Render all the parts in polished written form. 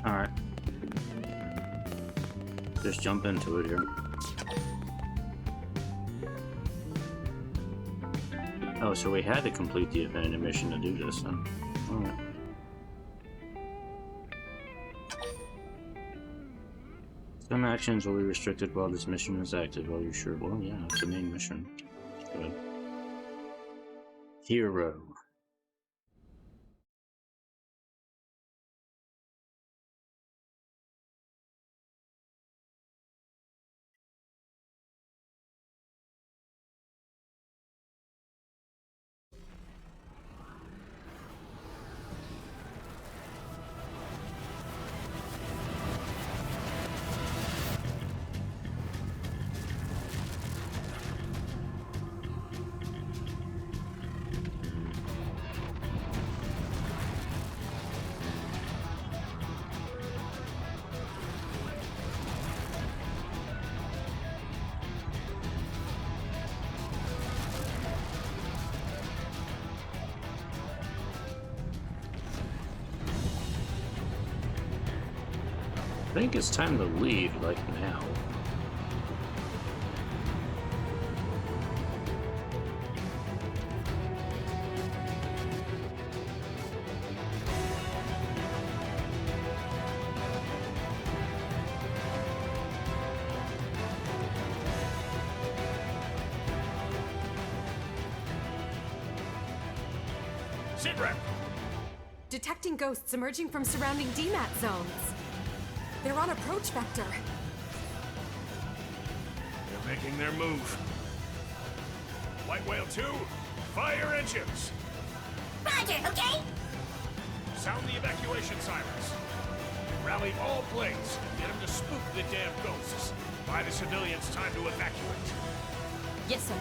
Alright. Just jump into it here. Oh, so we had to complete the abandoned mission to do this then. Alright. Some actions will be restricted while this mission is active. Are you sure? Well, yeah, it's the main mission. Good. Hero. I think it's time to leave, like now. Sit rep. Detecting ghosts emerging from surrounding DMAT zones. They're on approach vector. They're making their move. White Whale 2, fire engines! Roger, okay? Sound the evacuation sirens. Rally all planes. Get them to spook the damn ghosts. Buy the civilians time to evacuate. Yes, sir.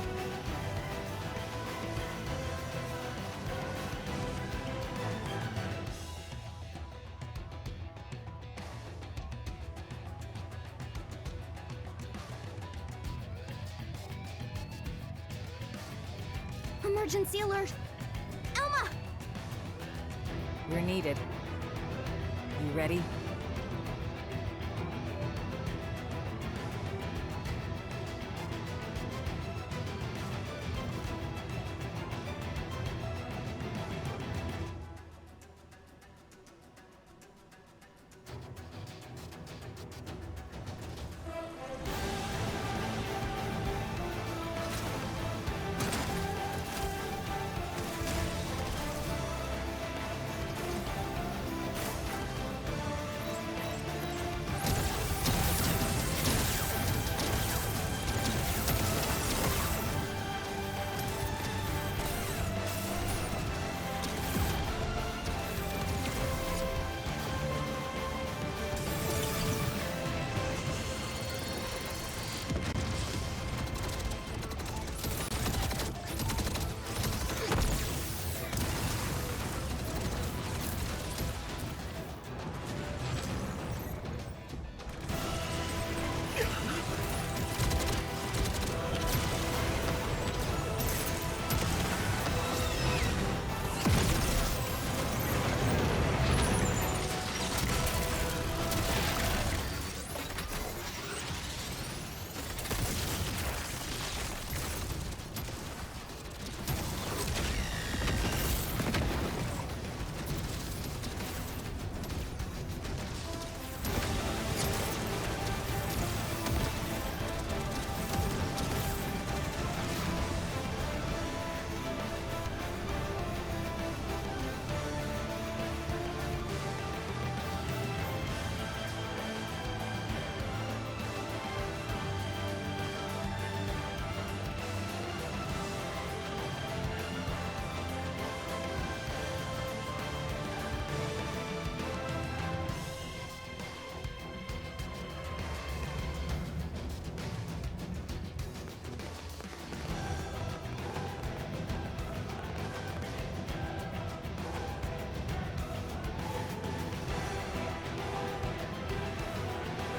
Emergency alert! Elma! You're needed. You ready?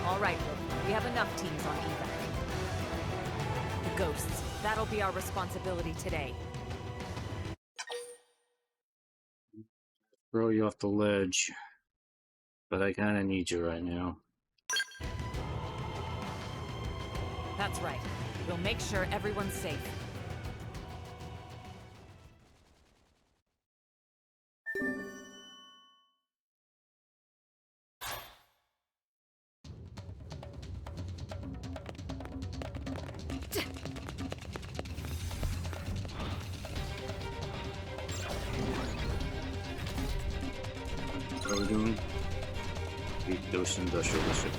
All right, we have enough teams on evac. The ghosts, that'll be our responsibility today. Throw you off the ledge. But I kinda need you right now. That's right. We'll make sure everyone's safe. What are we doing? Beat Ghost Industrial District.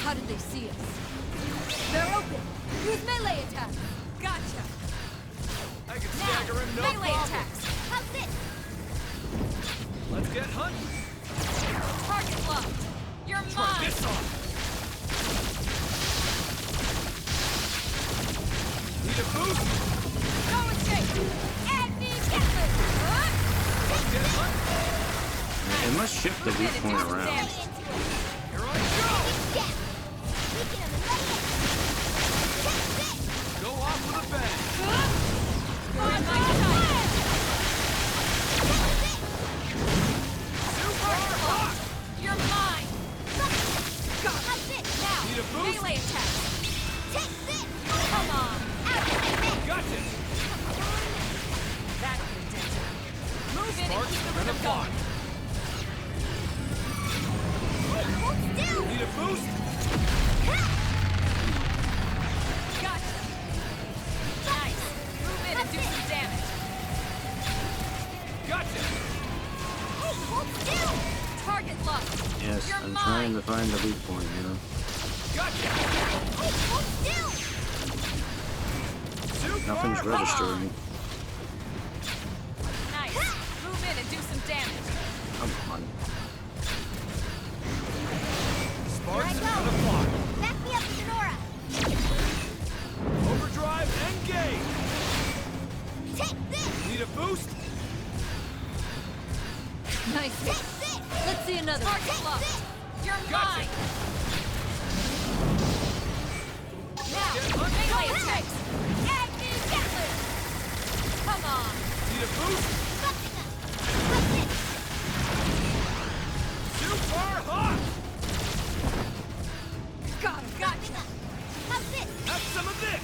How did they see us? They're open! Use melee attacks! Gotcha! I can Now, stagger him, no melee problem. attacks! How's this? Let's get hunting. Target locked! You're Try mine! this on. Need a boost? No escape! Anti-Gatling! Let's get hunting. It must shift the weak point around. Here I go. Go off with a bang. You're in my sight! Super hot. You're mine! How's this? Now, Need a boost? melee attack! Come on! Gotcha. That could did it. Move in and Sparks keep the and a rhythm block. going! Need a boost? Gotcha! Nice! Move in and do some damage! Gotcha. Target locked! Yes, You're I'm mine! trying to find the weak point, you know. Gotcha. Super Nothing's hot. registering. Nice! Move in and do some damage! Come on. Sparks and a block. Back me up, Sonora. Overdrive, engage. Take this. Need a boost? Nice! Take this. Let's see another! Target locked! You're Gotcha. mine! Now, Get hunted. melee attacks! Anti-Gatling! Come on! Need a boost? Super hot. Got him! Gotcha! How's this? Have some of this.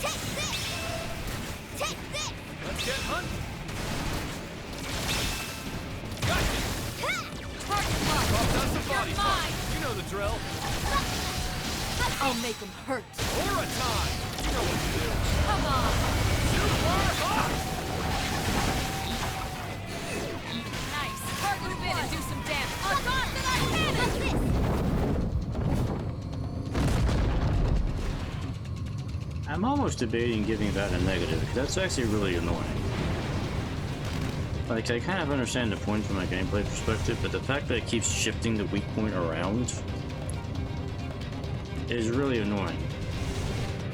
Take this. Take this. Let's get hunting. Gotcha. Target locked! Off does the body You're part. mine! You know the drill. I'll make him hurt! Aura time. You know what to do. Come on! Super hot. Nice! Move in and do some damage! Lock on to that cannon! How's this? I'm almost debating giving that a negative, because that's actually really annoying. Like, I kind of understand the point from a gameplay perspective, but the fact that it keeps shifting the weak point around is really annoying.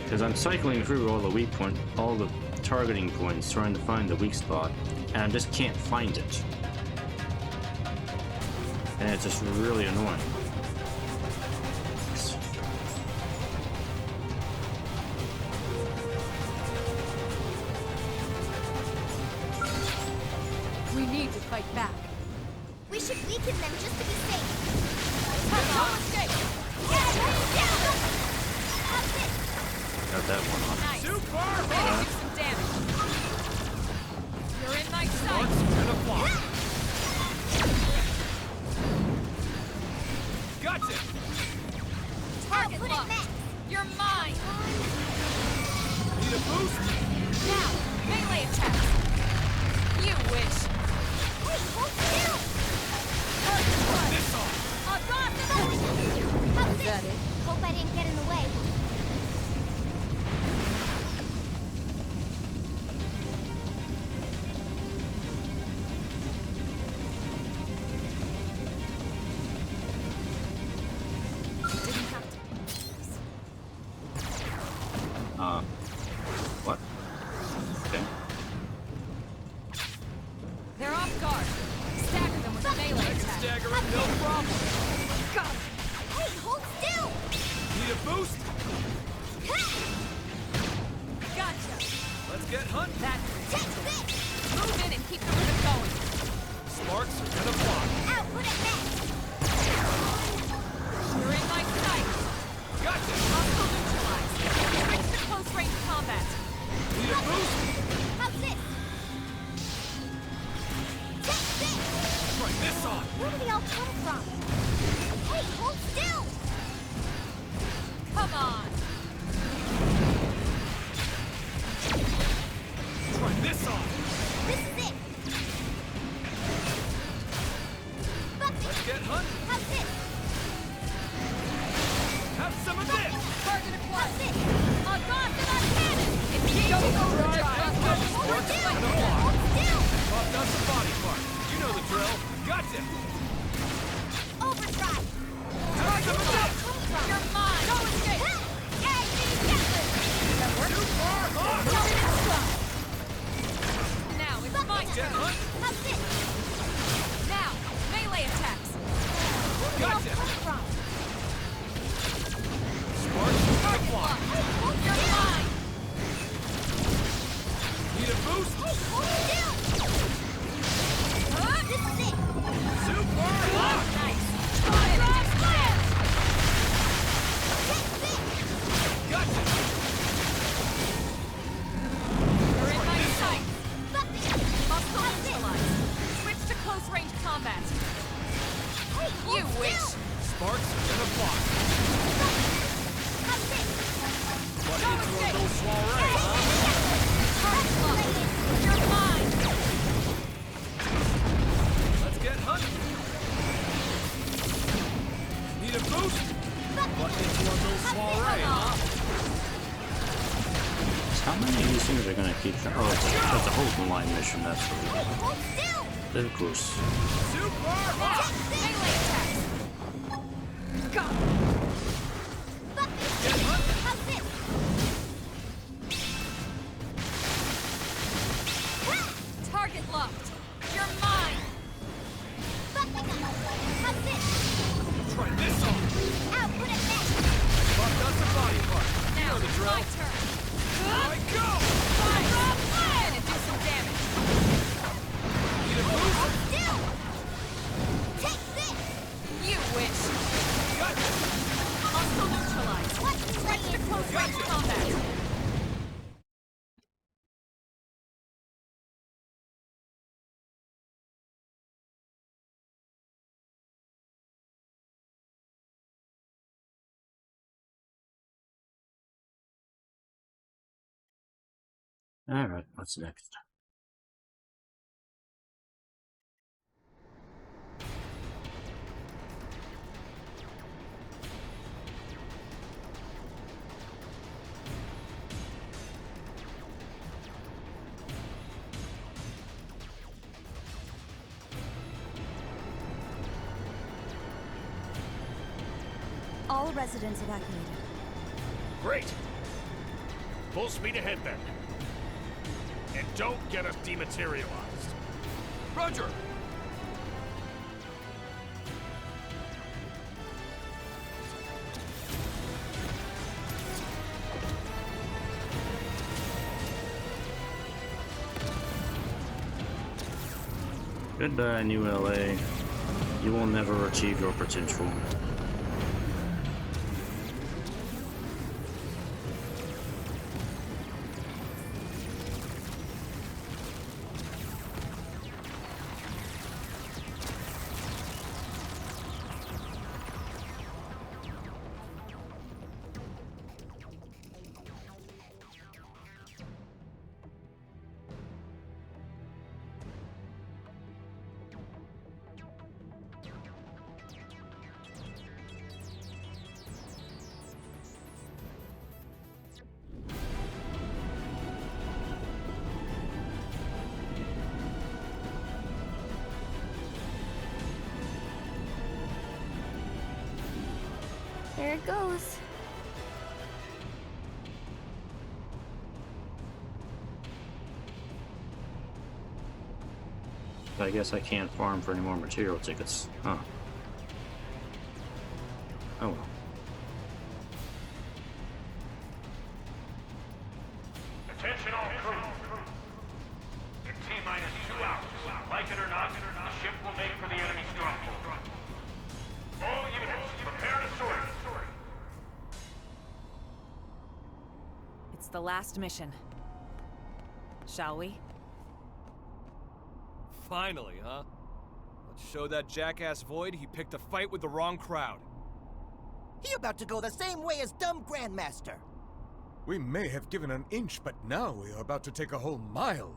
Because I'm cycling through all the targeting points, trying to find the weak spot, and I just can't find it. And it's just really annoying. We need to fight back. We should weaken them just to be safe. Don't escape! How's this? Got that one on. Nice! Super Ready to hot. do some damage! You're in my Sparks sight! and a block. Gotcha. Target put it locked! back. You're mine! Need a boost? Now, melee attack! You wish! Hey, hold still. This on. I'll go after that! How's this? that it? Hope I didn't get in the way. Didn't have to. What? Okay. They're off guard. Stagger them with a melee attack. Stagger him, no problem. Got him. Hey, hold still. Need a boost? get hunting. That's Take this! move in and keep the rhythm going. Sparks are gonna fly. Output at max! You're in my sight. Gotcha! Hostile neutralized. Switch to close range combat. Need a boost? How's this? Take this! Try this on. Where do they all come from? Hey, hold still! Come on. Try this on. This is it! Bucky! Let's get hunting. How's this? Have some of this. Target How's acquired. this? On guard to that cannon. Engage overdrive. Hold still! gonna fly. Hold still! Popped out some body parts. You know the drill. Gotcha. Overdrive! Have some of this. You're mine. Go escape. Gag me, Gatling! That works. Super hot. Now it's my Get turn. hunt. How's this? Now, melee attacks. Where do they all Gotcha. come from? Sparks are gonna fly. Hey, hold You're still! mine. Need a boost? Hey, hold still! This is it! Super hot. Nice. Drop slam. Take this! Gotcha. You're in my sight. Bucky! Muscle How's this? neutralized. Switch to close range combat. Hey, hold You wish. still! Sparks are gonna fly. How's this? What Go into a escape. little soiree, huh? Target locked. You're mine. Let's get hunting. Need a boost? What into a little soiree, huh? How many of these things are gonna keep? Oh, it's a whole line mission. That's Hey, what hold still! it is. Of course. Super hot. Melee attacks. Go. Bucky! Get hunting. How's this? Target locked. You're mine. Bucky! How's this? Try this on. Output at max! Popped out some body parts. You Now know the it's drill. my turn. Here I go. Fire. Gonna do some damage. Need a Hey, boost? hold still! Take this! You wish. Gotcha. Hostile neutralized. What's Switch to close range Gotcha. combat. All right. What's next? All residents evacuated. Great. Full speed ahead then. And don't get us dematerialized. Roger. Goodbye, New LA. You will never achieve your potential. There it goes. I guess I can't farm for any more material tickets. Huh. Oh well. Attention all crew. It's the last mission. Shall we? Finally, huh? Let's show that jackass Void he picked a fight with the wrong crowd. He about to go the same way as dumb Grandmaster. We may have given an inch, but now we are about to take a whole mile.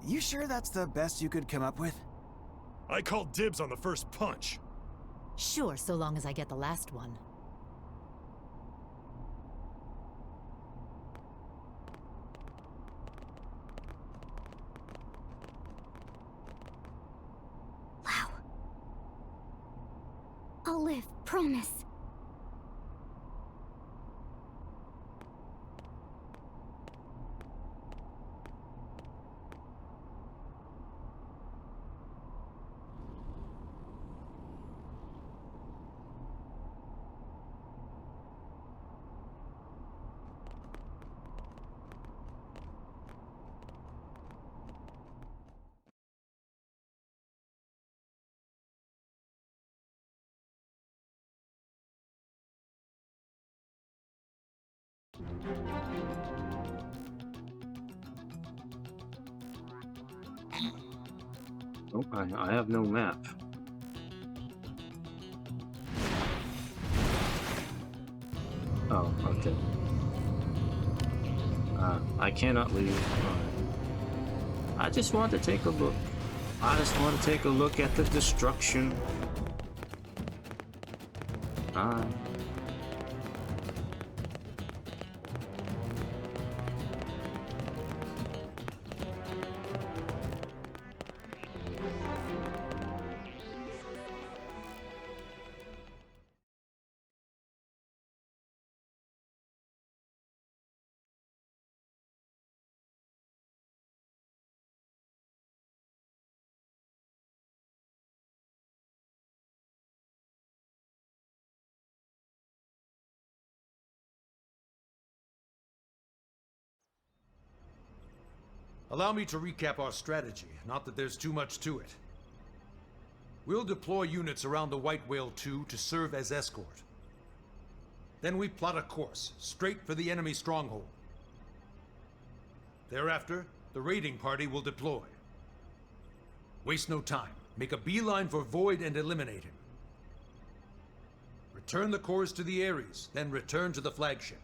You sure that's the best you could come up with? I called dibs on the first punch. Sure, so long as I get the last one. Wow. I'll live, promise. Oh, I have no map. Oh, okay. I cannot leave. I just want to take a look. I just want to take a look at the destruction. Allow me to recap our strategy, not that there's too much to it. We'll deploy units around the White Whale 2 to serve as escort. Then we plot a course, straight for the enemy stronghold. Thereafter, the raiding party will deploy. Waste no time. Make a beeline for Void and eliminate him. Return the cores to the Ares, then return to the flagship.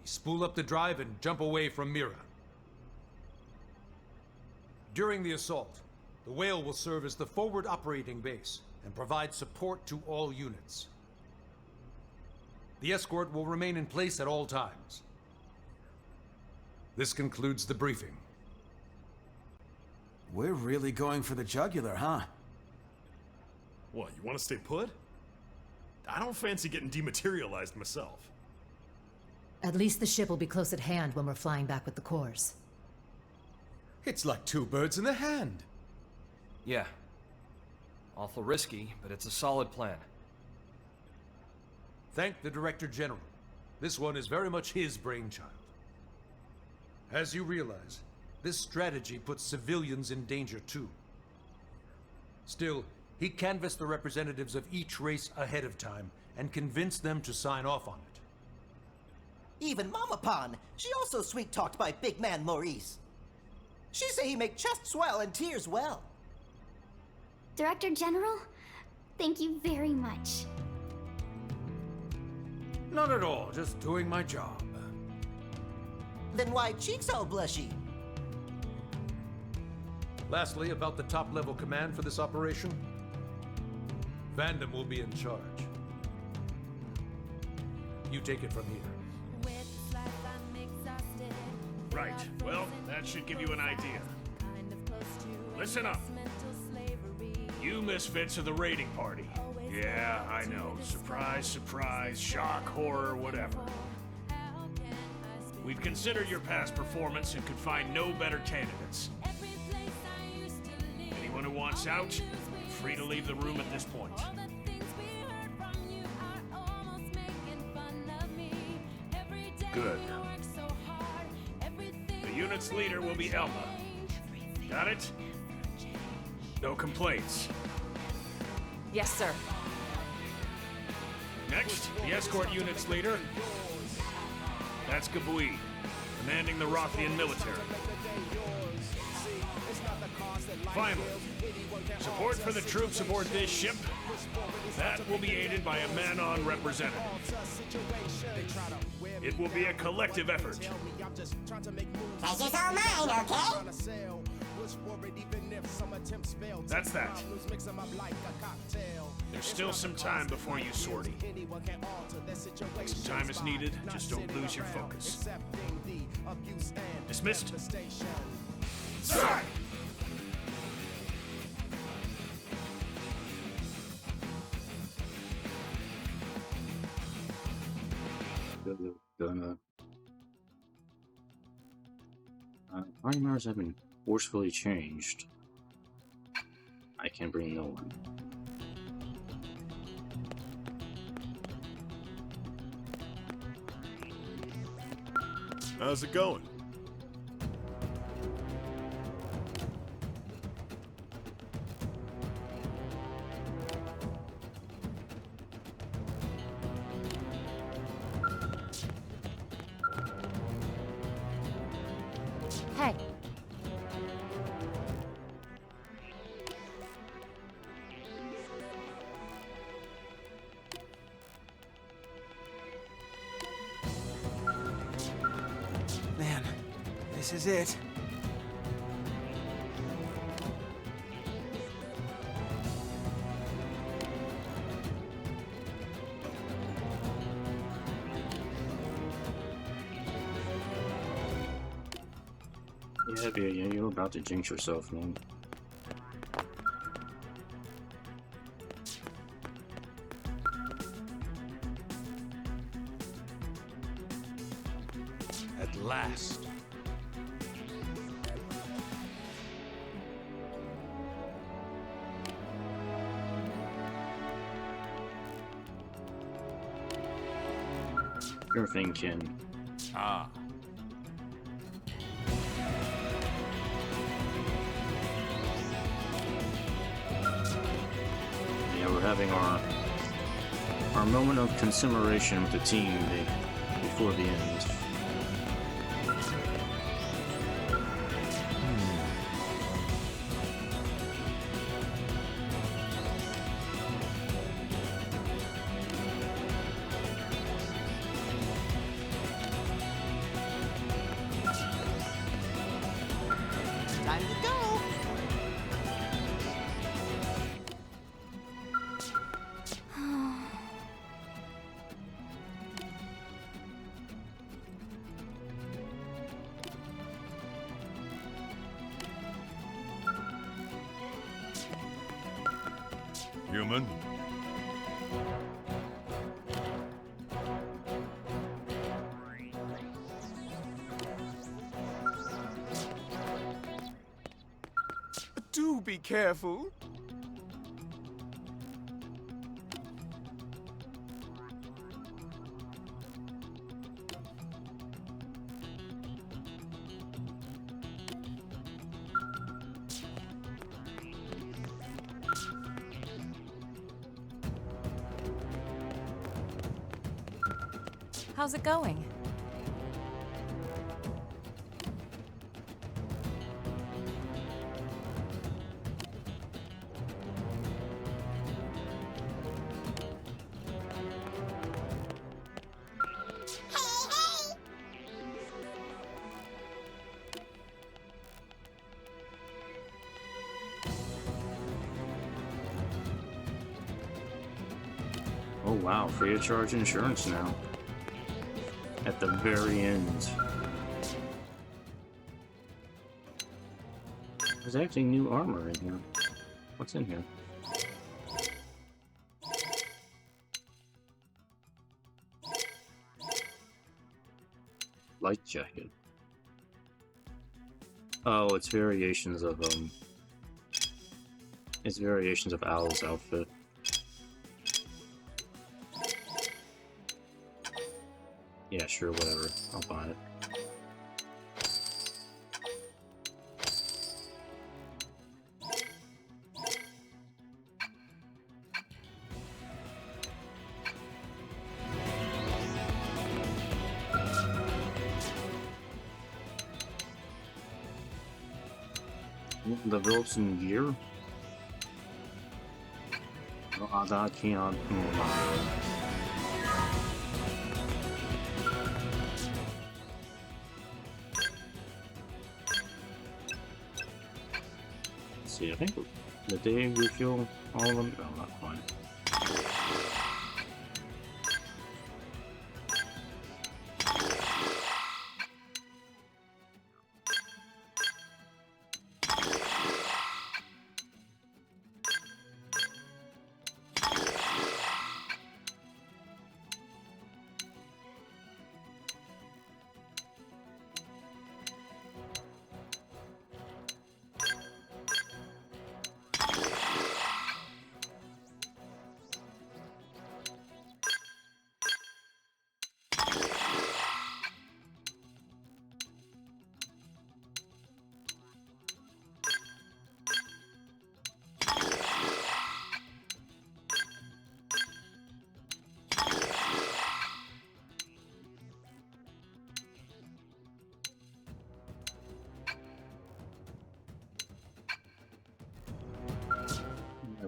We spool up the drive and jump away from Mira. During the assault, the Whale will serve as the forward operating base and provide support to all units. The escort will remain in place at all times. This concludes the briefing. We're really going for the jugular, huh? What, you want to stay put? I don't fancy getting dematerialized myself. At least the ship will be close at hand when we're flying back with the cores. It's like two birds in the hand. Yeah. Awful risky, but it's a solid plan. Thank the Director General. This one is very much his brainchild. As you realize, this strategy puts civilians in danger too. Still, he canvassed the representatives of each race ahead of time and convinced them to sign off on it. Even Mama Pan, she also sweet-talked by big man Maurice. She say he make chest swell and tears well. Director General, thank you very much. Not at all, just doing my job. Then why cheeks all blushy? Lastly, about the top-level command for this operation. Vandam will be in charge. You take it from here. Right, well, that should give you an idea. Listen up. You misfits are the raiding party. Yeah, I know. Surprise, surprise, shock, horror, whatever. We've considered your past performance and could find no better candidates. Anyone who wants out, free to leave the room at this point. Good. The unit's leader will be Elma. Got it? No complaints. Yes, sir. Next, the escort unit's leader. That's Gabui, commanding the Rothian military. Finally, support for the troops aboard this ship. That will be aided by a Manon representative. It will be a collective effort. Pleasure's all mine, okay? That's that. There's still some time before you sortie. If some time is needed, just don't lose your focus. Dismissed? Sir! Party members have been forcefully changed. I can bring no one. How's it going? Hey. Man, this is it. Yeah, you're about to jinx yourself, man. At last. Sure thing, Ken. Ah. Yeah, we're having our moment of consummation with the team before the end. Time to go. Human? Do be careful. How's it going? Oh wow, free of charge insurance now. At the very end. There's actually new armor in here. What's in here? Light jacket. Oh, it's variations of it's variations of Owl's outfit. Yeah, sure, whatever. I'll buy it. Develops in gear? Oh, that can't. See, I think the day we kill all of them. No, not quite.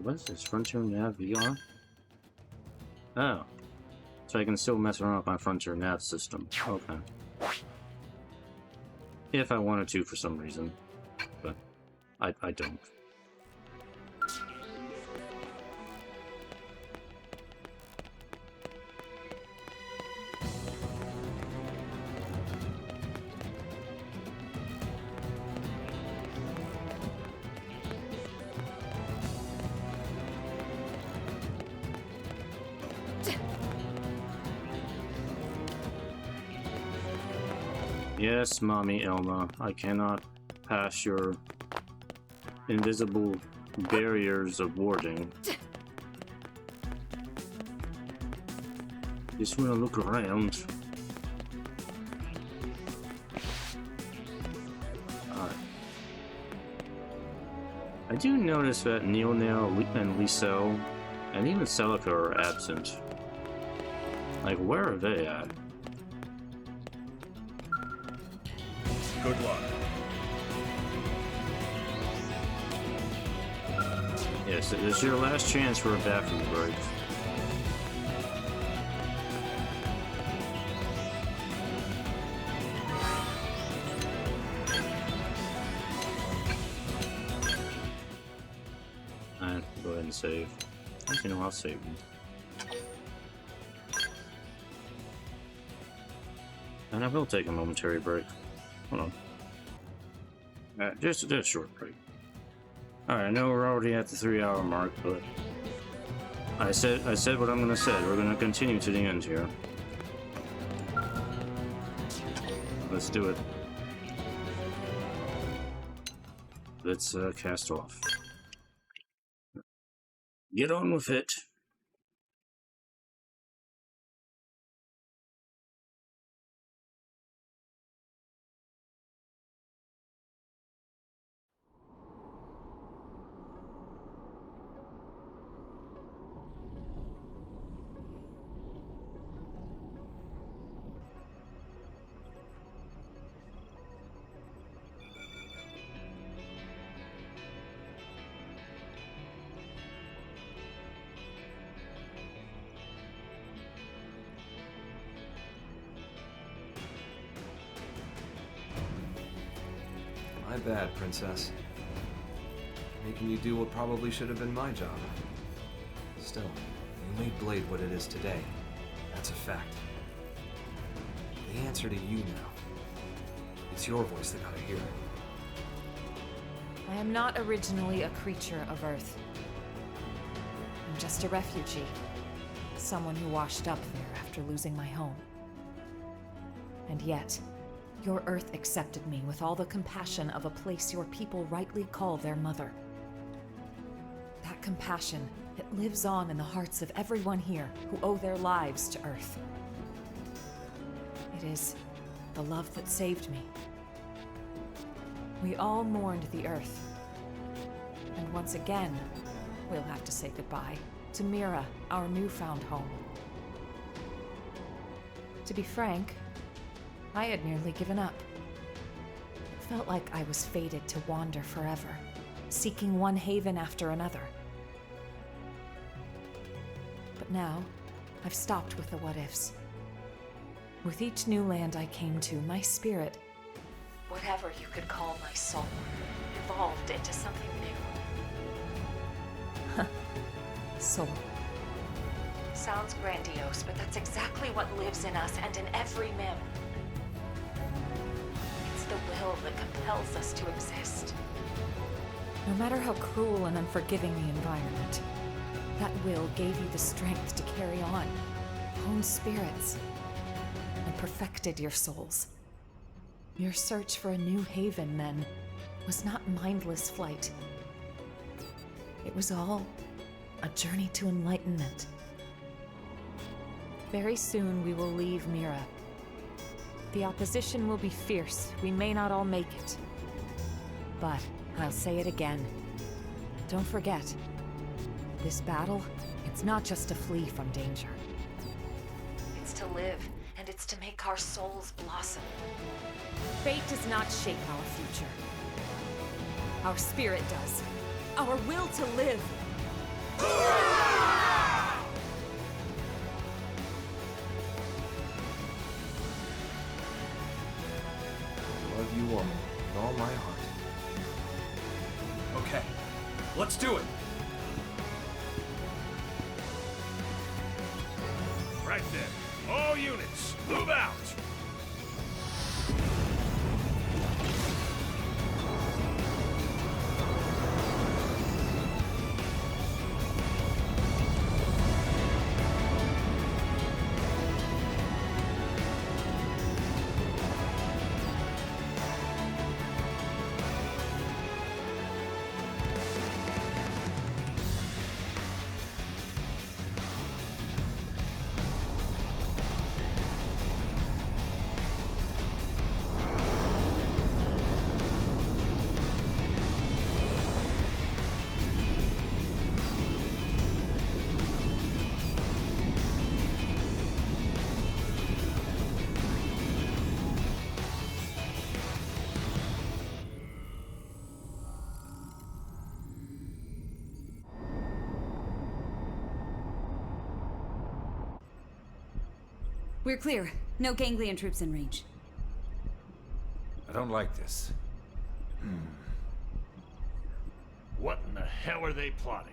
What is this? Frontier Nav VR? Oh. So I can still mess around with my Frontier Nav system. Okay. If I wanted to for some reason. But I don't. Yes, Mommy Elma, I cannot pass your invisible barriers of warding. Just wanna look around. Alright. I do notice that Neil and Liesel and even Celica are absent. Like, where are they at? Good luck. Yes, it is your last chance for a bathroom break. And go ahead and save. Actually, no, I'll save them. And I will take a momentary break. Hold on. Just a short break. Alright, I know we're already at the 3-hour mark, but I said what I'm gonna say. We're gonna continue to the end here. Let's do it. Let's cast off. Get on with it. My bad, Princess. Making you do what probably should have been my job. Still, you made Blade what it is today. That's a fact. The answer to you now. It's your voice that gotta hear it. I am not originally a creature of Earth. I'm just a refugee. Someone who washed up there after losing my home. And yet, your Earth accepted me with all the compassion of a place your people rightly call their mother. That compassion, it lives on in the hearts of everyone here who owe their lives to Earth. It is the love that saved me. We all mourned the Earth. And once again, we'll have to say goodbye to Mira, our newfound home. To be frank, I had nearly given up. It felt like I was fated to wander forever. seeking one haven after another. But now, I've stopped with the what-ifs. With each new land I came to, my spirit, whatever you could call my soul, evolved into something new. Soul. Sounds grandiose, but that's exactly what lives in us and in every Mim. It's the will that compels us to exist. No matter how cruel and unforgiving the environment, that will gave you the strength to carry on, honed spirits, and perfected your souls. Your search for a new haven, then, was not mindless flight. It was all a journey to enlightenment. Very soon we will leave Mira. The opposition will be fierce. We may not all make it. But I'll say it again. Don't forget, this battle, it's not just to flee from danger. It's to live, and it's to make our souls blossom. Fate does not shape our future. Our spirit does. Our will to live. Love you, woman, with all my heart. Okay, let's do it. Right then. All units, move out! We're clear. No ganglion troops in range. I don't like this. What in the hell are they plotting?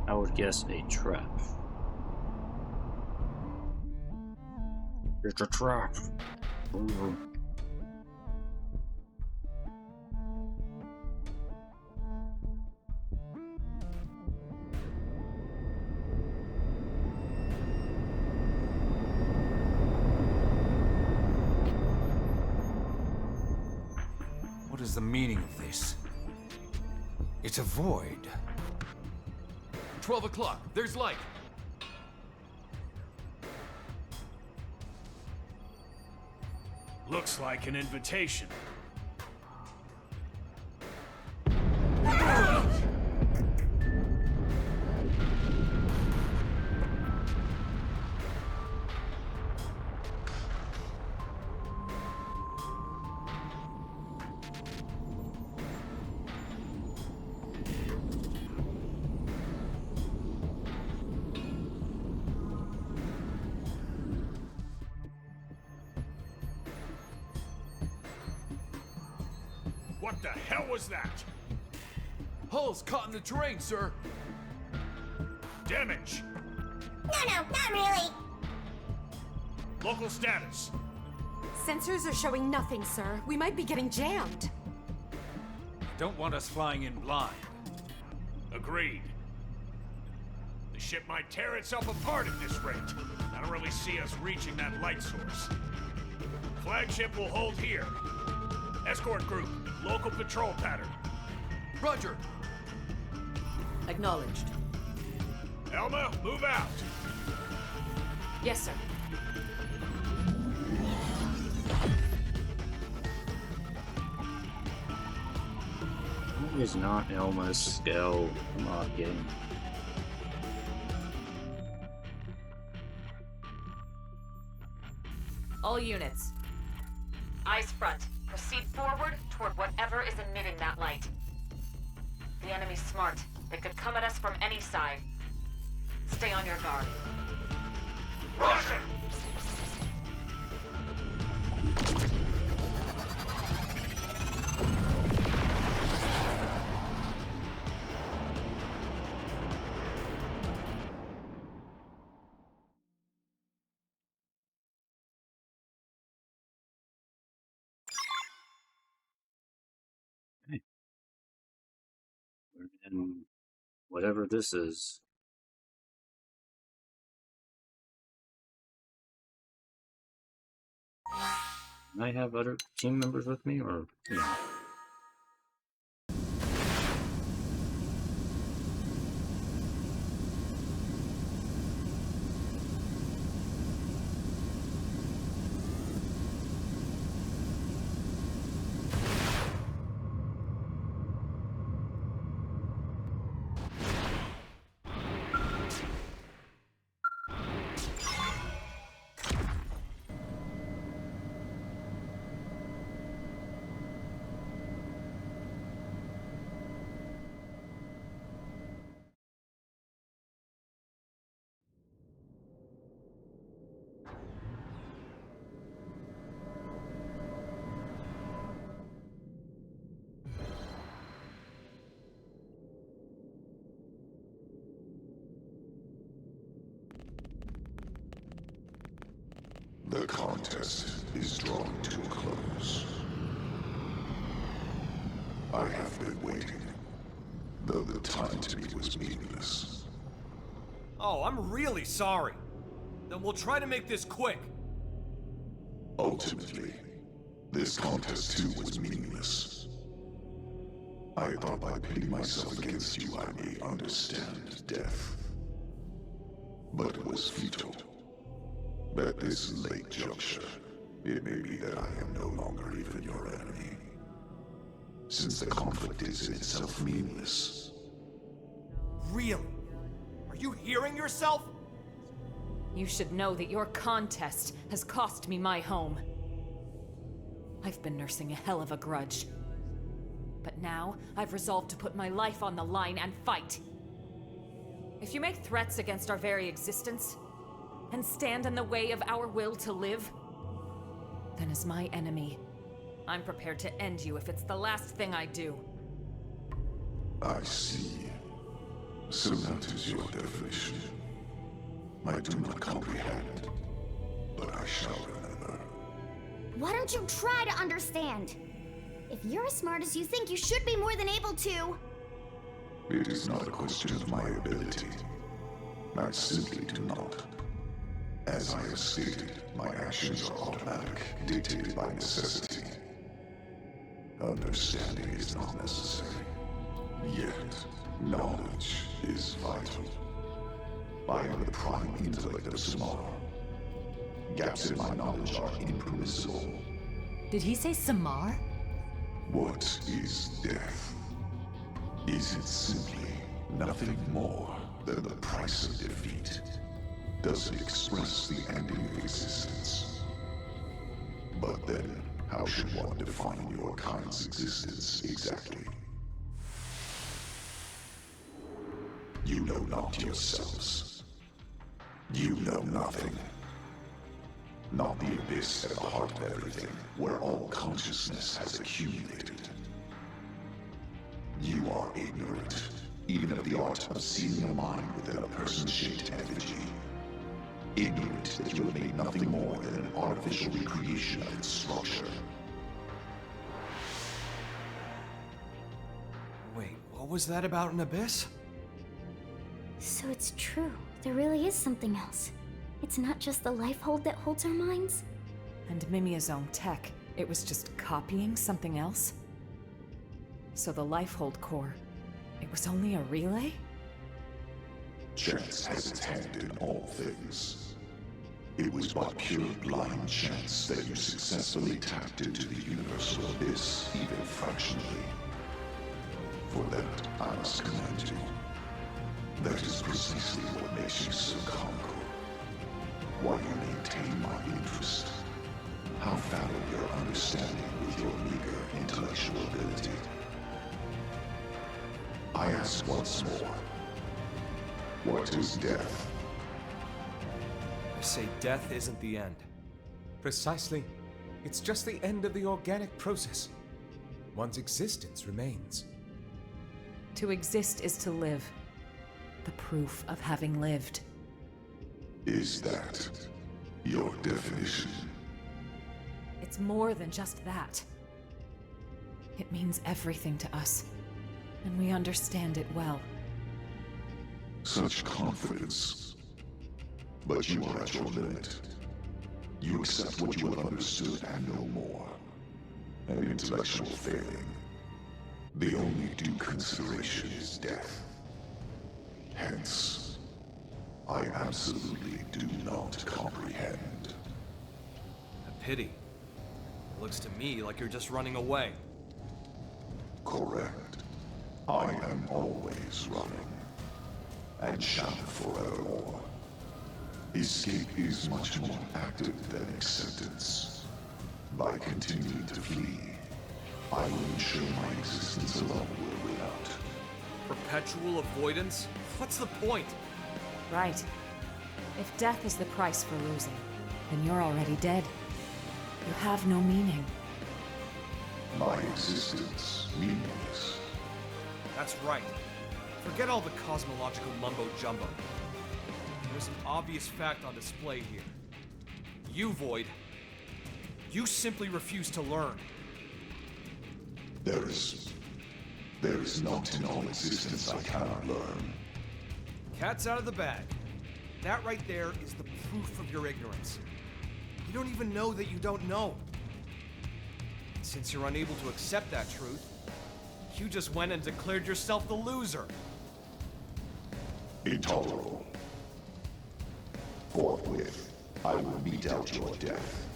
I would guess a trap. It's a trap. Ooh. What is the meaning of this? It's a void. 12 o'clock. There's light. Looks like an invitation. What the hell was that? Hull's caught in the terrain, sir. Damage! No, not really. Local status. Sensors are showing nothing, sir. We might be getting jammed. Don't want us flying in blind. Agreed. The ship might tear itself apart at this rate. I don't really see us reaching that light source. Flagship will hold here. Escort group, local patrol pattern. Roger. Acknowledged. Elma, move out. Yes, sir. Who is not Elma's Skell? Come on, game. All units. Eyes front. Proceed forward toward whatever is emitting that light. The enemy's smart. They could come at us from any side. Stay on your guard. Russian! And whatever this is. Can I have other team members with me, or no? The contest is drawing to a close. I have been waiting, though the time to me was meaningless. Oh, I'm really sorry. Then we'll try to make this quick. Ultimately, this contest too was meaningless. I thought by pitting myself against you I may understand death. But it was futile. At this late juncture, it may be that I am no longer even your enemy. Since the conflict is in itself meaningless. Really? Are you hearing yourself? You should know that your contest has cost me my home. I've been nursing a hell of a grudge. But now, I've resolved to put my life on the line and fight. If you make threats against our very existence, and stand in the way of our will to live, then as my enemy, I'm prepared to end you if it's the last thing I do. I see. So that is your definition. I do not comprehend, but I shall remember. Why don't you try to understand? If you're as smart as you think, you should be more than able to. It is not a question of my ability. I simply do not. As I have stated, my actions are automatic, dictated by necessity. Understanding is not necessary. Yet, knowledge is vital. I am the prime intellect of Samar. Gaps in my knowledge are impermissible. Did he say Samar? What is death? Is it simply nothing more than the price of defeat? Does it express the ending of existence? But then, how should one define your kind's existence exactly? You know not yourselves. You know nothing. Not the abyss at the heart of everything, where all consciousness has accumulated. You are ignorant, even of the art of seeing a mind within a person-shaped effigy. Ignorant that you have made nothing more than an artificial recreation of its structure. Wait, what was that about an abyss? So it's true. There really is something else. It's not just the life hold that holds our minds. And Mimia's own tech, it was just copying something else? So the Lifehold core, it was only a relay? Chance has its hand in all things. It was but pure blind chance that you successfully tapped into the universal abyss, even fractionally. For that, I must commend you. That is precisely what makes you so comical. Why you maintain my interest. How fallow your understanding with your once more. What is death? I say death isn't the end. Precisely. It's just the end of the organic process. One's existence remains. To exist is to live. The proof of having lived. Is that your definition? It's more than just that. It means everything to us, and we understand it well. Such confidence. But you are at your limit. You accept what you have understood and no more. An intellectual failing. The only due consideration is death. Hence, I absolutely do not comprehend. A pity. It looks to me like you're just running away. Correct. I am always running, and shall forevermore. Escape is much more active than acceptance. By continuing to flee, I will ensure my existence alone will win out. Perpetual avoidance? What's the point? Right. If death is the price for losing, then you're already dead. You have no meaning. My existence meaningless. That's right. Forget all the cosmological mumbo-jumbo. There's an obvious fact on display here. You, Void, you simply refuse to learn. There is not in all existence I cannot learn. Cat's out of the bag. That right there is the proof of your ignorance. You don't even know that you don't know. And since you're unable to accept that truth, you just went and declared yourself the loser. Intolerable. Forthwith, I will mete out your death,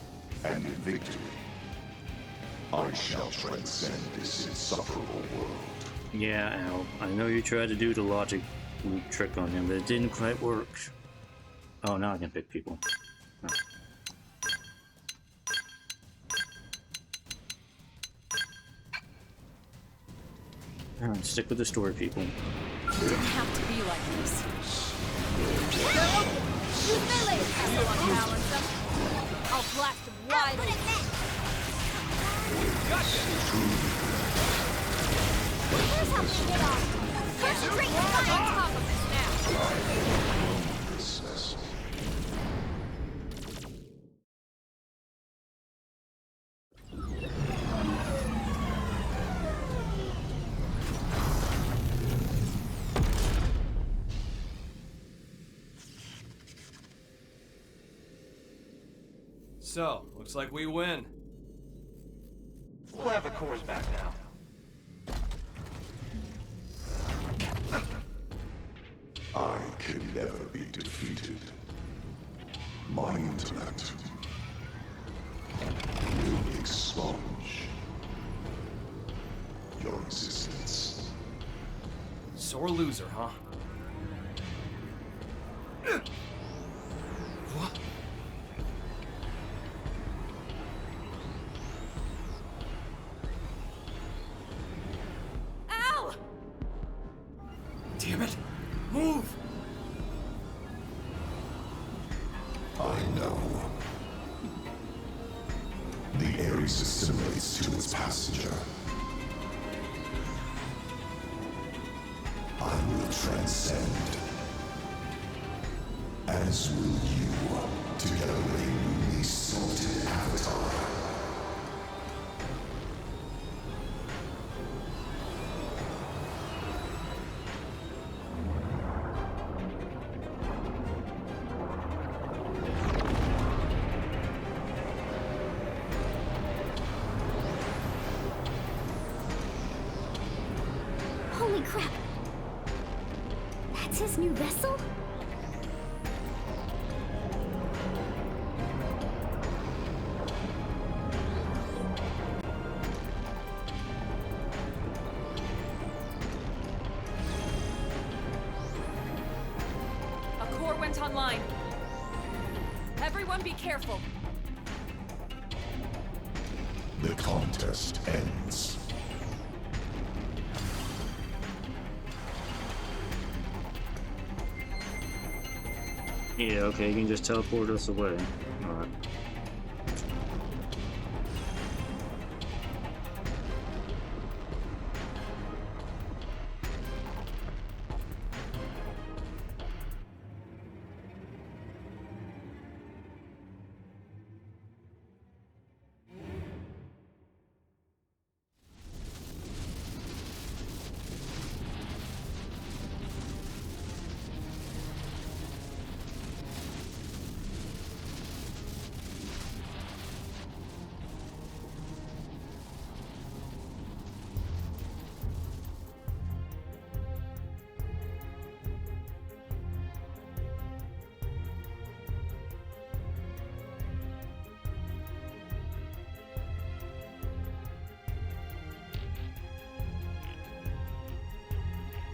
and in victory, I shall transcend this insufferable world. Yeah, Al, I know you tried to do the logic trick on him, but it didn't quite work. Oh, now I can pick people. Oh. Alright, stick with the story, people. You don't have to be like this. They're open! Use melee attacks to unbalance them. I'll blast them wide open. Gotcha! Here's how we get off. Here's a drink on top of this now. So, looks like we win. We'll have the cores back now. I can never be defeated. My intellect will expunge your existence. Sore loser, huh? What? Ow! Damn it! Move! I know. The Ares assimilates to its passenger. I will transcend. As will you, together with a newly salted avatar. Holy crap! That's his new vessel? A core went online. Everyone be careful. The contest ends. Yeah, okay, you can just teleport us away. Alright.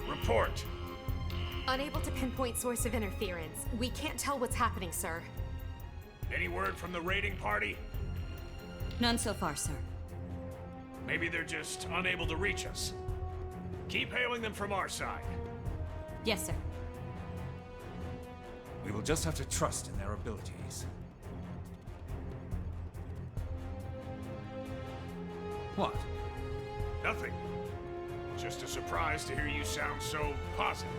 Report. Unable to pinpoint source of interference. We can't tell what's happening, sir. Any word from the raiding party? None so far, sir. Maybe they're just unable to reach us. Keep hailing them from our side. Yes, sir. We will just have to trust in their abilities. What? Nothing. Just a surprise to hear you sound so positive.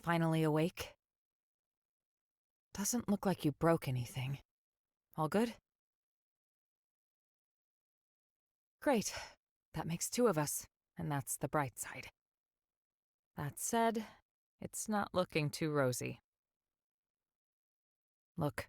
Finally awake? Doesn't look like you broke anything. All good? Great. That makes 2 of us, and that's the bright side. That said, it's not looking too rosy. Look.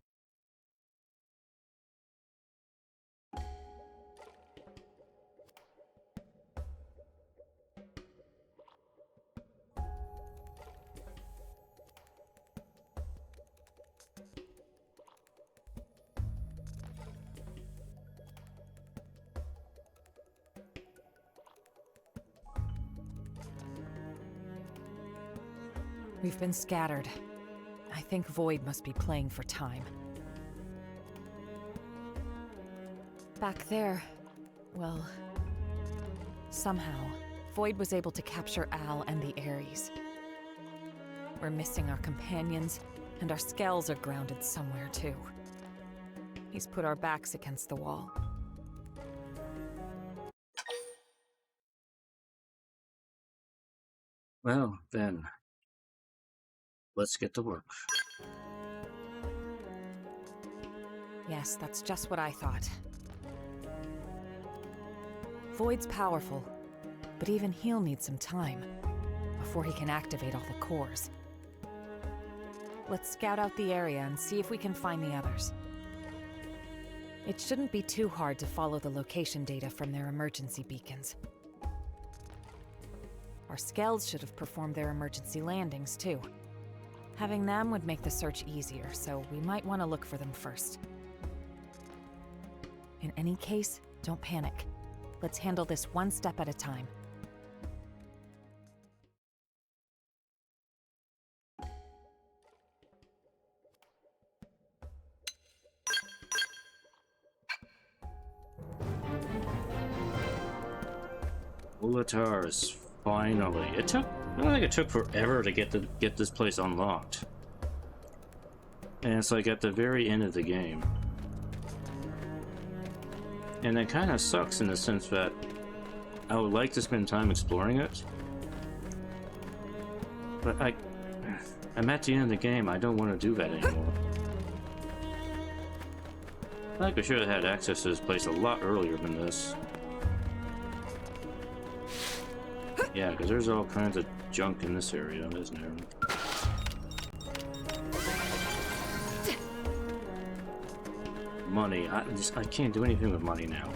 We've been scattered. I think Void must be playing for time. Back there, well, somehow, Void was able to capture Al and the Ares. We're missing our companions, and our skells are grounded somewhere too. He's put our backs against the wall. Well, then, let's get to work. Yes, that's just what I thought. Void's powerful, but even he'll need some time before he can activate all the cores. Let's scout out the area and see if we can find the others. It shouldn't be too hard to follow the location data from their emergency beacons. Our Skells should have performed their emergency landings, too. Having them would make the search easier, so we might want to look for them first. In any case, don't panic. Let's handle this one step at a time. Volitanis, finally. I don't think it took forever to get this place unlocked. And it's like at the very end of the game. And it kind of sucks in the sense that I would like to spend time exploring it. But I'm at the end of the game, I don't want to do that anymore. I think I should have had access to this place a lot earlier than this. Yeah, because there's all kinds of junk in this area, isn't there? Money. I can't do anything with money now.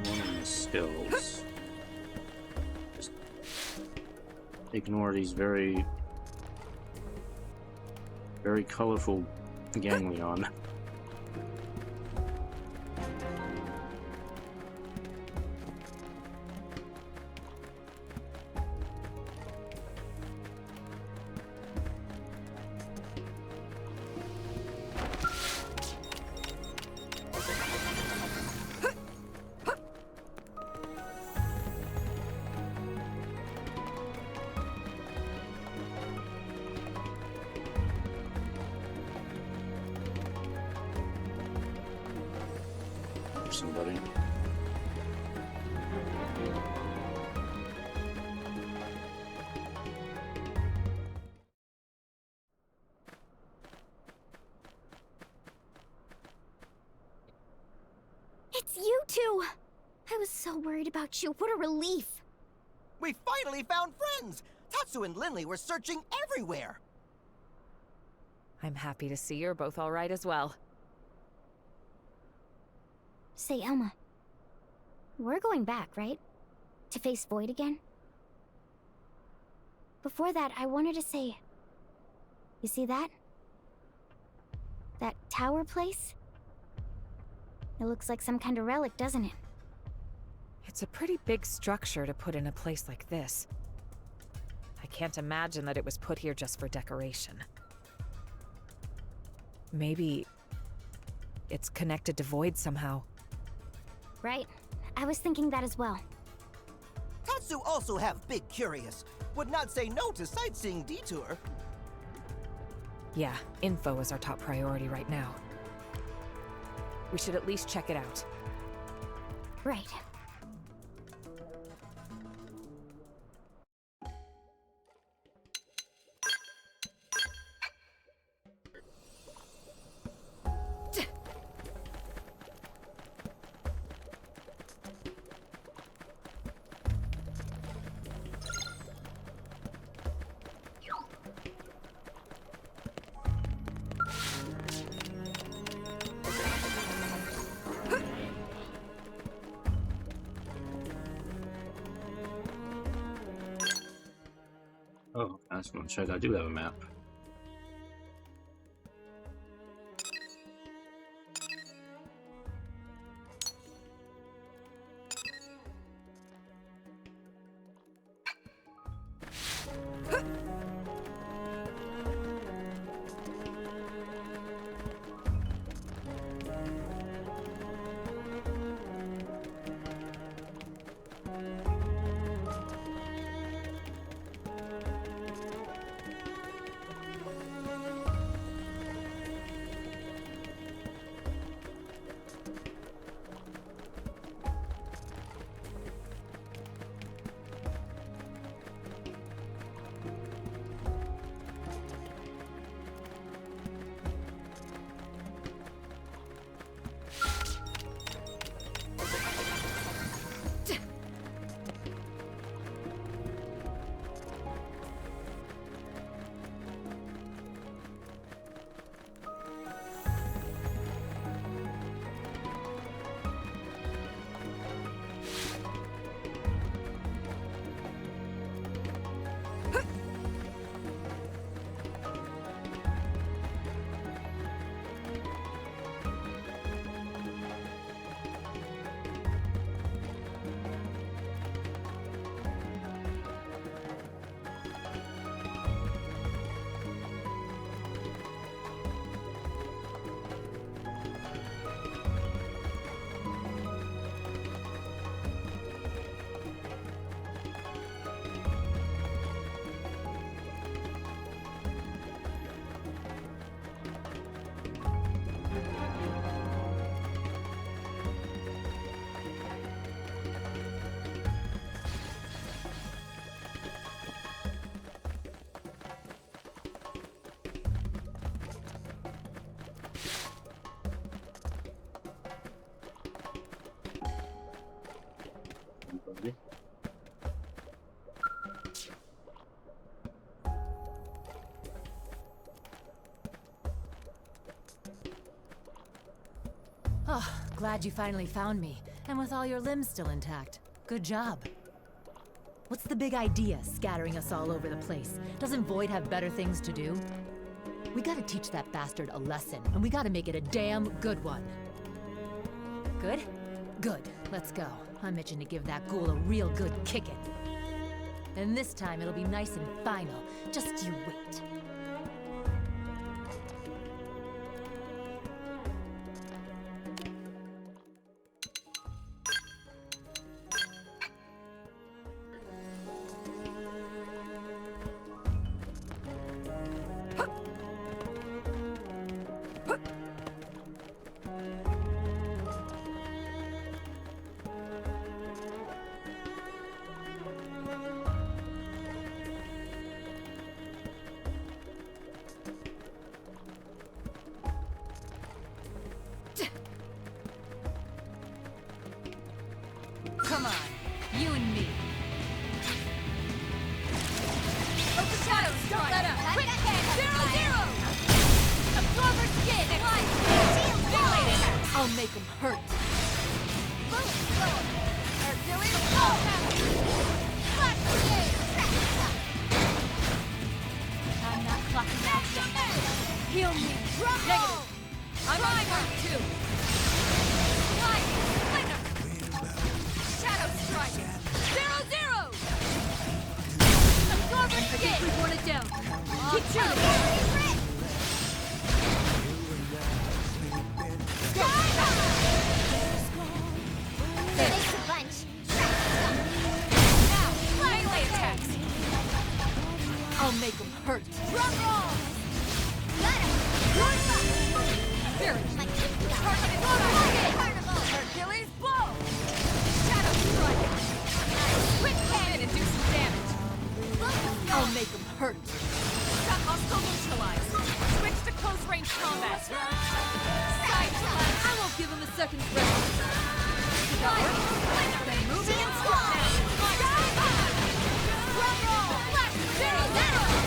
one in the skills. Just ignore these very colorful ganglion. Somebody. It's you two! I was so worried about you. What a relief. We finally found friends! Tatsu and Linley were searching everywhere! I'm happy to see you're both all right as well. Say, Elma. We're going back, right? To face Void again? Before that, I wanted to say... You see that? That tower place? It looks like some kind of relic, doesn't it? It's a pretty big structure to put in a place like this. I can't imagine that it was put here just for decoration. Maybe it's connected to Void somehow. Right. I was thinking that as well. Tatsu also have big curious. Would not say no to sightseeing detour. Yeah, info is our top priority right now. We should at least check it out. Right. Oh, I just want to check. I do have a map. Oh, glad you finally found me. And with all your limbs still intact. Good job. What's the big idea, scattering us all over the place? Doesn't Void have better things to do? We gotta teach that bastard a lesson, and we gotta make it a damn good one. Good? Good. Let's go. I'm itching to give that ghoul a real good kicking. And this time it'll be nice and final. Just you wait. Come on, you and me. Of the shadows, don't let up. Quick hit, 0-0. Absorber skin, light. I'll make him hurt. Hercules, flash grenade. I'm not clocking out yet. Heal me. Negative. I'm on hurt too. Light. Shadow strike! 0-0! Absorber skin! I think we've worn it down. Keep shooting! Thanks a bunch. Now, melee attacks! I'll make them hurt. Drum roll! Got him! Very targeted carnival! Hercules blow! Shadow strike! Quick cannon and do some damage! I'll make them hurt! Got hostile neutralized! Switch to close range combat! Side to left! I won't give him a second's rest! Then move in and swap! Drum roll! Flash 0-0!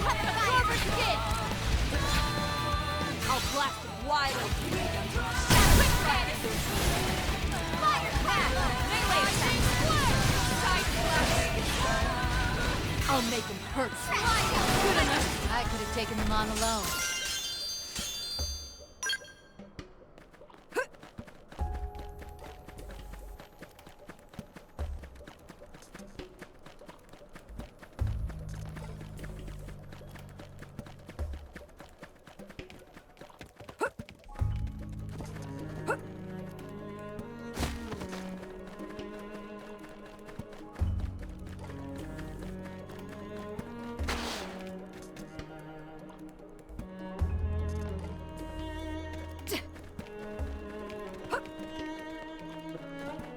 Absorber skin! I'll blast him wide open! Quick cannon! Fire path! Melee attack! Side slash! I'll make him hurt! Good enough! I could have taken them on alone.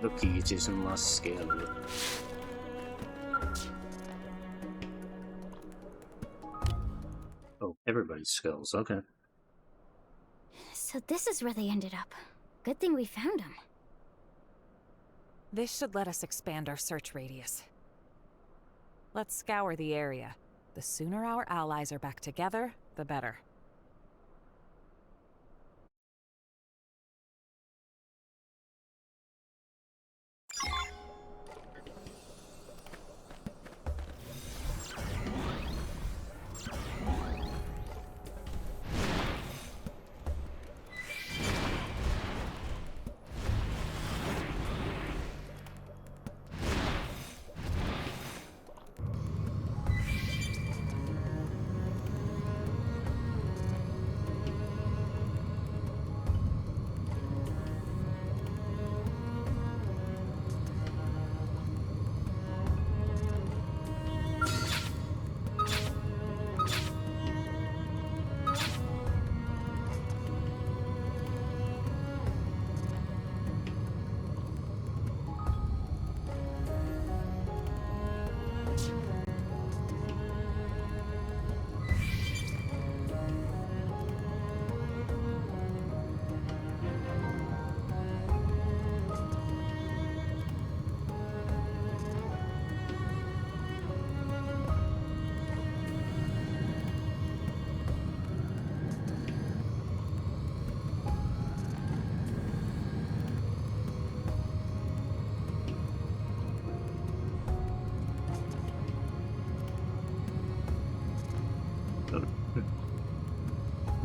Look, you just must scale it. Oh, everybody's skulls, okay. So this is where they ended up. Good thing we found them. This should let us expand our search radius. Let's scour the area. The sooner our allies are back together, the better.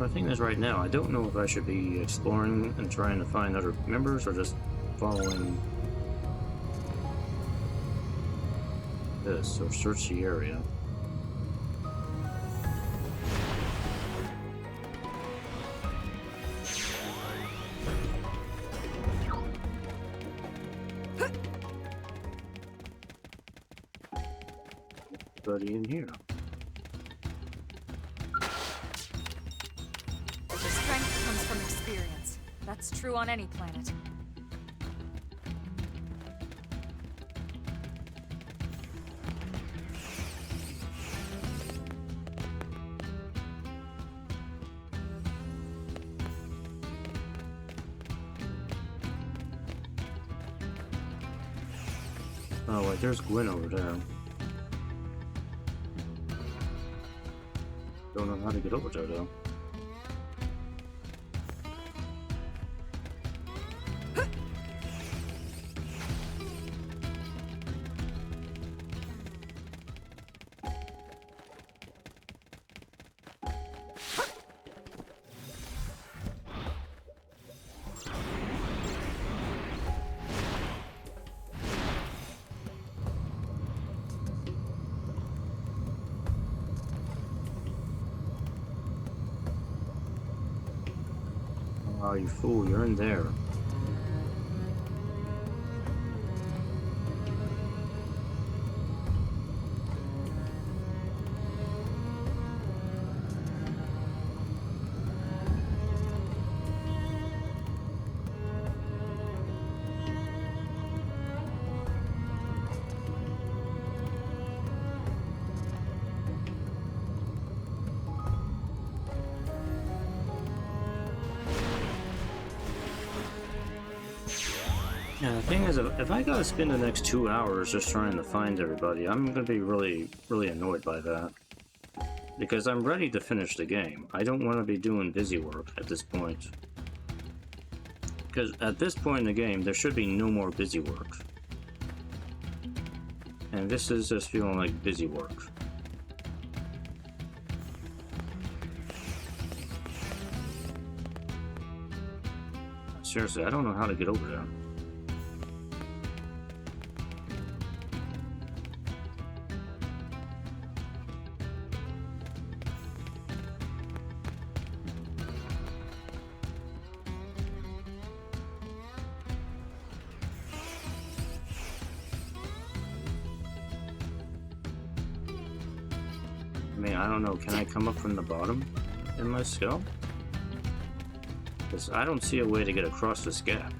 the thing is, right now, I don't know if I should be exploring and trying to find other members or just following this or search the area. Anybody in here? The strength comes from experience. That's true on any planet. Oh wait, there's Gwen over there. Don't know how to get over there though. Oh, you fool, you're in there. Yeah, the thing is, if I gotta spend the next 2 hours just trying to find everybody, I'm gonna be really annoyed by that. Because I'm ready to finish the game. I don't want to be doing busy work at this point. Because at this point in the game, there should be no more busy work. And this is just feeling like busy work. Seriously, I don't know how to get over there. I mean, I don't know, can I come up from the bottom in my skull? Because I don't see a way to get across this gap.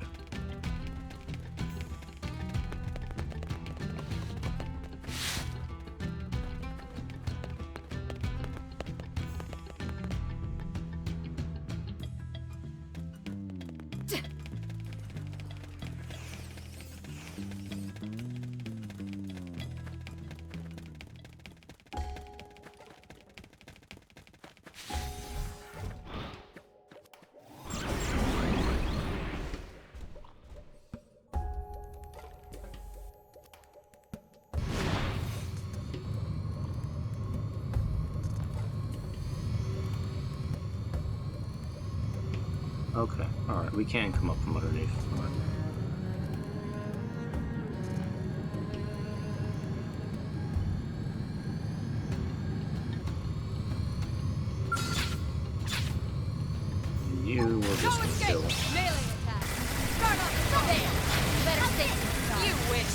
Okay, alright, we can come up from underneath. All right. You will just gonna kill. Melee attack. Start on the tail. Better safe than sorry. You wish.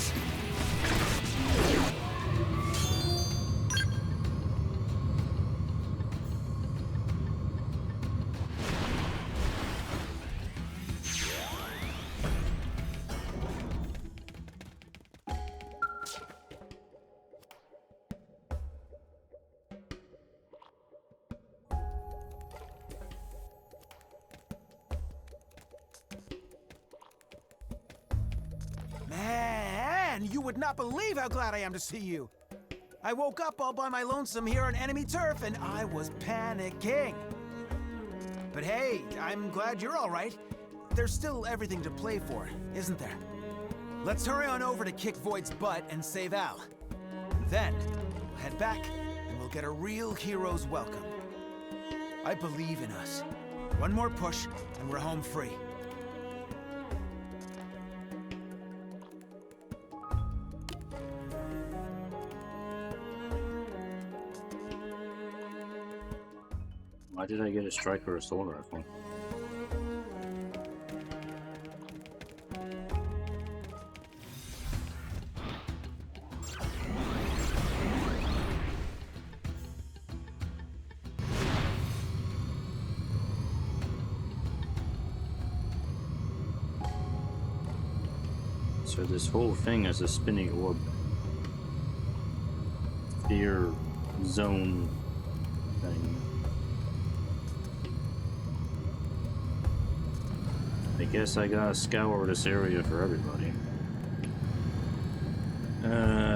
Man, you would not believe how glad I am to see you. I woke up all by my lonesome here on enemy turf, and I was panicking. But hey, I'm glad you're all right. There's still everything to play for, isn't there? Let's hurry on over to kick Void's butt and save Al. Then, we'll head back, and we'll get a real hero's welcome. I believe in us. One more push, and we're home free. Why did I get a strike or a assault rifle? So this whole thing is a spinning orb. Fear zone thing. I guess I gotta scour this area for everybody.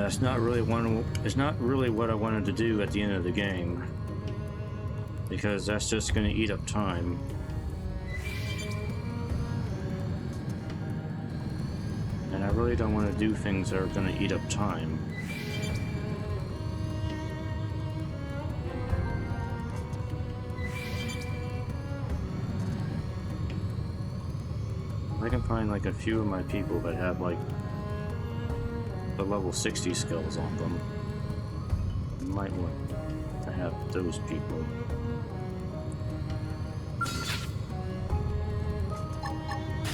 It's not really what I wanted to do at the end of the game, because that's just gonna eat up time. And I really don't want to do things that are gonna eat up time. I can find like a few of my people that have like the level 60 skills on them. You might want to have those people.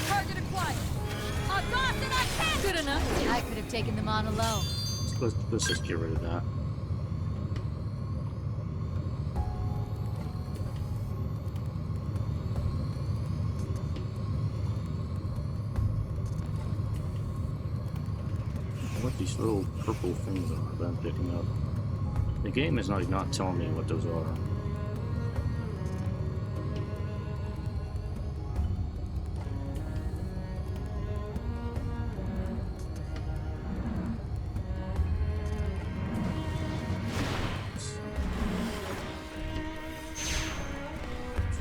Target acquired. Dawson, I can't. Good enough. I could have taken them on alone. Let's just get rid of that. What these little purple things are that I'm picking up. The game is not telling me what those are.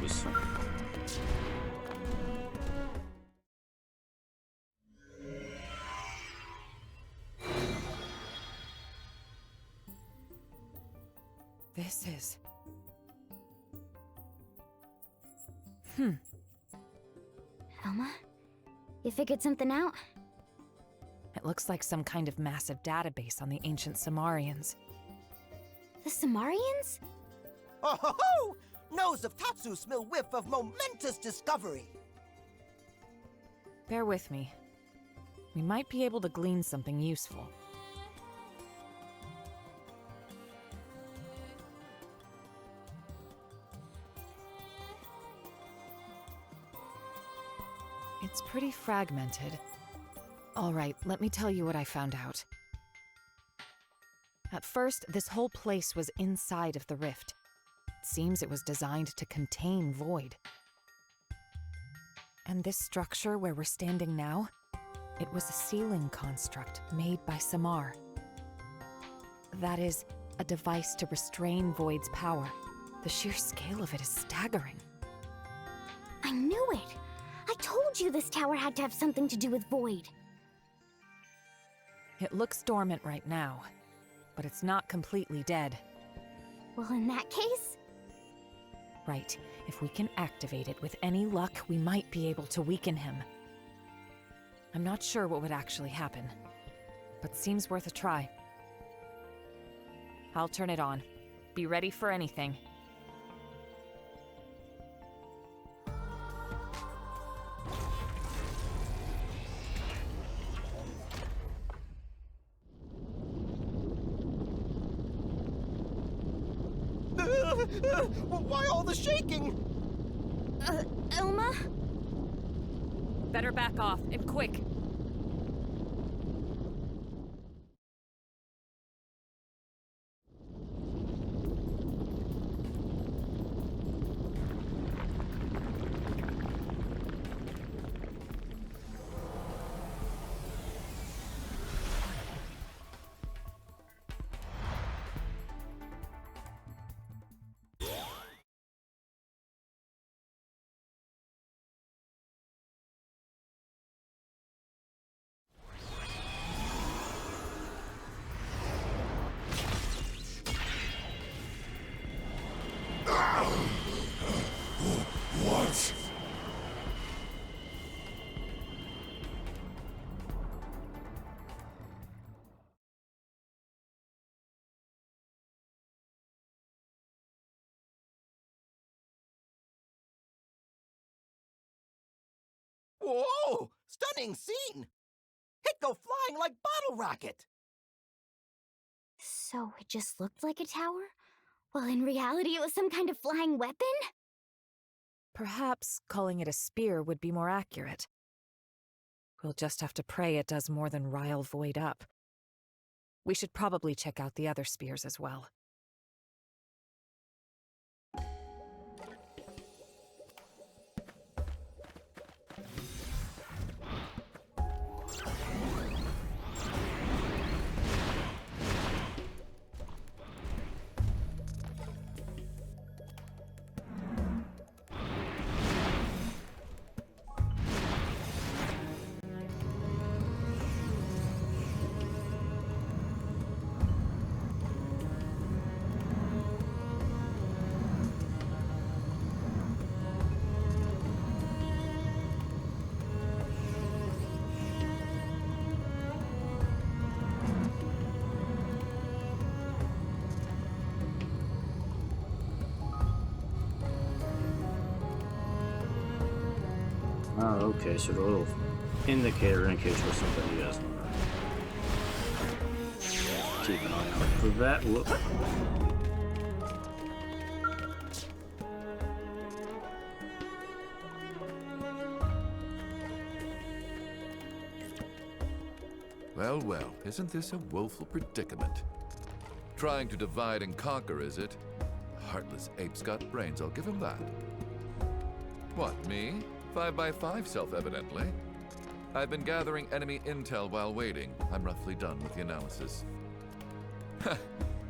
Just This is... Elma? You figured something out? It looks like some kind of massive database on the ancient Samarians. The Samarians? Oh ho ho! Nose of Tatsu smell whiff of momentous discovery. Bear with me. We might be able to glean something useful. It's pretty fragmented. All right, let me tell you what I found out. At first, this whole place was inside of the rift. It seems it was designed to contain Void. And this structure where we're standing now, it was a sealing construct made by Samar. That is, a device to restrain Void's power. The sheer scale of it is staggering. I knew it! I told you this tower had to have something to do with Void. It looks dormant right now, but it's not completely dead. Well, in that case... Right. If we can activate it with any luck, we might be able to weaken him. I'm not sure what would actually happen, but seems worth a try. I'll turn it on. Be ready for anything. Why all the shaking? Elma? Better back off, and quick. Whoa! Stunning scene! It go flying like bottle rocket! So it just looked like a tower? Well, in reality, it was some kind of flying weapon? Perhaps calling it a spear would be more accurate. We'll just have to pray it does more than rile Void up. We should probably check out the other spears as well. Oh, okay, so the little indicator indicates where somebody is. Keep an eye out for that. Whoop. Well, well, isn't this a woeful predicament? Trying to divide and conquer, is it? Heartless ape's got brains, I'll give him that. What, me? 5x5, self-evidently. I've been gathering enemy intel while waiting. I'm roughly done with the analysis.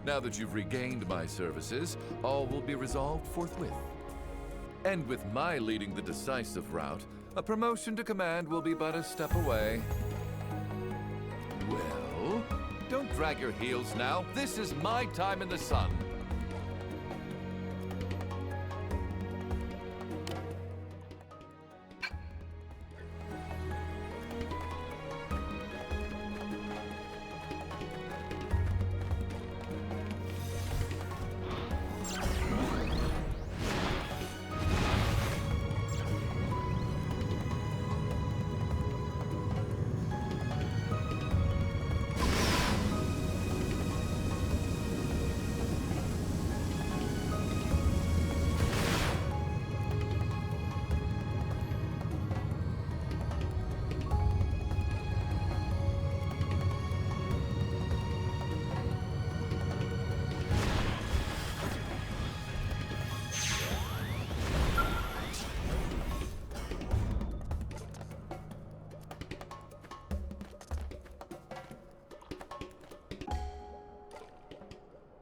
Now that you've regained my services, all will be resolved forthwith. And with my leading the decisive route, a promotion to command will be but a step away. Well, don't drag your heels now. This is my time in the sun.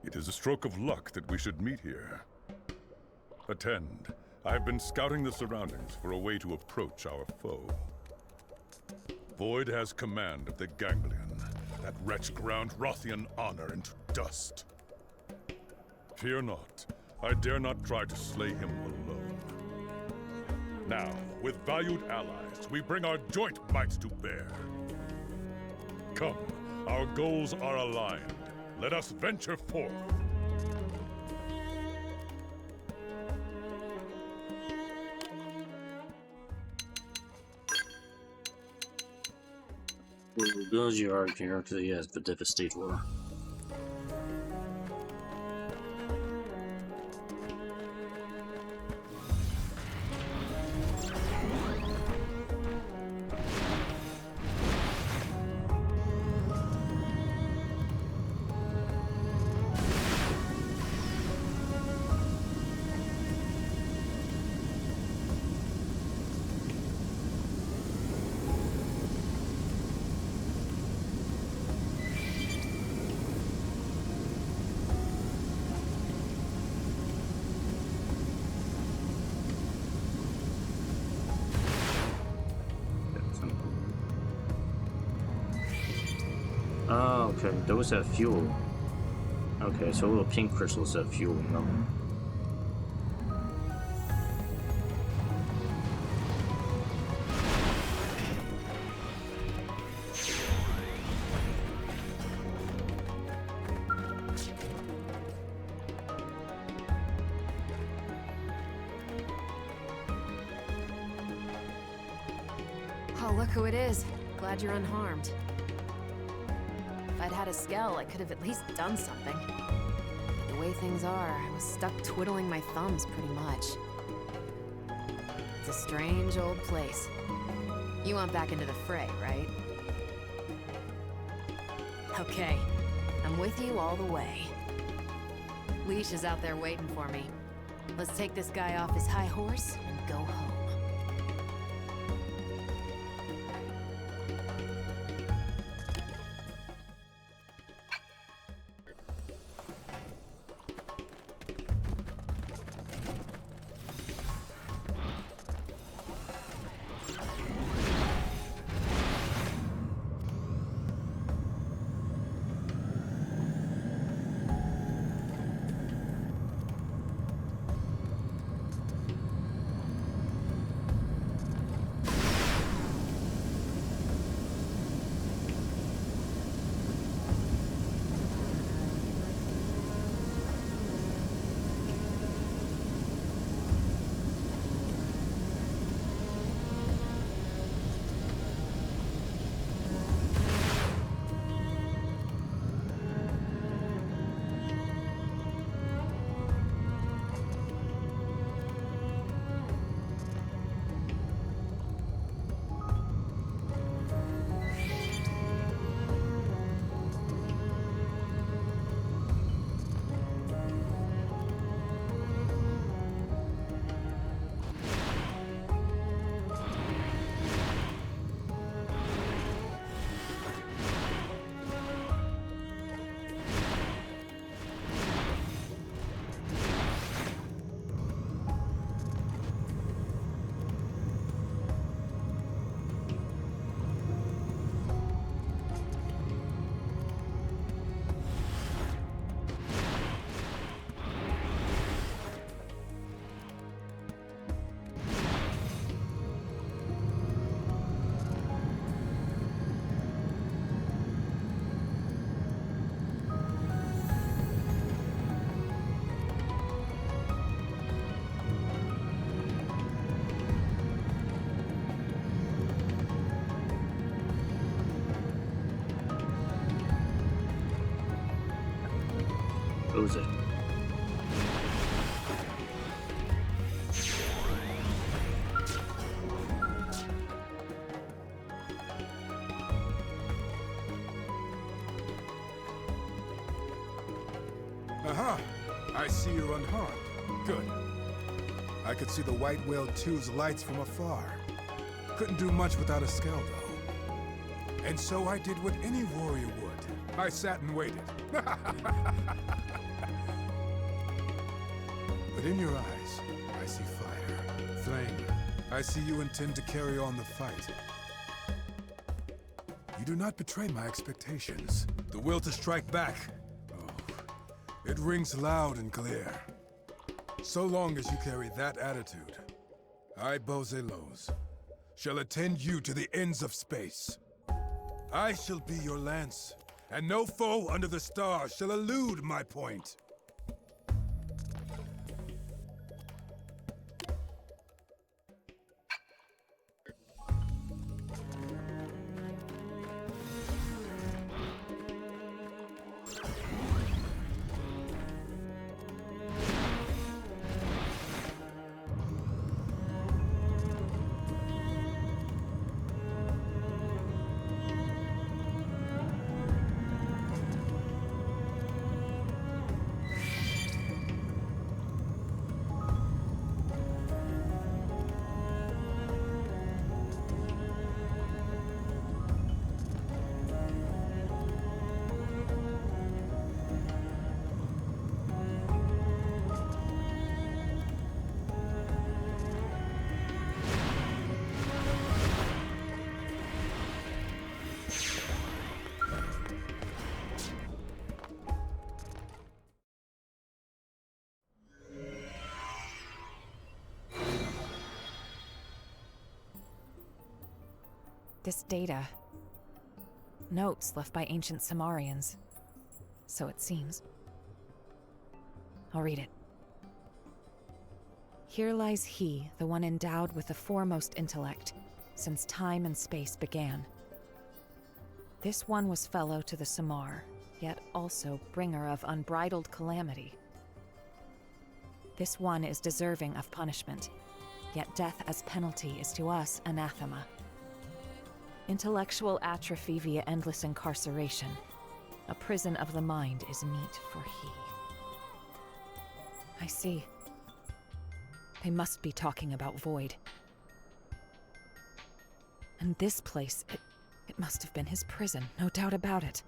It is a stroke of luck that we should meet here. Attend. I've been scouting the surroundings for a way to approach our foe. Void has command of the Ganglion. That wretch ground Rothian honor into dust. Fear not. I dare not try to slay him alone. Now, with valued allies, we bring our joint might to bear. Come, our goals are aligned. Let us venture forth. Goes your argument to the but devastator. Oh, okay. Those have fuel. Okay, so little pink crystals have fuel in them. Oh, look who it is. Glad you're unharmed. If I'd had a Skell, I could have at least done something. But the way things are, I was stuck twiddling my thumbs pretty much. It's a strange old place. You want back into the fray, right? Okay, I'm with you all the way. Leash is out there waiting for me. Let's take this guy off his high horse and go home. Who's it? Aha! I see you're unharmed. Good. I could see the White Whale 2's lights from afar. Couldn't do much without a Skell, though. And so I did what any warrior would. I sat and waited. But in your eyes, I see fire, flame. I see you intend to carry on the fight. You do not betray my expectations. The will to strike back. Oh, it rings loud and clear. So long as you carry that attitude, I, Bozelos, shall attend you to the ends of space. I shall be your lance, and no foe under the stars shall elude my point. This data. Notes left by ancient Samarians. So it seems. I'll read it. Here lies he, the one endowed with the foremost intellect, since time and space began. This one was fellow to the Samar, yet also bringer of unbridled calamity. This one is deserving of punishment, yet death as penalty is to us anathema. Intellectual atrophy via endless incarceration. A prison of the mind is meet for he. I see. They must be talking about Void. And this place, it must have been his prison, no doubt about it.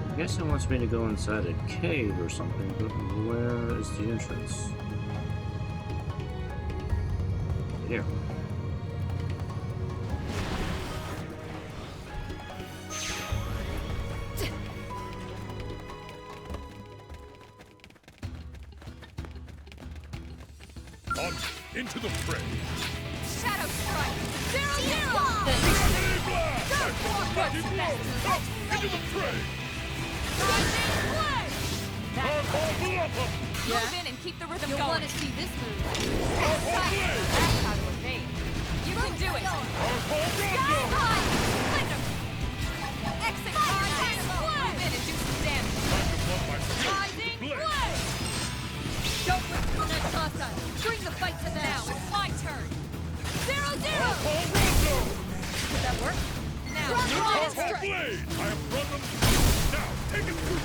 I guess it wants me to go inside a cave or something, but where is the entrance? Here. On into the fray. Shadow Strike! 0-0! Into the fray! Move in and keep the rhythm going. You'll want to see this move. That's how to evade. You can do it. Skyline! Splendor! Exit Rising Blade! Move in and do some damage. Rising Blade! Don't wait for the next hostile. Bring the fight to them. Now it's my turn. 0-0! Did that work? Now, Blade! I have brought them. Now, take it through.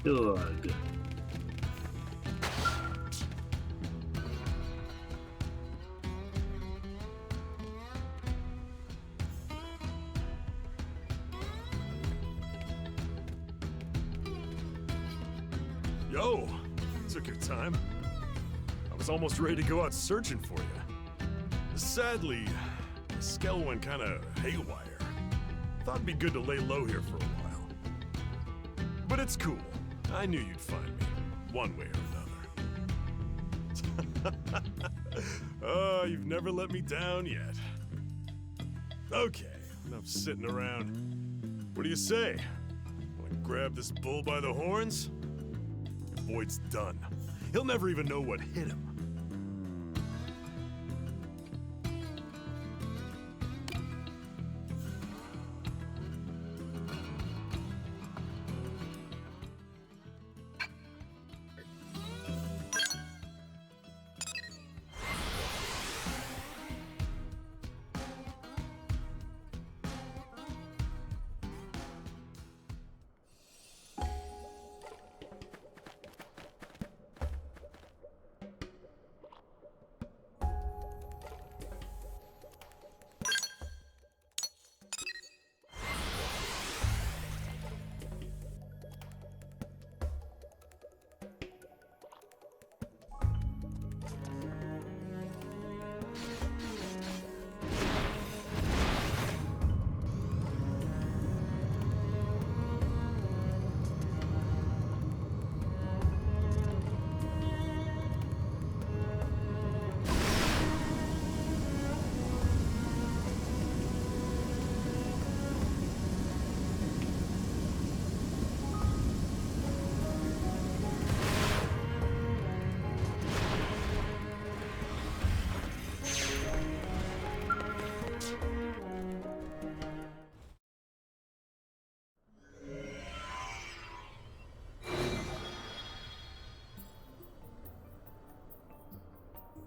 Good. Yo, took your time. I was was almost ready to go out searching for you. Sadly, the skell went kinda haywire. Thought it'd be good to lay low here for a while. But it's cool. I knew you'd find me, one way or another. Oh, you've never let me down yet. Okay, enough sitting around. What do you say? Wanna grab this bull by the horns? Void's done. He'll never even know what hit him.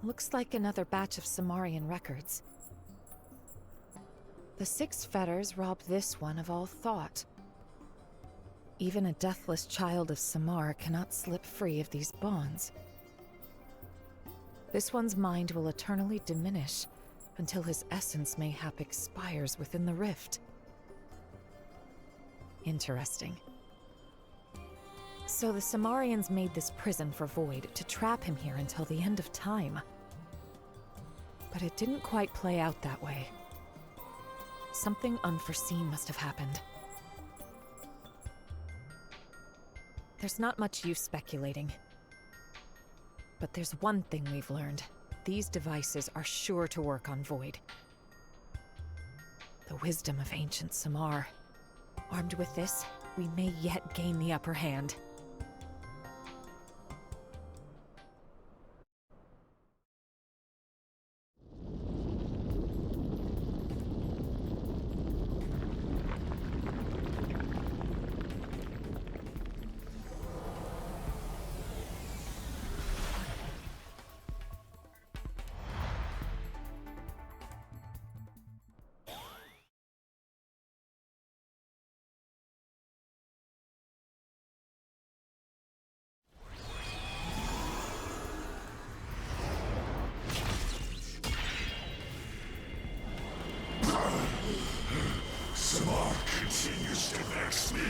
Looks like another batch of Samarian records. The 6 fetters robbed this one of all thought. Even a deathless child of Samar cannot slip free of these bonds. This one's mind will eternally diminish until his essence mayhap expires within the rift. Interesting. So the Samarians made this prison for Void to trap him here until the end of time. But it didn't quite play out that way. Something unforeseen must have happened. There's not much use speculating. But there's one thing we've learned. These devices are sure to work on Void. The wisdom of ancient Samar. Armed with this, we may yet gain the upper hand. Samar continues to vex me.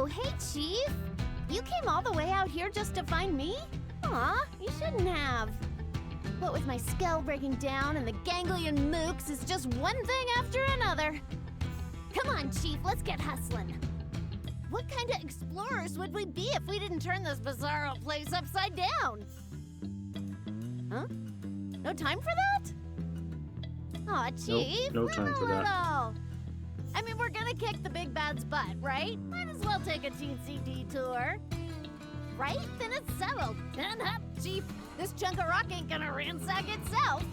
Oh, hey, Chief. You came all the way out here just to find me? Aw, you shouldn't have. What with my skull breaking down and the ganglion mooks is just one thing after another. Come on, Chief, let's get hustling. What kind of explorers would we be if we didn't turn this bizarro place upside down? Huh? No time for that? Aw, Chief, no time for that. little. I mean, we're gonna kick the big bad's butt, right? Might as well take a teensy detour. Right? Then it's settled. Then up, Chief. This chunk of rock ain't gonna ransack itself.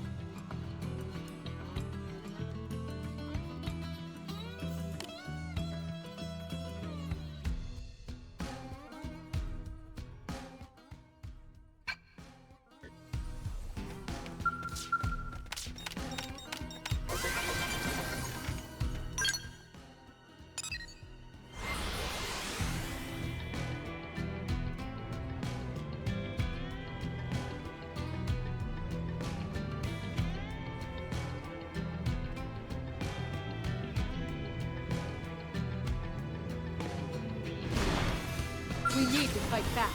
We need to fight back.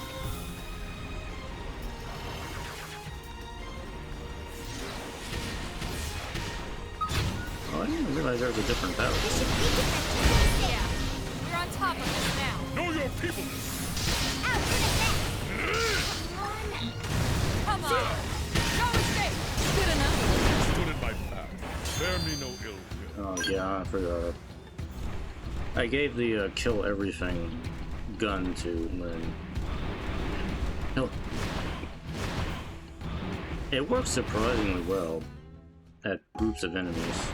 Oh, I didn't realize there was a different battle. Yeah, we're on top of this now. Know your people! Come on! No escape! Good enough. Stood in my path. Bear me no ill will. Oh, yeah, I forgot. I gave the kill everything gun to Lynn. No. It works surprisingly well at groups of enemies.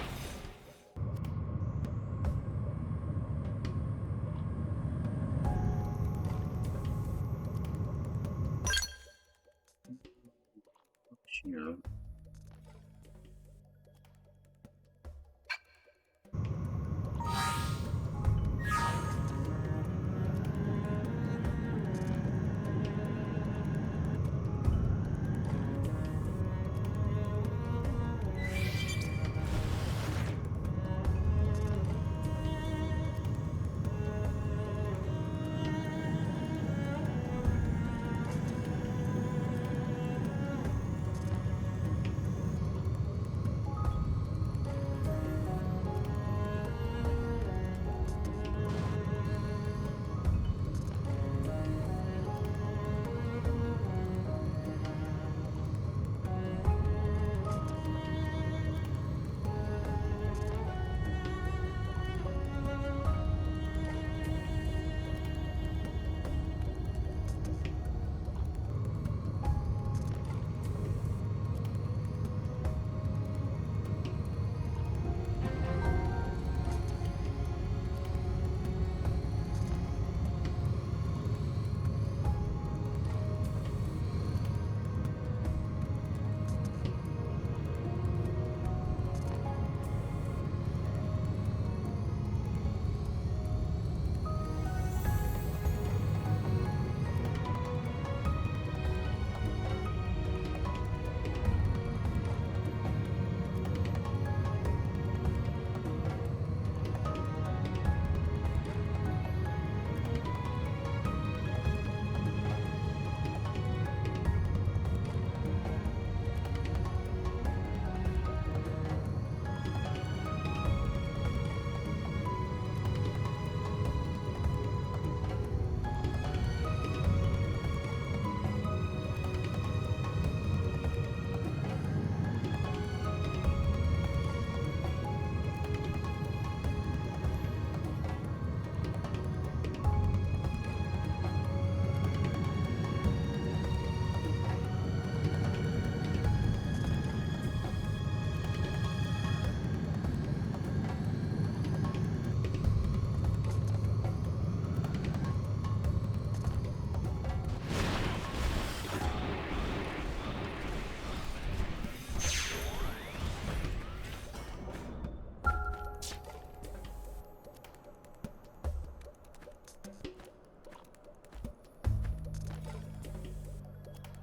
Here.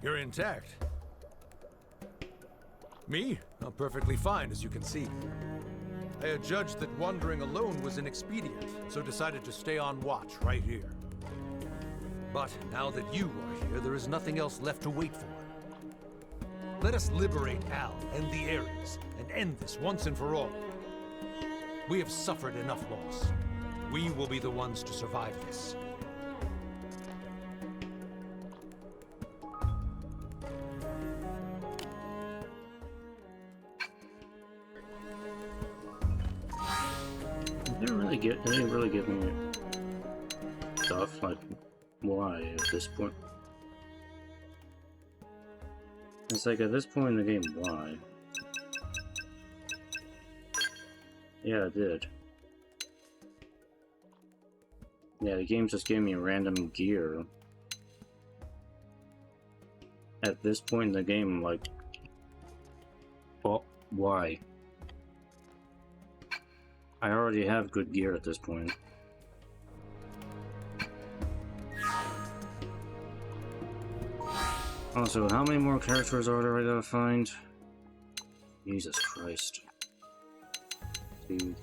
You're intact. Me? I'm perfectly fine, as you can see. I had judged that wandering alone was inexpedient, so decided to stay on watch right here. But now that you are here, there is nothing else left to wait for. Let us liberate Al and the Ares, and end this once and for all. We have suffered enough loss. We will be the ones to survive this. They didn't really give me stuff, like, why at this point? It's like, at this point in the game, why? Yeah, it did. Yeah, the game just gave me random gear. At this point in the game, like, well, why? I already have good gear at this point. Also, how many more characters are there I gotta find? Jesus Christ. Dude.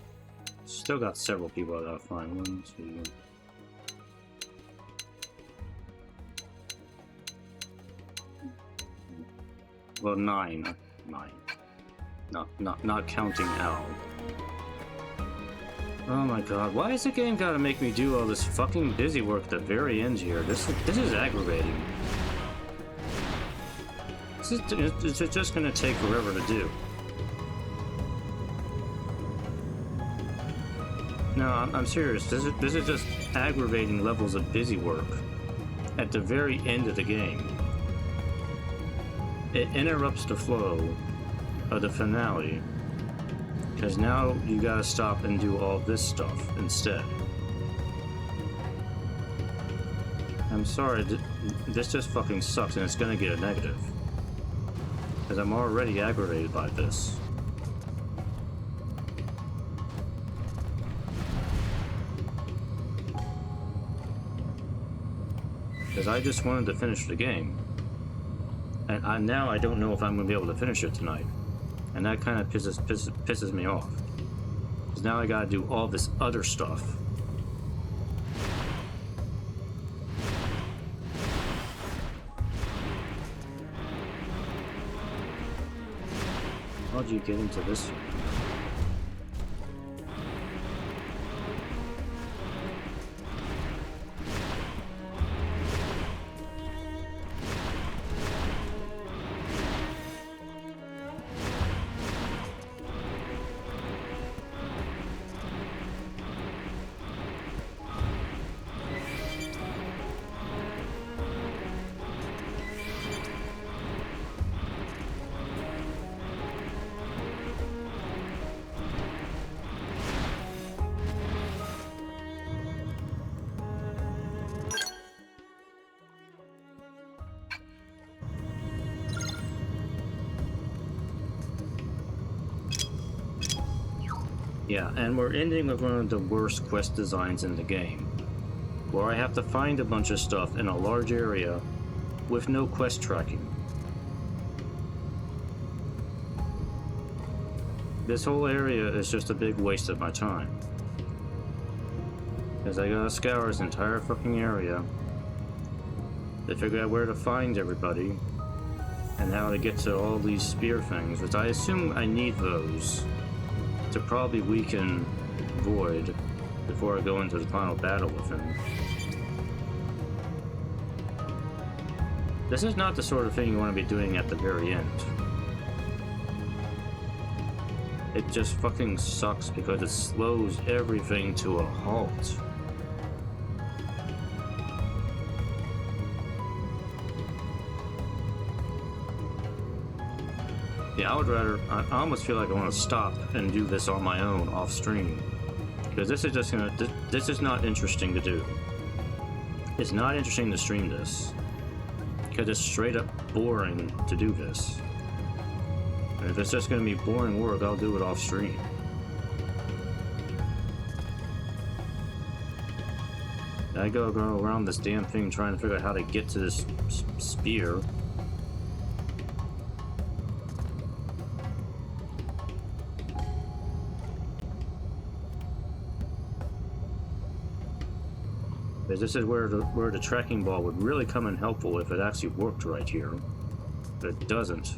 Still got several people I gotta find. 1, 2... Well, 9. 9. Not counting Al. Oh my god, why is the game gotta make me do all this fucking busy work at the very end here? This is aggravating. It's just gonna take forever to do. No, I'm serious. This is just aggravating levels of busy work at the very end of the game. It interrupts the flow of the finale. Because now you gotta stop and do all this stuff instead. I'm sorry, this just fucking sucks and it's gonna get a negative. Because I'm already aggravated by this. Because I just wanted to finish the game. And now I don't know if I'm gonna be able to finish it tonight. And that kind of pisses me off. Because now I gotta do all this other stuff. How'd you get into this? Yeah, and we're ending with one of the worst quest designs in the game, where I have to find a bunch of stuff in a large area with no quest tracking. This whole area is just a big waste of my time. Because I gotta scour this entire fucking area to figure out where to find everybody and how to get to all these spear things, which I assume I need those to probably weaken Void before I go into the final battle with him. This is not the sort of thing you want to be doing at the very end. It just fucking sucks because it slows everything to a halt. Yeah, I almost feel like I want to stop and do this on my own off stream. Because this is just this is not interesting to do. It's not interesting to stream this. Because it's straight up boring to do this. And if it's just going to be boring work, I'll do it off stream. I go around this damn thing trying to figure out how to get to this spear. Because this is where the tracking ball would really come in helpful if it actually worked right here. But it doesn't.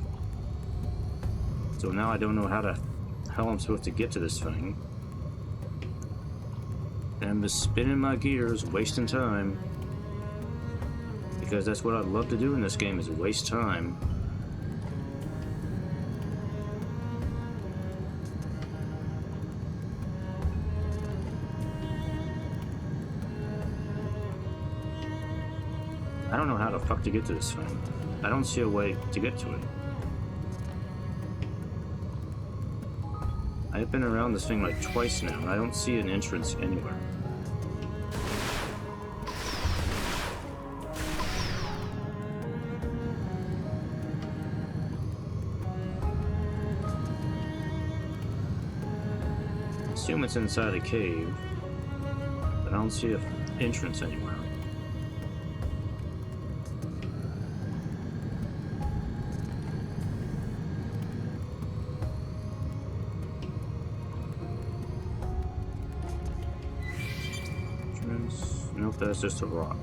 So now I don't know how I'm supposed to get to this thing. And I'm just spinning my gears, wasting time. Because that's what I'd love to do in this game, is waste time. I don't know how the fuck to get to this thing. I don't see a way to get to it. I've been around this thing like twice now, and I don't see an entrance anywhere. I assume it's inside a cave, but I don't see an entrance anywhere. Nope, that's just a rock.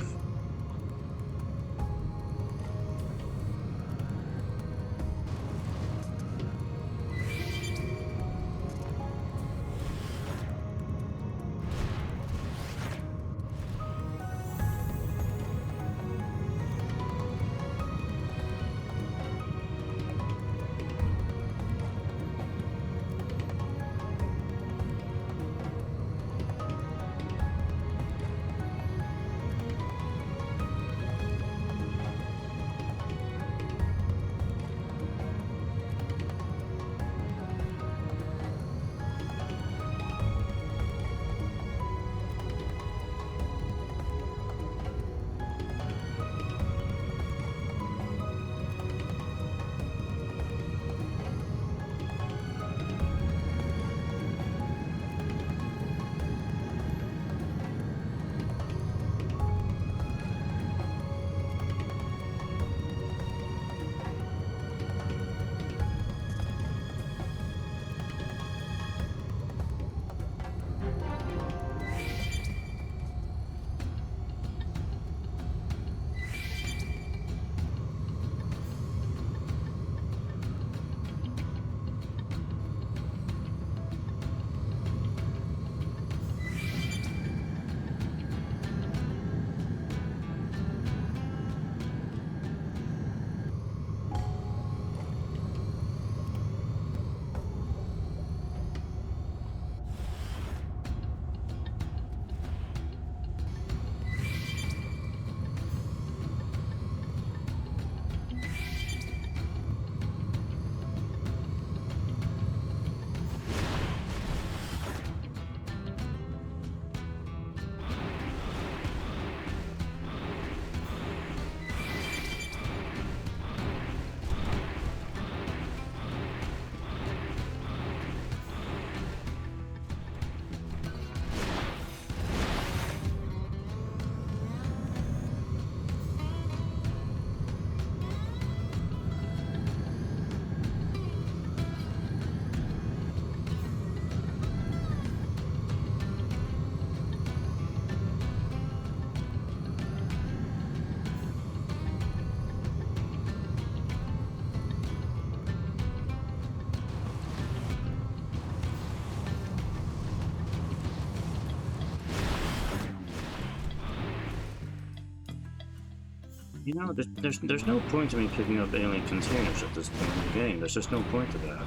You know, there's no point to me picking up alien containers at this point in the game. There's just no point to that.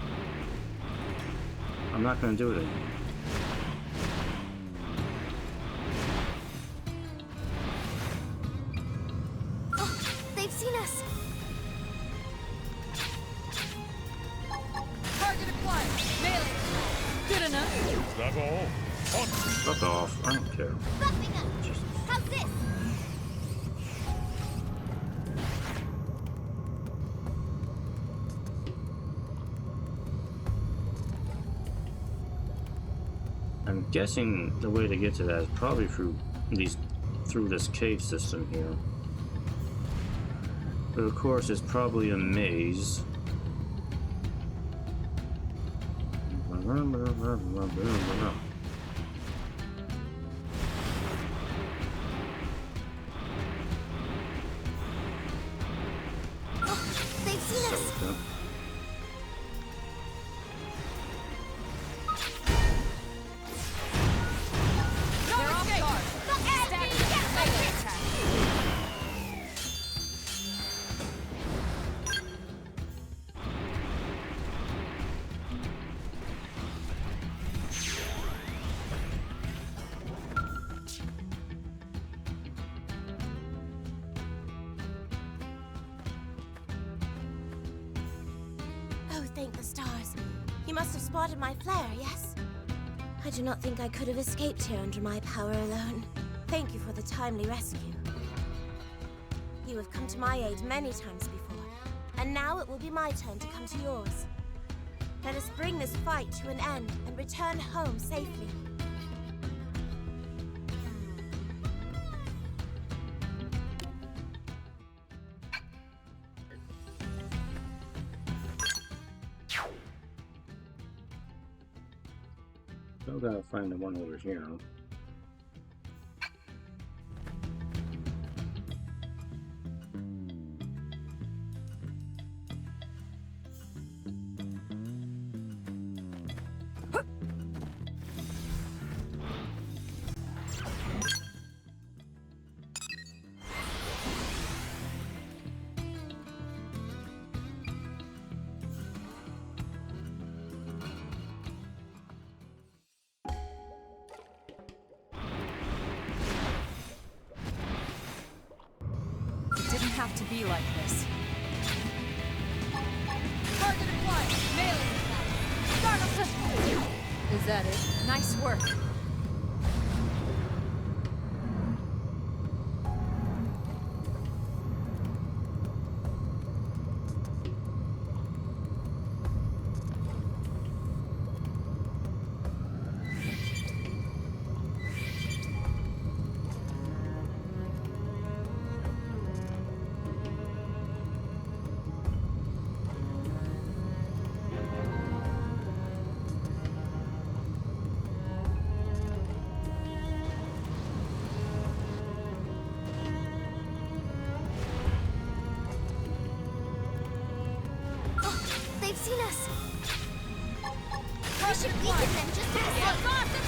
I'm not going to do it anymore. Oh, they've seen us. Target acquired. Melee. Good enough. Is that all? Fuck off. I don't care. Buffing up. How's this? I'm guessing the way to get to that is probably through this cave system here. But of course, it's probably a maze. Oh, thank the stars. You must have spotted my flare, yes? I do not think I could have escaped here under my power alone. Thank you for the timely rescue. You have come to my aid many times before, and now it will be my turn to come to yours. Let us bring this fight to an end and return home safely. Still gotta find the one over here. Have to be like this. Target acquired. Melee attack. Start a pistol. Is that it? Nice work. They've seen us. We should weaken them just to be safe.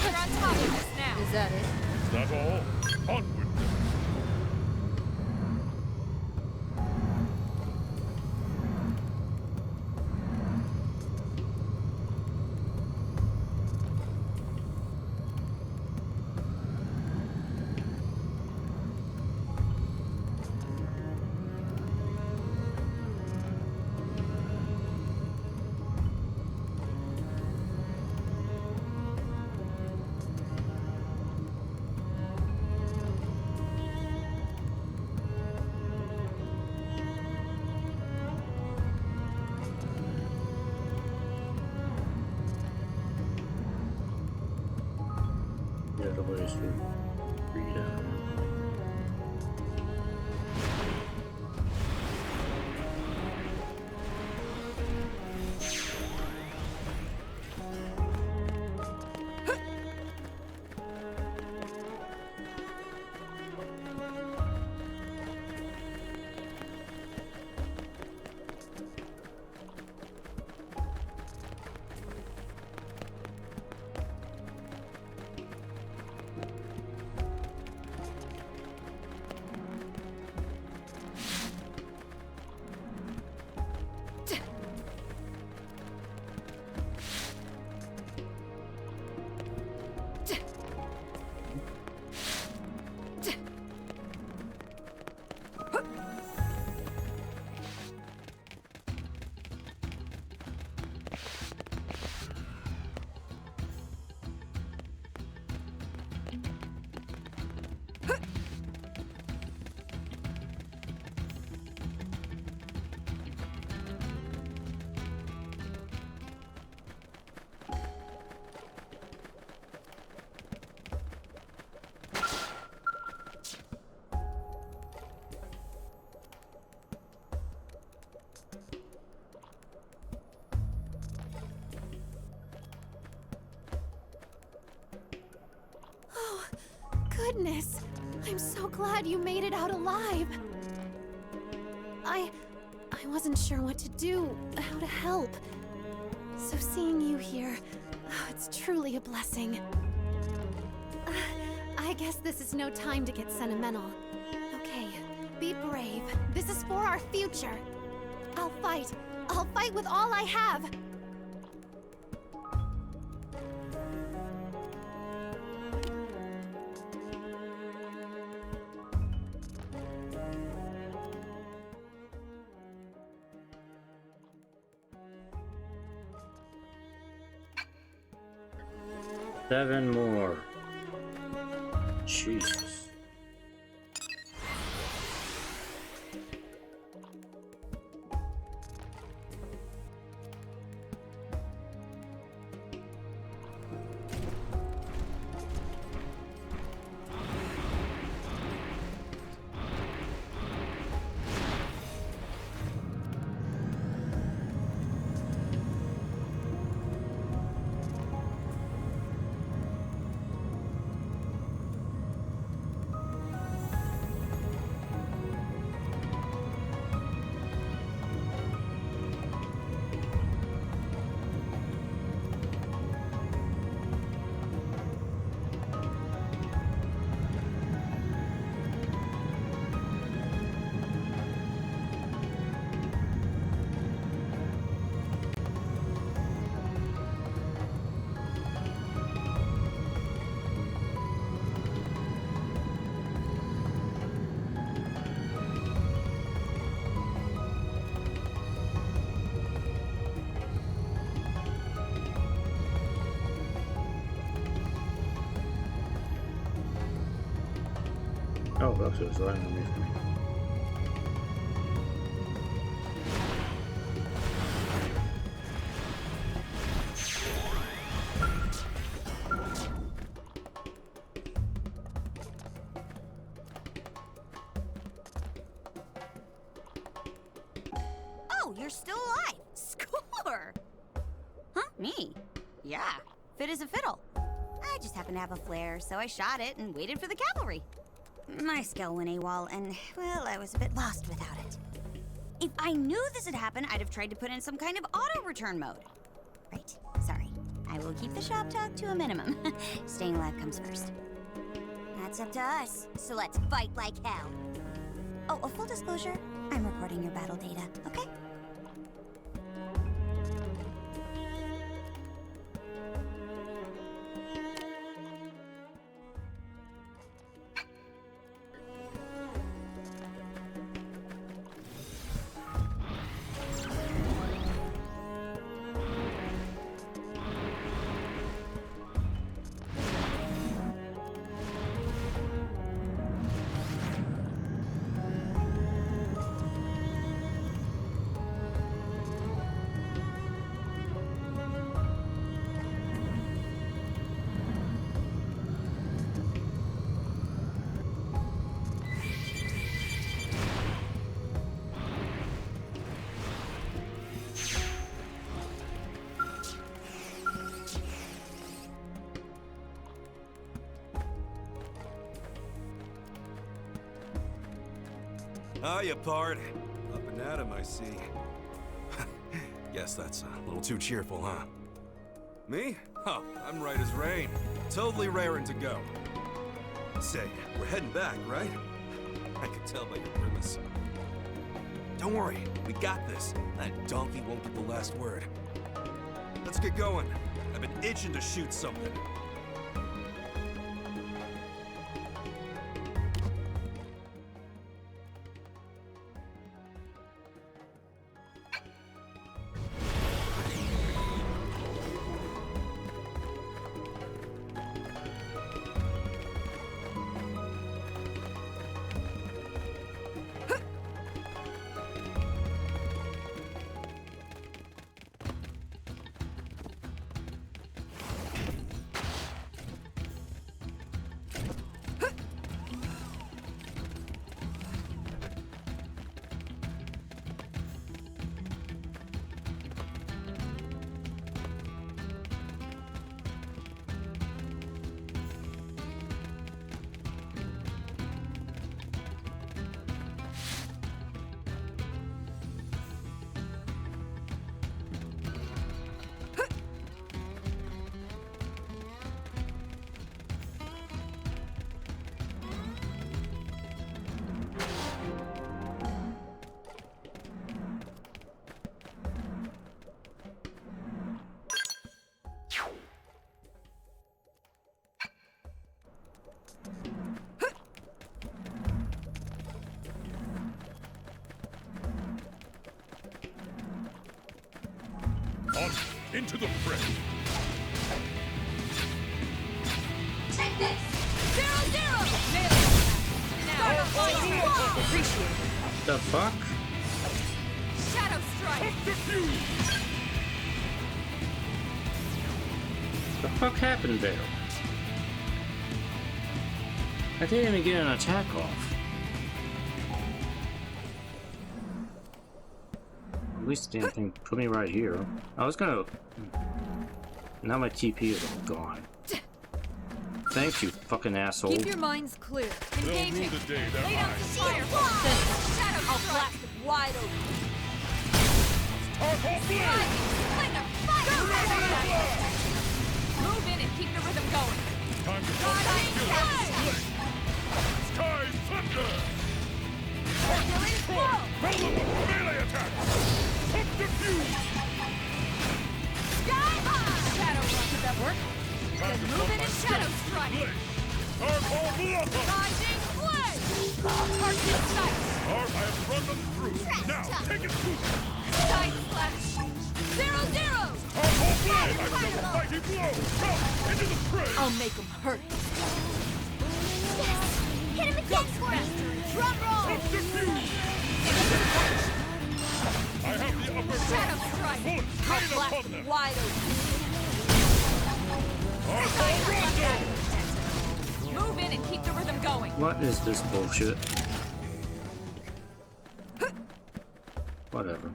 We're on top of this now. Is that it? Is that all? Onward. Yeah, the way to read out. Goodness, I'm so glad you made it out alive. I wasn't sure what to do, how to help. So seeing you here, it's truly a blessing. I guess this is no time to get sentimental. Okay, be brave. This is for our future. I'll fight. I'll fight with all I have. 7 more. Jesus. Oh, that's what's right underneath me. Oh, you're still alive! Score! Huh? Me? Yeah, fit as a fiddle. I just happened to have a flare, so I shot it and waited for the cavalry. My skill went AWOL, and, well, I was a bit lost without it. If I knew this had happened, I'd have tried to put in some kind of auto-return mode. Right, sorry. I will keep the shop talk to a minimum. Staying alive comes first. That's up to us, so let's fight like hell. Oh, a full disclosure, I'm recording your battle data, okay? Hiya, pard. Up and at 'em, I see. Guess that's a little too cheerful, huh? Me? Oh, I'm right as rain. Totally raring to go. Say, we're heading back, right? I could tell by your grimace. Don't worry, we got this. That donkey won't get the last word. Let's get going. I've been itching to shoot something. On into the fray. Appreciate it. The fuck? Shadow strike. The fuck happened there? I didn't even get an attack off. At least the damn thing put me right here. I was gonna... Now my TP is all gone. Thanks, you fucking asshole. Keep your minds clear. Engaging. They'll rue the day they're Lay down mine. some fire. Shadow I'll blast it wide open. Slinger, fire! Move in and keep the rhythm going. Time to Dodging, Sky Thunder! Hercules blow. Roll them with melee attack! Subterfuge! Sky high. Shadow run. Did that work? Then move in and shadow strike. Starfall Bloodbath! Rising flame. Target sight. Arf, I have run them through. Now, take it to them! Side slash. 0-0. Starfall Blade! I feel a mighty blow! Come, into the fray! I'll make them hurt. Hit him again, Squirrel! Drum roll! Subterfuge! I have the upper Shadow ground! strike. Bullets I'll rain blast upon them! it wide open. Move in and keep the rhythm going. What is this bullshit? Whatever.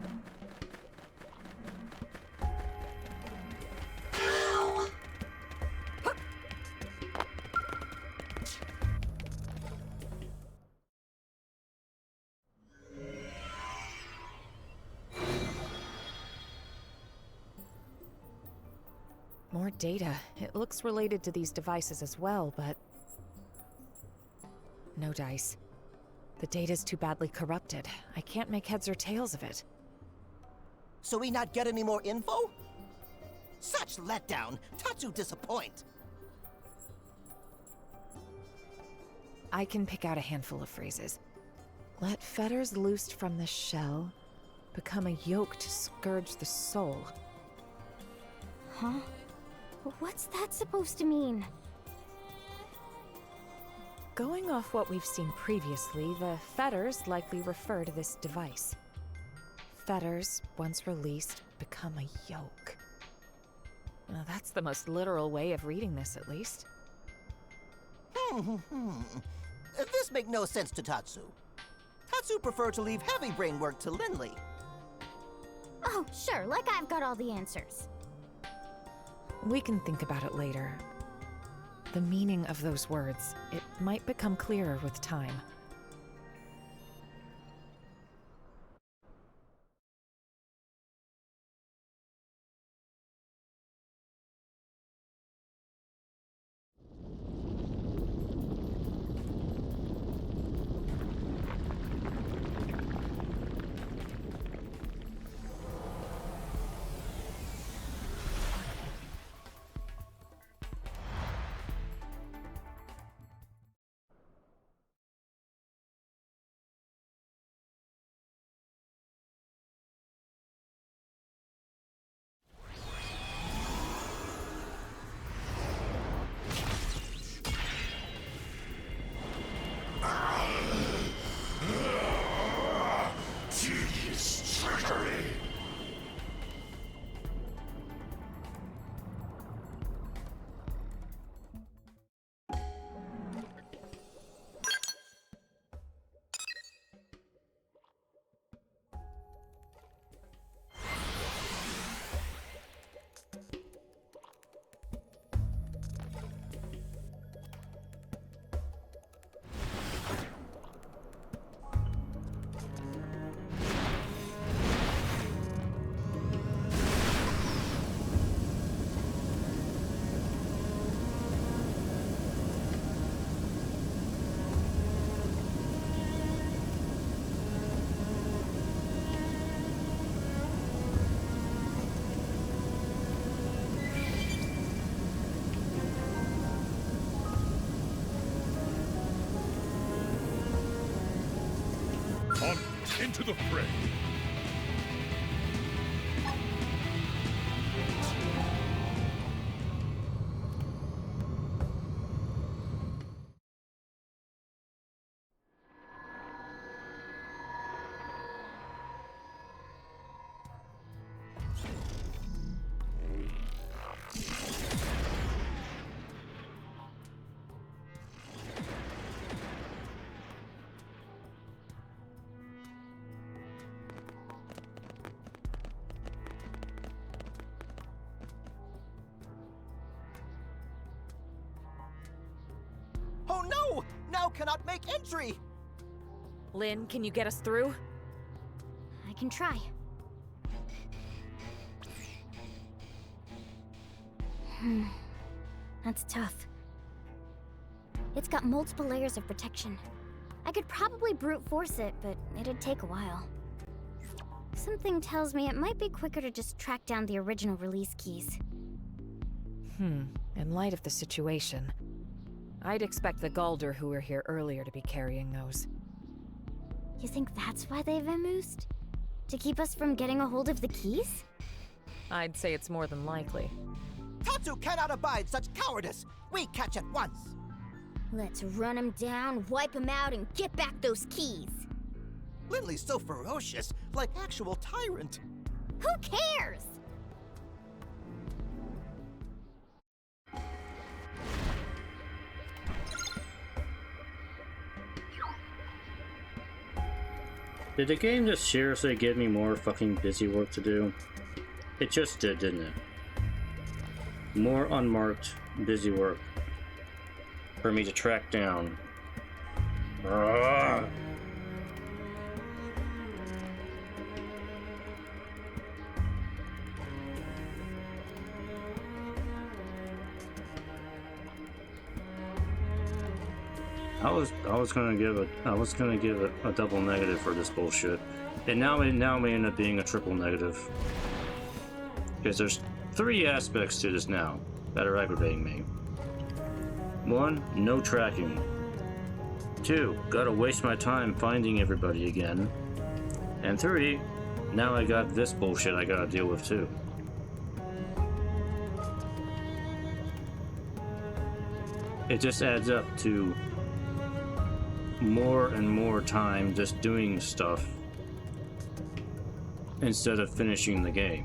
More data. It looks related to these devices as well, but... No dice. The data's too badly corrupted. I can't make heads or tails of it. So we not get any more info? Such letdown. Tatsu disappoint. I can pick out a handful of phrases. Let fetters loosed from the shell become a yoke to scourge the soul. Huh? What's that supposed to mean? Going off what we've seen previously, the fetters likely refer to this device. Fetters, once released, become a yoke. Well, that's the most literal way of reading this, at least. This make no sense to Tatsu. Tatsu prefer to leave heavy brain work to Lindley. Oh, sure, like I've got all the answers. We can think about it later. The meaning of those words, it might become clearer with time. Tedious trickery! On into the fray! cannot make entry! Lynn, can you get us through? I can try. That's tough. It's got multiple layers of protection. I could probably brute force it, but it'd take a while. Something tells me it might be quicker to just track down the original release keys. In light of the situation, I'd expect the Galder who were here earlier to be carrying those. You think that's why they vamoosed? To keep us from getting a hold of the keys? I'd say it's more than likely. Tatsu cannot abide such cowardice! We catch at once! Let's run him down, wipe him out, and get back those keys! Lindley's so ferocious, like actual tyrant. Who cares? Did the game just seriously give me more fucking busy work to do? It just did, didn't it? More unmarked busy work for me to track down. Ugh. I was gonna give it a double negative for this bullshit, and now it may end up being a triple negative because there's 3 aspects to this now that are aggravating me. 1, no tracking. 2, gotta waste my time finding everybody again. And 3, now I got this bullshit I gotta deal with too. It just adds up to more and more time just doing stuff instead of finishing the game.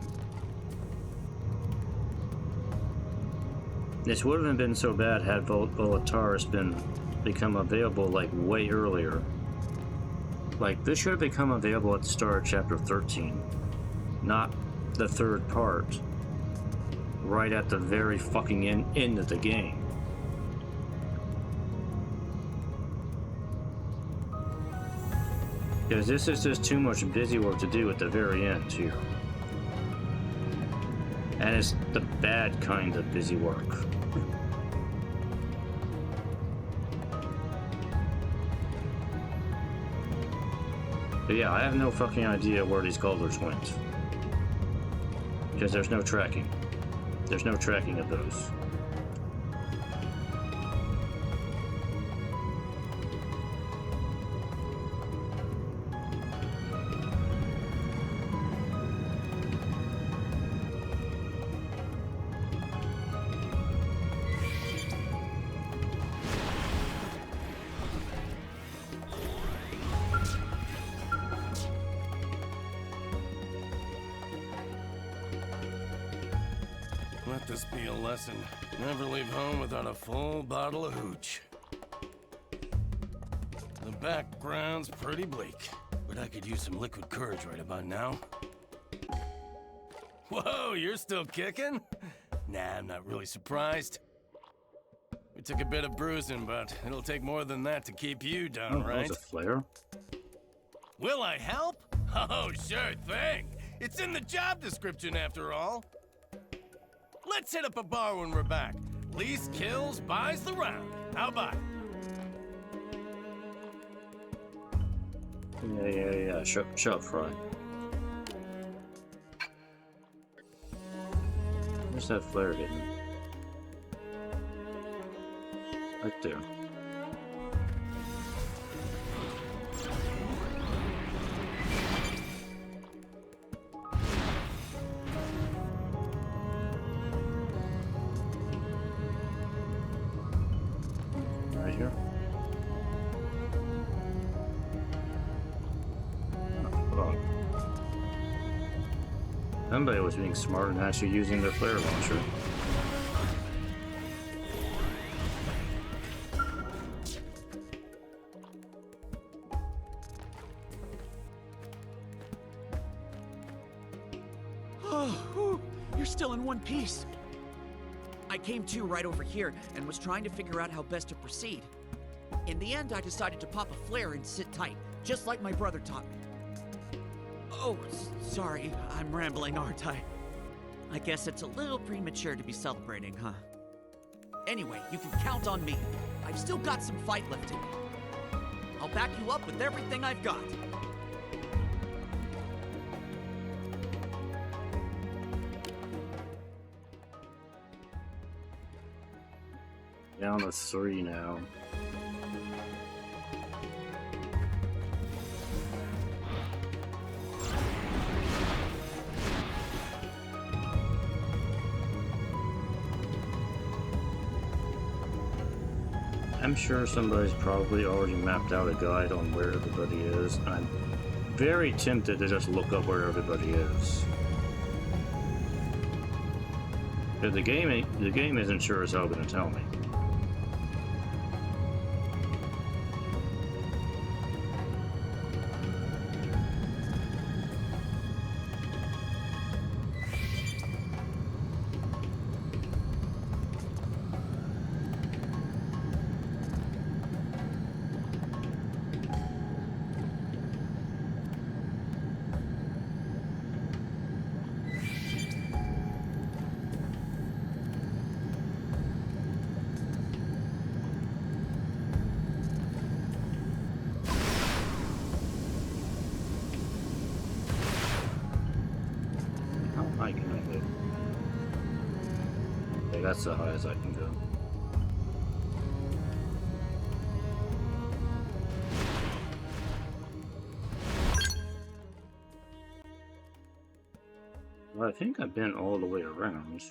This wouldn't have been so bad had Volitanis become available like way earlier. Like, this should have become available at the start of chapter 13, not the 3rd part, right at the very fucking end of the game. Because this is just too much busy work to do at the very end here. And it's the bad kind of busy work. But yeah, I have no fucking idea where these Galders went. Because there's no tracking. There's no tracking of those. Let this be a lesson. Never leave home without a full bottle of hooch. The background's pretty bleak, but I could use some liquid courage right about now. Whoa, you're still kicking? Nah, I'm not really surprised. We took a bit of bruising, but it'll take more than that to keep you down, right? That was a flare. Will I help? Oh, sure thing. It's in the job description, after all. Let's hit up a bar when we're back. Least kills buys the round. How about it? Yeah. Shut up, Fry. Where's that flare hidden? Right there. Right here. Oh. Somebody was being smart and actually using their flare launcher. Oh, you're still in one piece. I came to right over here and was trying to figure out how best to proceed. In the end, I decided to pop a flare and sit tight, just like my brother taught me. Oh, sorry, I'm rambling, aren't I? I guess it's a little premature to be celebrating, huh? Anyway, you can count on me. I've still got some fight left in me. I'll back you up with everything I've got. Down to 3 now. I'm sure somebody's probably already mapped out a guide on where everybody is. I'm very tempted to just look up where everybody is. But the game isn't sure as hell gonna tell me. How high can I go? Okay, that's as high as I can go. Well, I think I've been all the way around.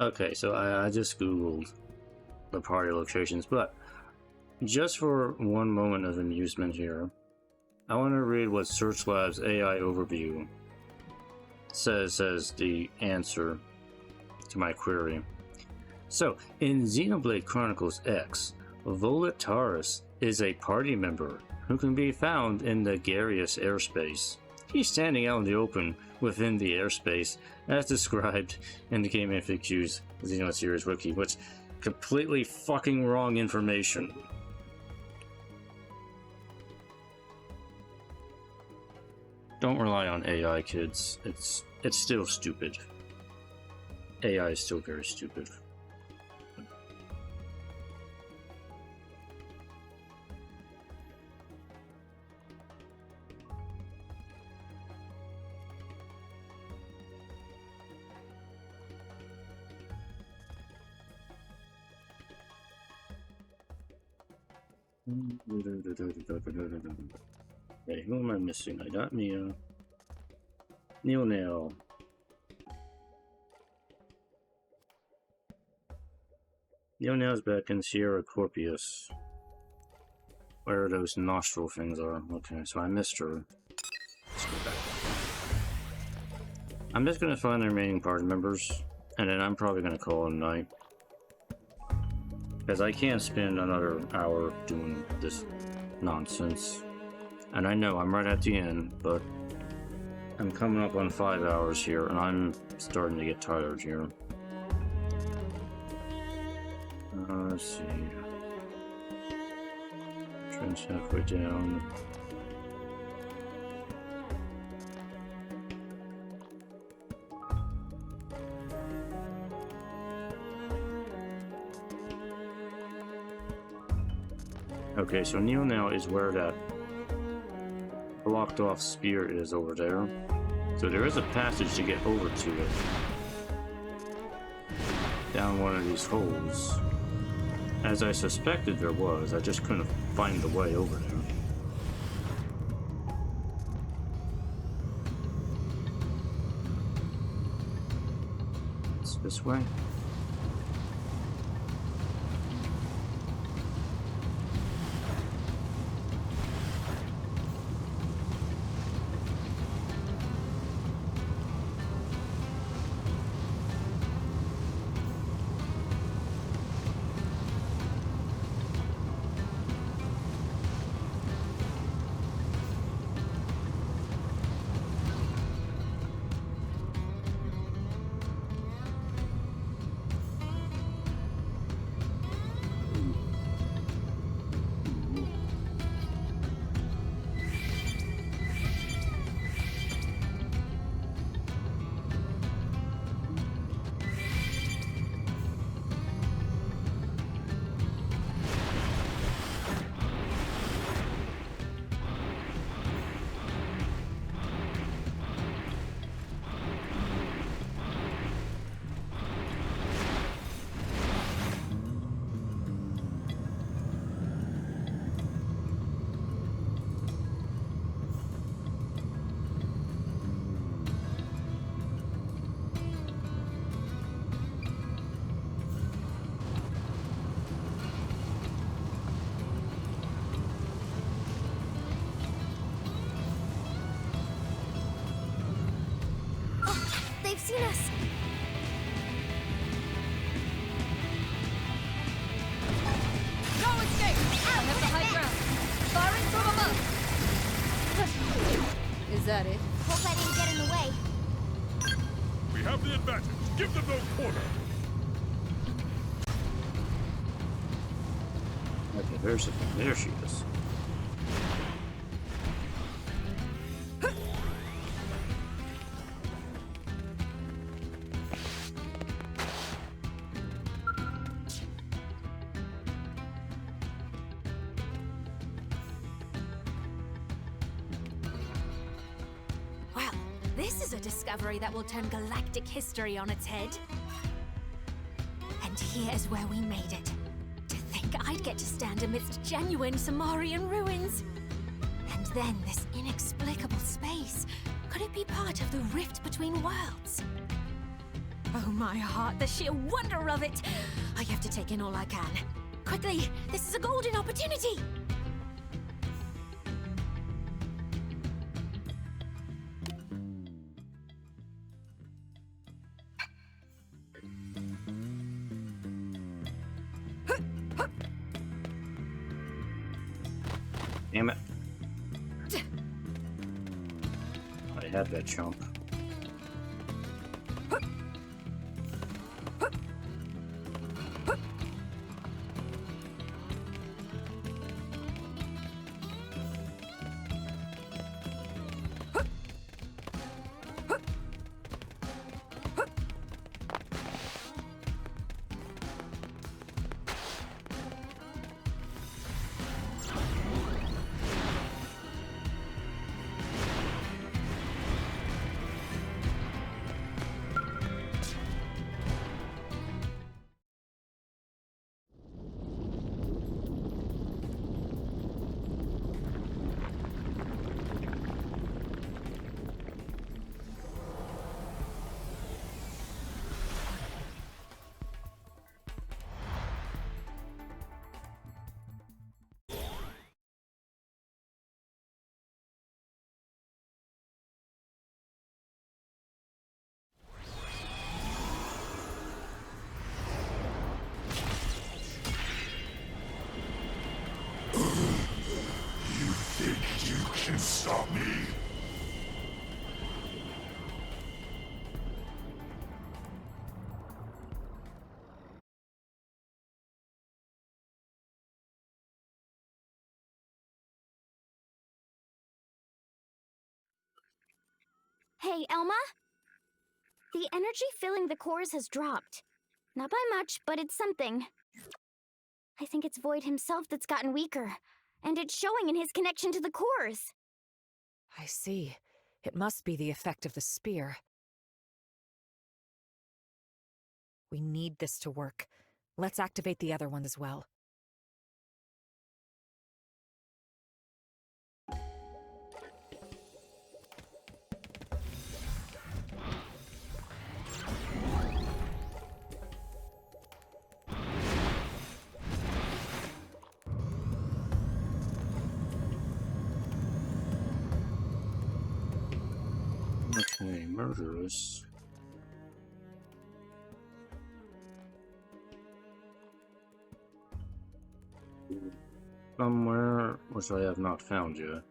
Okay, so I just googled the party locations, but just for one moment of amusement here, I want to read what Search Labs AI overview says as the answer to my query. So, in Xenoblade Chronicles X, Volitanis is a party member who can be found in the Garius airspace. He's standing out in the open within the airspace as described in the Game FAQs Xeno Series Wiki, which completely fucking wrong information. Don't rely on AI, kids. It's still stupid. AI is still very stupid. Okay, who am I missing? I got Mia. Nail. Nail's back in Sierra Corpius. Where those nostril things are. Okay, so I missed her. Let's go back. I'm just gonna find the remaining party members, and then I'm probably gonna call it a night. Because I can't spend another hour doing this nonsense. And I know I'm right at the end, but I'm coming up on 5 hours here, and I'm starting to get tired here. Let's see. Trench halfway down. Okay, so Neil now is where that blocked off spear is over there. So there is a passage to get over to it. down one of these holes. As I suspected there was, I just couldn't find the way over there. It's this way. They've seen us. No escape! I have the high ground. Firing from above. Is that it? Hope I didn't get in the way. We have the advantage. Give them no quarter. Okay, there's the thing. There she is. Well, this is a discovery that will turn galactic history on its head. And here's where we made it. To think I'd get to stand amidst genuine Samarian ruins. And then this inexplicable space. Could it be part of the rift between worlds? Oh my heart, the sheer wonder of it! I have to take in all I can. Quickly, this is a golden opportunity! Damn it. I had that chump. Can stop me. Hey, Elma? The energy filling the cores has dropped. Not by much, but it's something. I think it's Void himself that's gotten weaker, and it's showing in his connection to the cores. I see. It must be the effect of the spear. We need this to work. Let's activate the other ones as well. Okay, murderers. Somewhere which I have not found yet.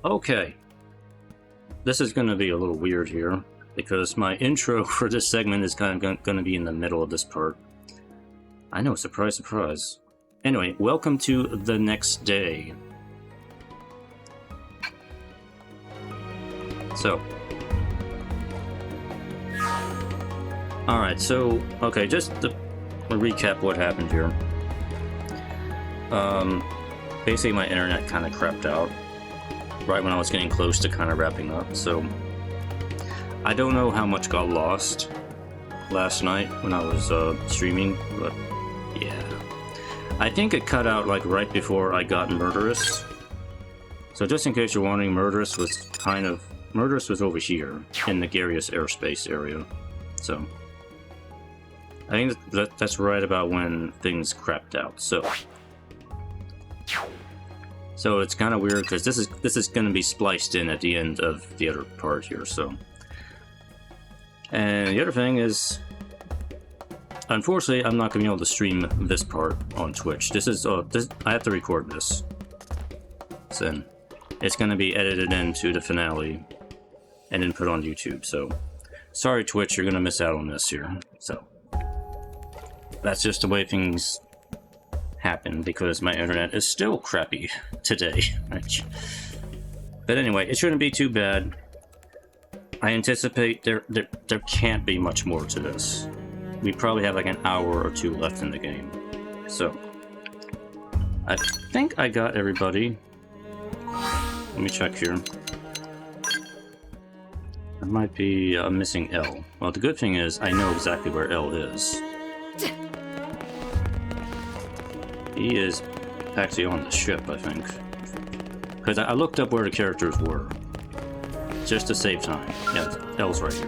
Okay. This is going to be a little weird here, because my intro for this segment is kind of going to be in the middle of this part. I know, surprise, surprise. Anyway, welcome to the next day. So. Alright, so, okay, just to recap what happened here. Basically my internet kind of crapped out right when I was getting close to kind of wrapping up, so I don't know how much got lost last night when I was streaming, but yeah. I think it cut out like right before I got Murderous. So just in case you're wondering, Murderous was over here in the Garius airspace area. So I think that's right about when things crapped out. So it's kind of weird because this is going to be spliced in at the end of the other part here. So, and the other thing is, unfortunately, I'm not going to be able to stream this part on Twitch. I have to record this. So it's going to be edited into the finale and then put on YouTube. So sorry, Twitch, you're going to miss out on this here. So that's just the way things happen because my internet is still crappy today. But anyway, it shouldn't be too bad. I anticipate there can't be much more to this. We probably have like an hour or two left in the game. So I think I got everybody. Let me check here. I might be missing L. Well, the good thing is I know exactly where L is. He is actually on the ship, I think. Because I looked up where the characters were. Just to save time. Yeah, L's right here.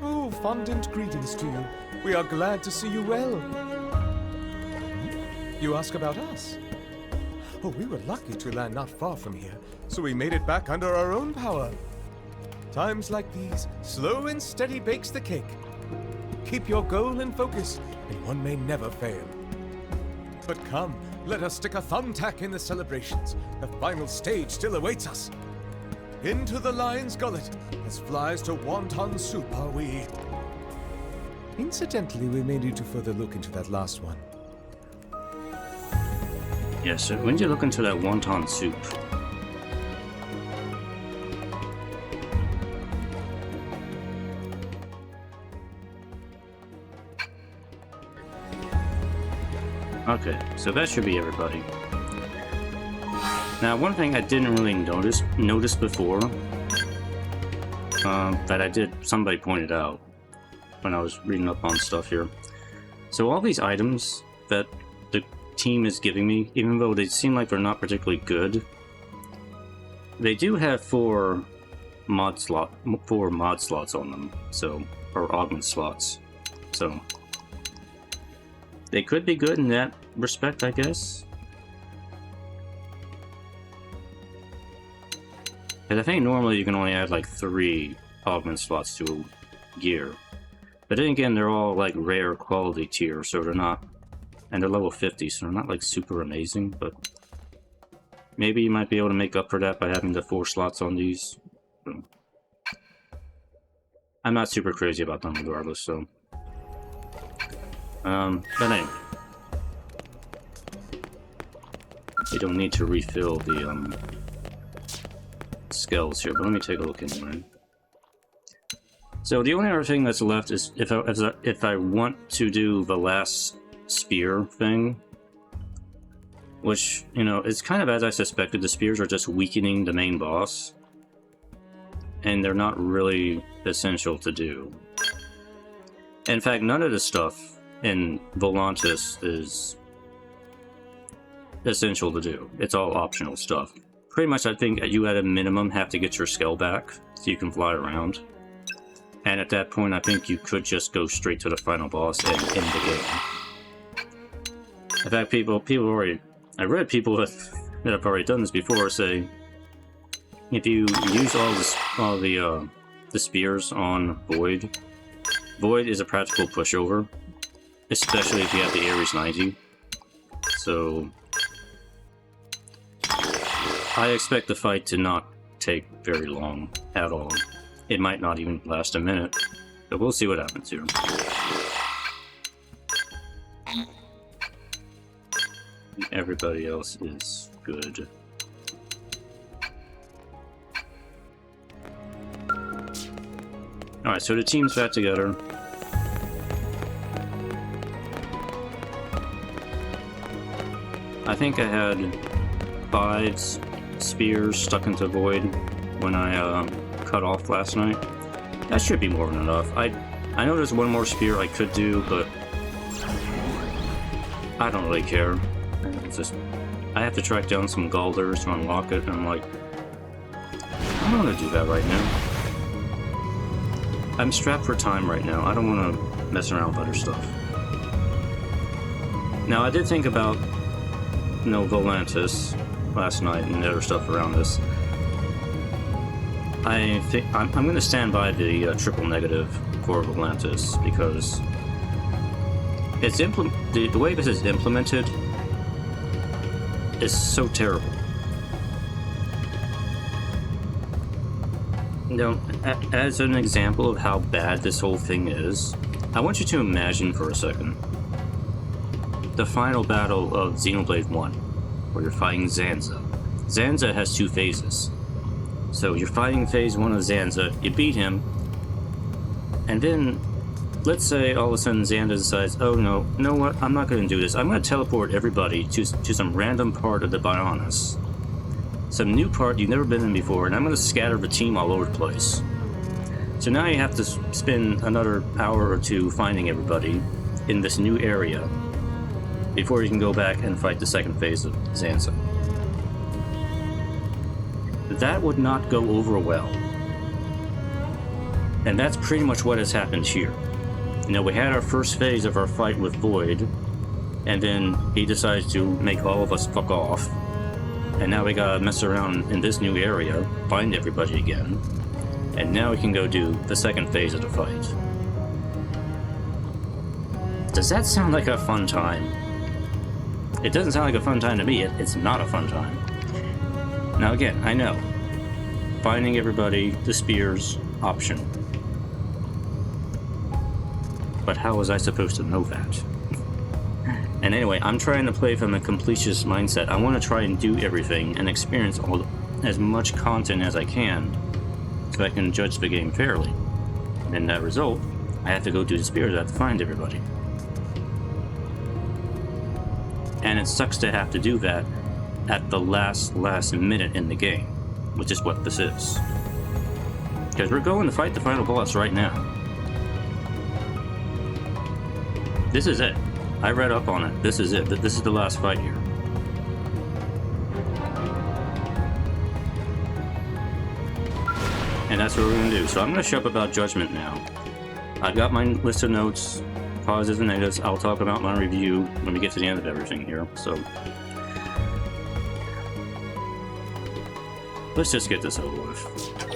Oh, fondant greetings to you. We are glad to see you well. You ask about us? Oh, we were lucky to land not far from here, so we made it back under our own power. Times like these, slow and steady bakes the cake. Keep your goal in focus, and one may never fail. But come, let us stick a thumbtack in the celebrations. The final stage still awaits us. Into the lion's gullet, as flies to wonton soup are we. Incidentally, we may need to further look into that last one. Yeah, so when you look into that wonton soup, okay, so that should be everybody. Now, one thing I didn't really notice before, that somebody pointed out when I was reading up on stuff here. So all these items that the team is giving me, even though they seem like they're not particularly good, they do have 4 mod slots on them, so, or augment slots. So they could be good in that respect, I guess. And I think normally you can only add like 3 augment slots to a gear. But then again, they're all like rare quality tier, so they're not, and they're level 50, so they're not like super amazing, but maybe you might be able to make up for that by having the 4 slots on these. I'm not super crazy about them regardless, so. But anyway. You don't need to refill the, skells here, but let me take a look anyway. So the only other thing that's left is if I want to do the last spear thing, which, you know, it's kind of as I suspected. The spears are just weakening the main boss, and they're not really essential to do. In fact, none of the stuff in Volantis is essential to do. It's all optional stuff. Pretty much, I think you at a minimum have to get your skull back so you can fly around. And at that point, I think you could just go straight to the final boss and end the game. In fact, people already... I read people that have already done this before say, if you use all the spears on Void, Void is a practical pushover, especially if you have the Ares 90. So I expect the fight to not take very long at all. It might not even last a minute, but we'll see what happens here. Everybody else is good. Alright, so the team's back together. I think I had 5 spears stuck into Void when I cut off last night. That should be more than enough. I know there's one more spear I could do, but I don't really care. It's just, I have to track down some Galders to unlock it, and I'm like, I don't want to do that right now. I'm strapped for time right now. I don't want to mess around with other stuff. Now, I did think about, you know, Volantis last night and the other stuff around this. I think I'm going to stand by the triple negative for Volantis because it's the way this is implemented is so terrible. Now, as an example of how bad this whole thing is, I want you to imagine for a second the final battle of Xenoblade 1, where you're fighting Zanza. Zanza has 2 phases. So you're fighting phase 1 of Zanza, you beat him, and then let's say all of a sudden Xander decides, oh no, you know what, I'm not going to do this. I'm going to teleport everybody to some random part of the Bionis. Some new part you've never been in before, and I'm going to scatter the team all over the place. So now you have to spend another hour or two finding everybody in this new area before you can go back and fight the second phase of Zanza. That would not go over well. And that's pretty much what has happened here. You know, we had our first phase of our fight with Void, and then he decides to make all of us fuck off. And now we gotta mess around in this new area, find everybody again, and now we can go do the second phase of the fight. Does that sound like a fun time? It doesn't sound like a fun time to me. It's not a fun time. Now again, I know. Finding everybody, the spears, option. But how was I supposed to know that? And anyway, I'm trying to play from a completionist mindset. I want to try and do everything and experience as much content as I can so I can judge the game fairly. And in that result, I have to go do the spears. I have to find everybody. And it sucks to have to do that at the last minute in the game, which is what this is. Because we're going to fight the final boss right now. This is it. I read up on it. This is it. This is the last fight here. And that's what we're going to do. So I'm going to shut up about Judgment now. I've got my list of notes, positives and negatives. I'll talk about my review when we get to the end of everything here. So let's just get this over with.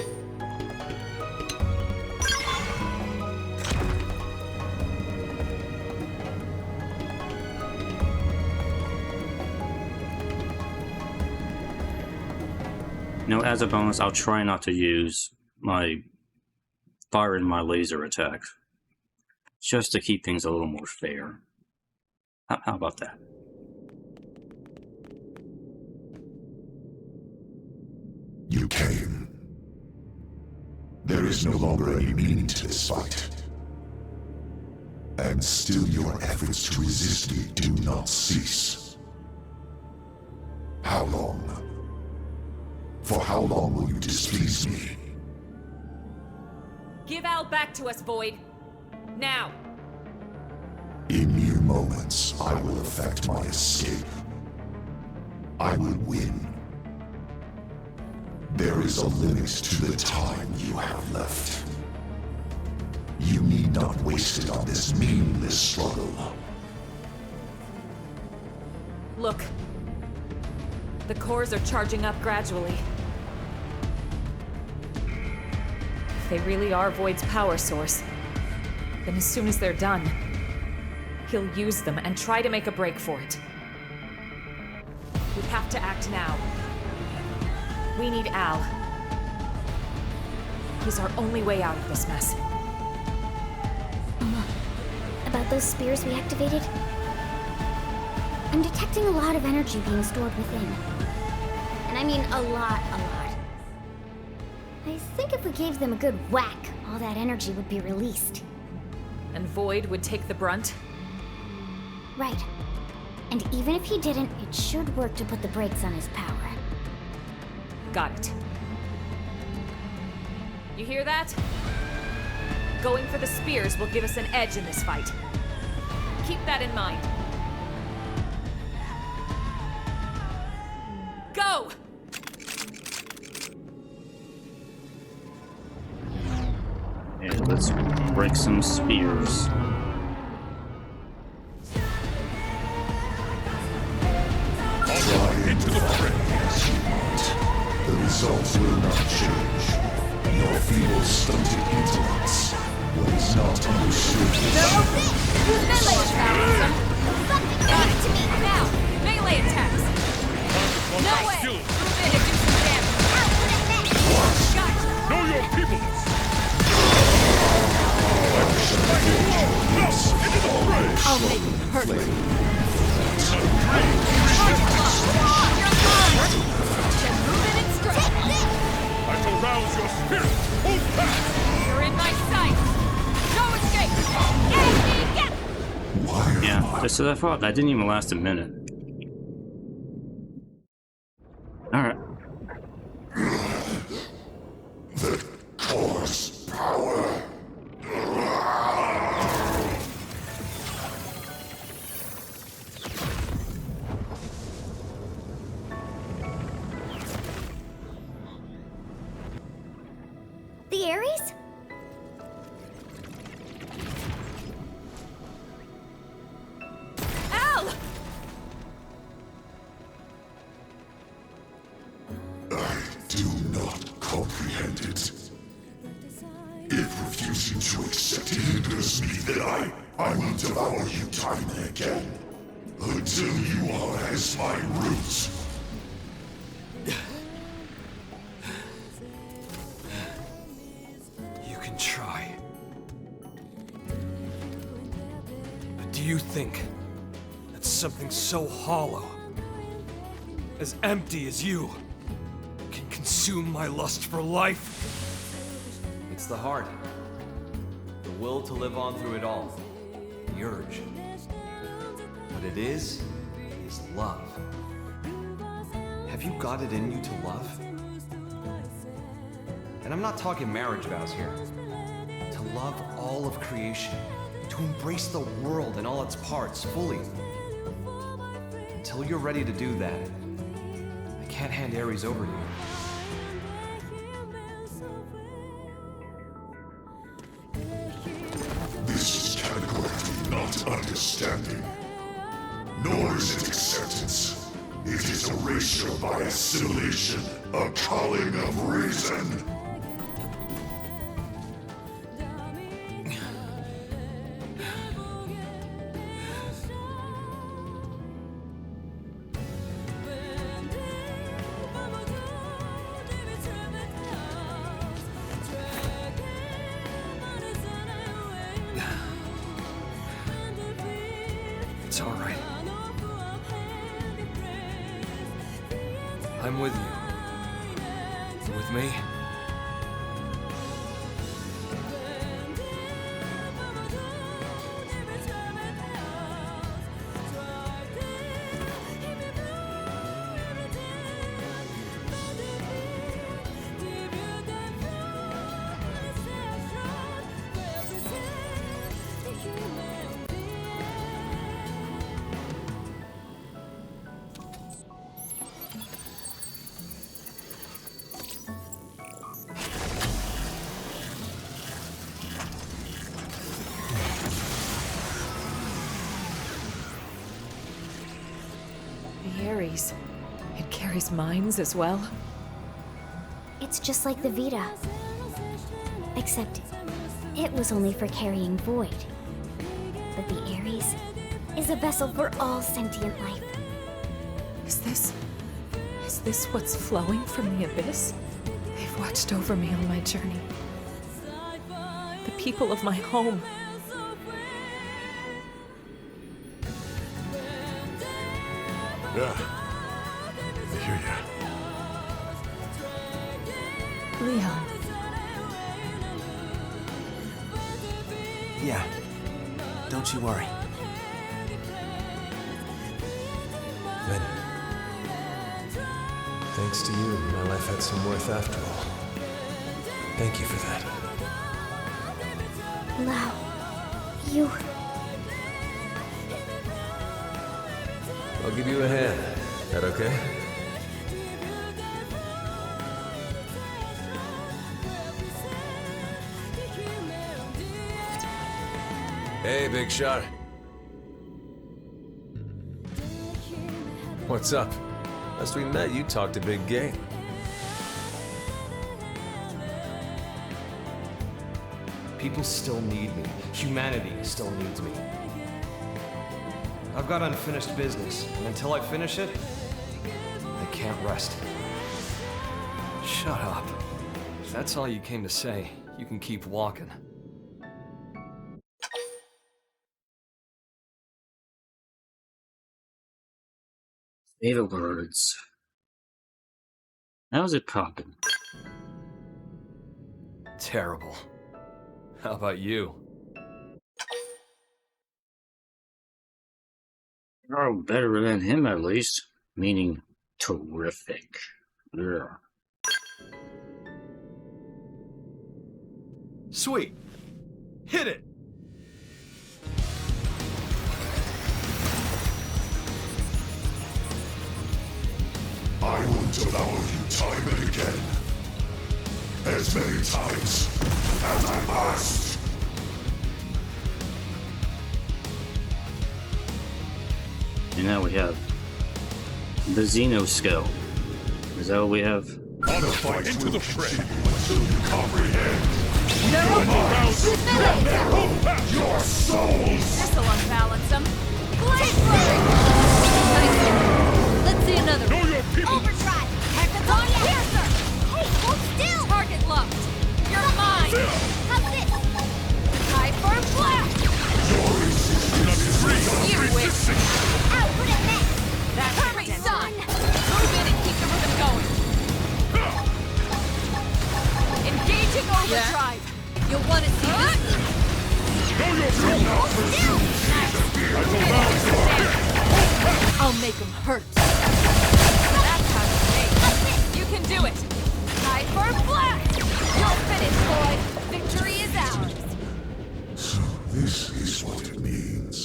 You know, as a bonus, I'll try not to use my fire and my laser attack, just to keep things a little more fair. How about that? You came. There is no longer any meaning to this fight. And still your efforts to resist me do not cease. How long? For how long will you displease me? Give Al back to us, Void. Now! In mere moments, I will effect my escape. I will win. There is a limit to the time you have left. You need not waste it on this meaningless struggle. Look. The cores are charging up gradually. If they really are Void's power source, then as soon as they're done, he'll use them and try to make a break for it. We have to act now. We need Al. He's our only way out of this mess. About those spears we activated? I'm detecting a lot of energy being stored within. And I mean a lot. I think if we gave them a good whack, all that energy would be released. And Void would take the brunt? Right. And even if he didn't, it should work to put the brakes on his power. Got it. You hear that? Going for the spears will give us an edge in this fight. Keep that in mind. Go! And let's break some spears. Try into the fray as you might. The results will not change. Your feeble, stunted intellects. What is not understood is... Melee attacks! Got it! Now! Melee attacks! No way! Move in and do some damage! Gotcha! Know your people! I'll make him hurt. Then move in and strike! I shall rouse your spirit! Hold fast! You're in my sight! No escape! So that fought, that didn't even last a minute. Alright. That cause power. The Ares? Ow! I do not comprehend it. If refusing to accept it hinders me, then I will devour you time and again. Until you are as my roots. You can try. But do you think that something so hollow, as empty as you, can consume my lust for life? It's the heart. The will to live on through it all. The urge. What it is love. Have you got it in you to love? And I'm not talking marriage vows here. To love all of creation. To embrace the world and all its parts fully. Until you're ready to do that, I can't hand Ares over to you. This is categorically not understanding. Nor is it acceptance. It is erasure by assimilation, a culling of reason. It's all right. I'm with you. You with me? The Ares. It carries mines as well. It's just like the Vita. Except it was only for carrying void. But the Ares is a vessel for all sentient life. Is this what's flowing from the abyss? They've watched over me on my journey. The people of my home. Yeah. I hear ya. Leon. Yeah. Don't you worry. Lynn. Thanks to you, my life had some worth after all. Thank you for that. Lau, you... I'll give you a hand. That okay? Hey, big shot. What's up? Last we met, you talked a big game. People still need me. Humanity still needs me. I've got unfinished business, and until I finish it, I can't rest. Shut up. If that's all you came to say, you can keep walking. Fatal words. How's it popping? Terrible. How about you? Oh, better than him at least. Meaning terrific. Yeah. Sweet. Hit it! I will devour you time and again. As many times as I must. And now we have the Xenoskull. Is that what we have? On a fight into the fray until you comprehend. Your souls! This'll unbalance them. Blade blade! Let's see another one. Overdrive! Hackathon Piercer! Hey, hold still! Target locked. You're mine! How's this? High for blast! You win! Out, put it back! Hurry, son! Move in and keep the rhythm going. Engaging overdrive. You'll want to see this. I'll make him hurt. That's how you make. You can do it. High for blast! You'll finish, boy. Victory is ours. So this is what it means.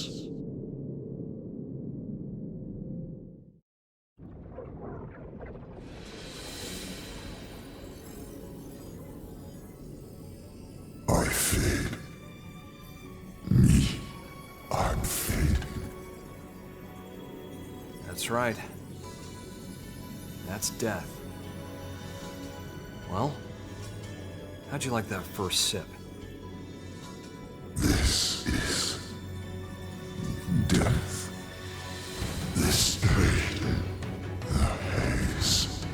I fade. Me. I'm fading. That's right. That's death. Well, how'd you like that first sip? This is death. This pain, the haze.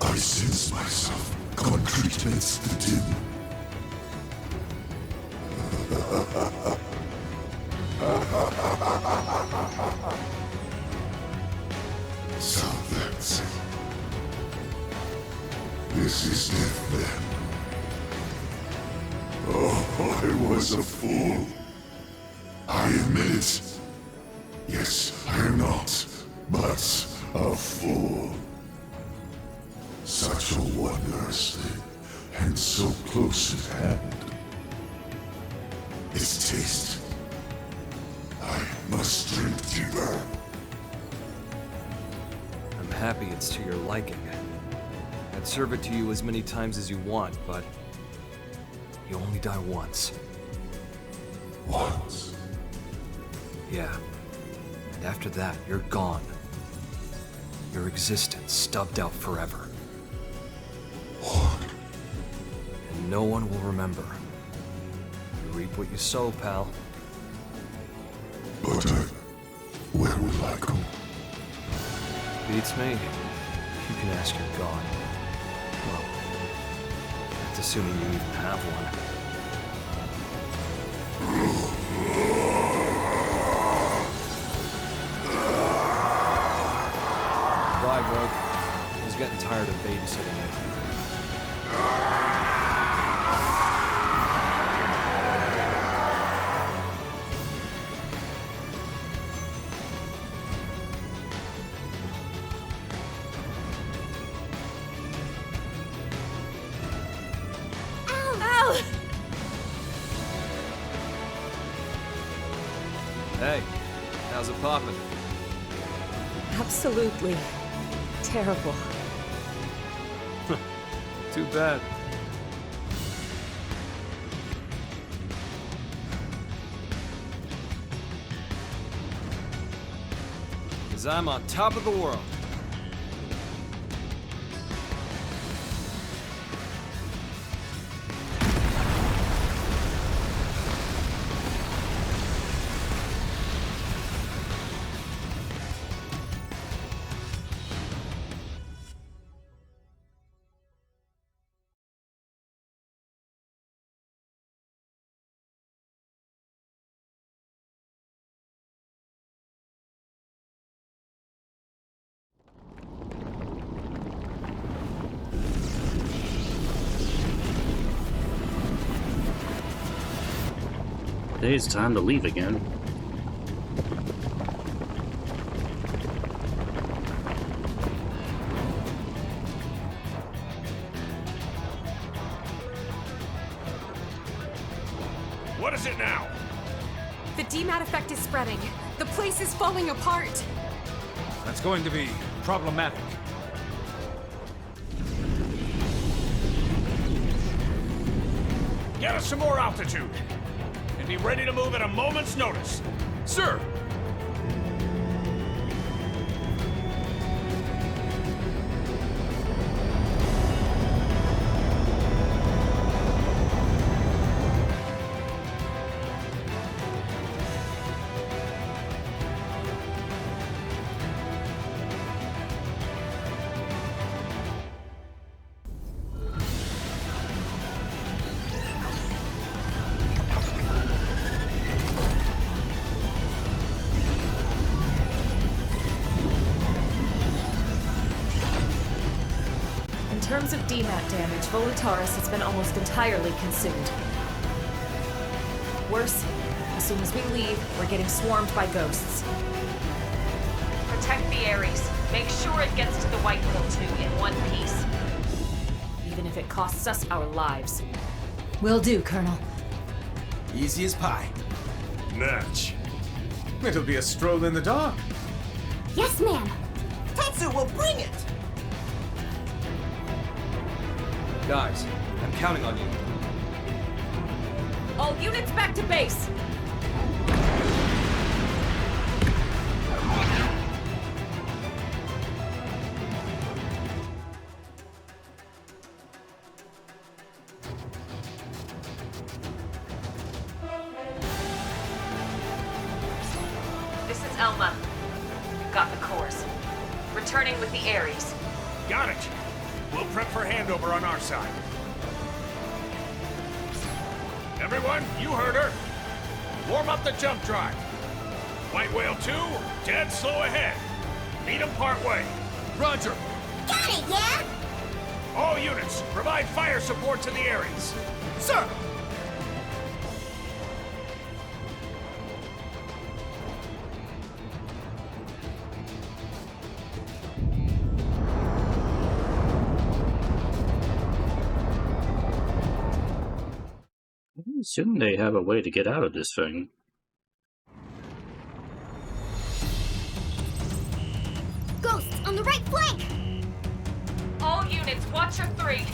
I sense myself concrete amidst the dim. So that's it. This is death then. Oh, I was a fool. I admit it. Yes, I am not, but a fool. Such a wondrous thing, and so close at hand. Its taste. I must drink deeper. I'm happy it's to your liking. I'd serve it to you as many times as you want, but you only die once. Once? Yeah. And after that, you're gone. Your existence stubbed out forever. What? And no one will remember. You reap what you sow, pal. But where will I go? Beats me. You can ask your god. Well, that's assuming you even have one. Bye, Rogue. I was getting tired of babysitting you. Hey, how's it poppin'? Absolutely terrible. Too bad. Cause I'm on top of the world. It's time to leave again. What is it now? The DMAT effect is spreading. The place is falling apart. That's going to be problematic. Get us some more altitude. And be ready to move at a moment's notice. Sir! In terms of DMAT damage, Volitanis has been almost entirely consumed. Worse, as soon as we leave, we're getting swarmed by ghosts. Protect the Ares. Make sure it gets to the White Hill too in one piece. Even if it costs us our lives. Will do, Colonel. Easy as pie. Natch. It'll be a stroll in the dark. Yes, ma'am. Tatsu will bring it! Guys, I'm counting on you. All units back to base! This is Elma. Got the cores. Returning with the Ares. Got it. We'll prep for handover on our side. Everyone, you heard her. Warm up the jump drive. White Whale 2, dead slow ahead. Meet them partway. Roger! Got it, yeah? All units, provide fire support to the Ares. Sir! I assume they have a way to get out of this thing. Ghosts on the right flank! All units, watch your 3.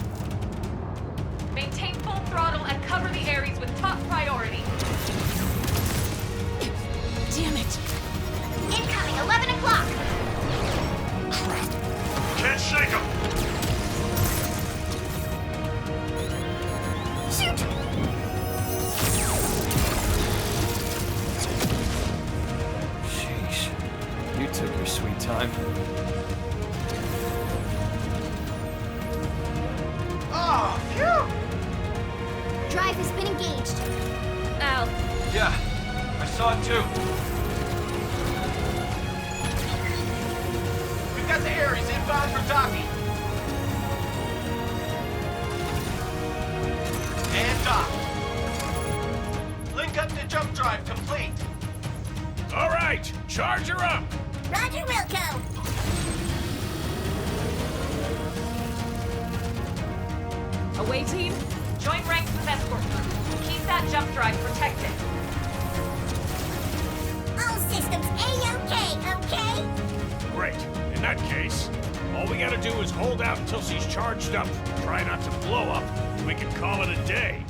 Maintain full throttle and cover the Ares with top priority. Damn it! Incoming, 11 o'clock! Can't shake them. Shoot! Sheesh. You took your sweet time. Oh, phew! Drive has been engaged. Al. Yeah, I saw it too. We've got the Ares inbound for docking. And dock. Link up to jump drive complete. All right, charge her up. Roger, Wilco. Away team, join ranks with escort group. Keep that jump drive protected. All systems A-OK, okay? Great. In that case, all we gotta do is hold out until she's charged up, try not to blow up, and we can call it a day.